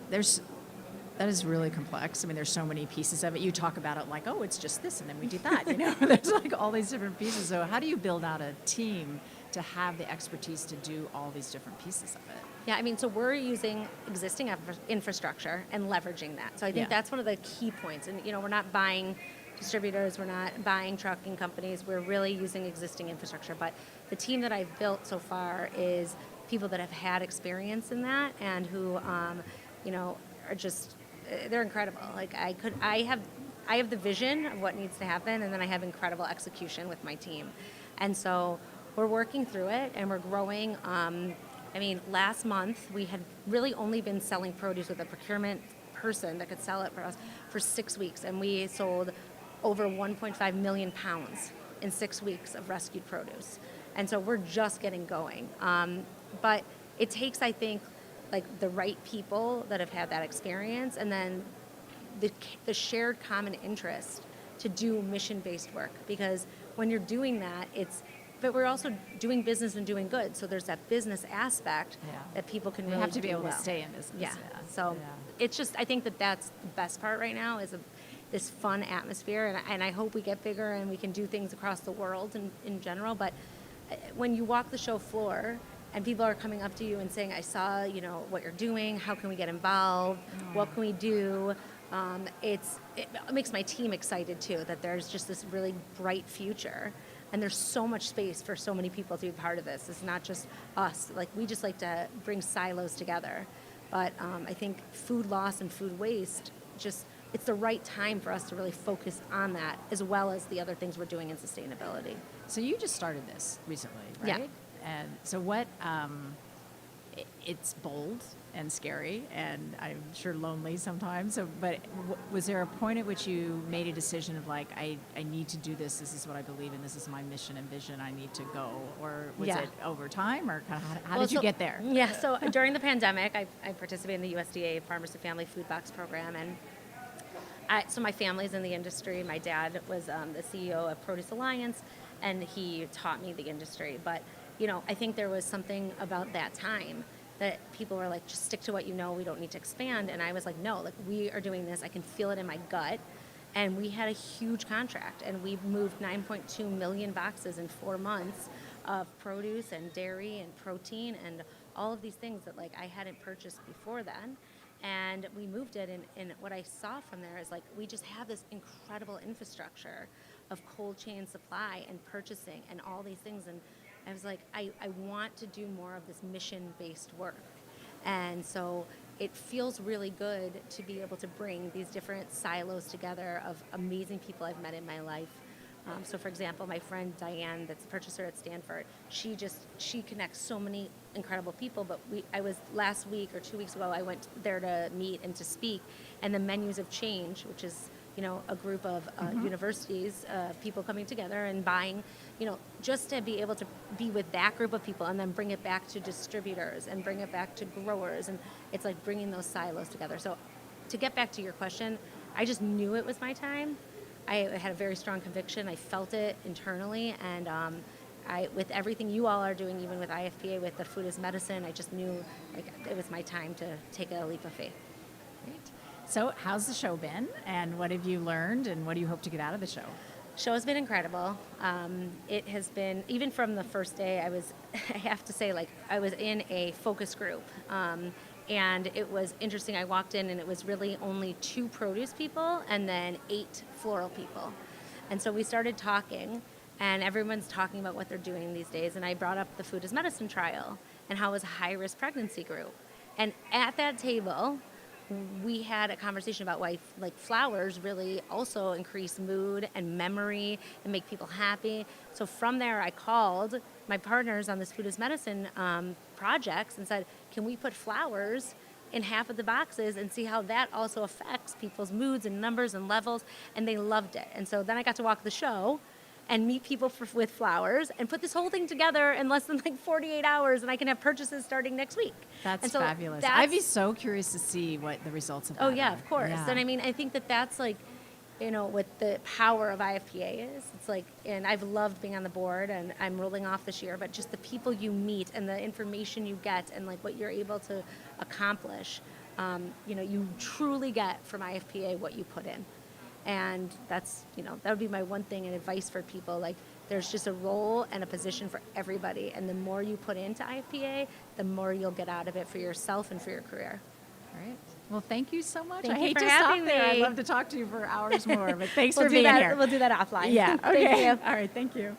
That is really complex. I mean, there's so many pieces of it. You talk about it like, oh, it's just this, and then we do that. There's like all these different pieces. So how do you build out a team to have the expertise to do all these different pieces of it? Yeah, I mean, so we're using existing infrastructure and leveraging that. So I think that's one of the key points. And, we're not buying distributors, we're not buying trucking companies, we're really using existing infrastructure. But the team that I've built so far is people that have had experience in that and who, are just, they're incredible. Like I have the vision of what needs to happen, and then I have incredible execution with my team. And so we're working through it and we're growing. Last month we had really only been selling produce with a procurement person that could sell it for us for 6 weeks, and we sold over 1.5 million pounds in 6 weeks of rescued produce. And so we're just getting going. But it takes, I think, like the right people that have had that experience, and then the shared common interest to do mission-based work. Because when you're doing that, but we're also doing business and doing good. So there's that business aspect that people can really have to be able well. to stay in business. Yeah. So it's just, I think that's the best part right now is this fun atmosphere. And I hope we get bigger and we can do things across the world in general. But when you walk the show floor and people are coming up to you and saying, I saw, what you're doing. How can we get involved? What can we do? It makes my team excited too, that there's just this really bright future. And there's so much space for so many people to be part of this. It's not just us. Like, we just like to bring silos together. But I think food loss and food waste, it's the right time for us to really focus on that, as well as the other things we're doing in sustainability. So you just started this recently, right? Yeah. And so what, it's bold and scary, and I'm sure lonely sometimes. So, but was there a point at which you made a decision of like, I need to do this. This is what I believe in. This is my mission and vision. I need to go. Or was it over time, or kind of how did you get there? Yeah. So during the pandemic, I participated in the USDA Farmers to Family Food Box Program, and so my family's in the industry. My dad was the CEO of Produce Alliance, and he taught me the industry. But I think there was something about that time that people were like, just stick to what you know, we don't need to expand. And I was like, no, like, we are doing this. I can feel it in my gut. And we had a huge contract, and we moved 9.2 million boxes in 4 months of produce and dairy and protein and all of these things that like I hadn't purchased before then. And we moved it, and what I saw from there is like, we just have this incredible infrastructure of cold chain supply and purchasing and all these things. And I was like, I want to do more of this mission-based work. And so it feels really good to be able to bring these different silos together of amazing people I've met in my life. So for example, my friend Diane, that's a purchaser at Stanford, she connects so many incredible people. But I was last week or 2 weeks ago, I went there to meet and to speak, and the Menus of Change, which is a group of universities, people coming together and buying, just to be able to be with that group of people and then bring it back to distributors and bring it back to growers. And it's like bringing those silos together. So to get back to your question, I just knew it was my time. I had a very strong conviction. I felt it internally. And with everything you all are doing, even with IFPA, with the food as medicine, I just knew like it was my time to take a leap of faith. Great. So how's the show been, and what have you learned, and what do you hope to get out of the show? Show has been incredible. It has been, even from the first day, I have to say, like, I was in a focus group. And it was interesting. I walked in and it was really only 2 produce people and then 8 floral people. And so we started talking, and everyone's talking about what they're doing these days. And I brought up the food as medicine trial and how it was a high-risk pregnancy group. And at that table, we had a conversation about why like flowers really also increase mood and memory and make people happy. So from there, I called my partners on this food as medicine projects and said, can we put flowers in half of the boxes and see how that also affects people's moods and numbers and levels? And they loved it. And so then I got to walk the show and meet people with flowers and put this whole thing together in less than like 48 hours, and I can have purchases starting next week. That's fabulous. I'd be so curious to see what the results of that are. Oh yeah, of course. Yeah. And I mean, I think that's like, what the power of IFPA is. It's like, and I've loved being on the board, and I'm rolling off this year, but just the people you meet and the information you get and like what you're able to accomplish you truly get from IFPA what you put in. And that's, that would be my one thing and advice for people. Like, there's just a role and a position for everybody. And the more you put into IFPA, the more you'll get out of it for yourself and for your career. All right. Well, thank you so much. Thank I you hate for to stop having there. I'd me. love to talk to you for hours more, but thanks We'll for do being that, here. We'll do that offline. Yeah. Okay. Thank you. All right. Thank you.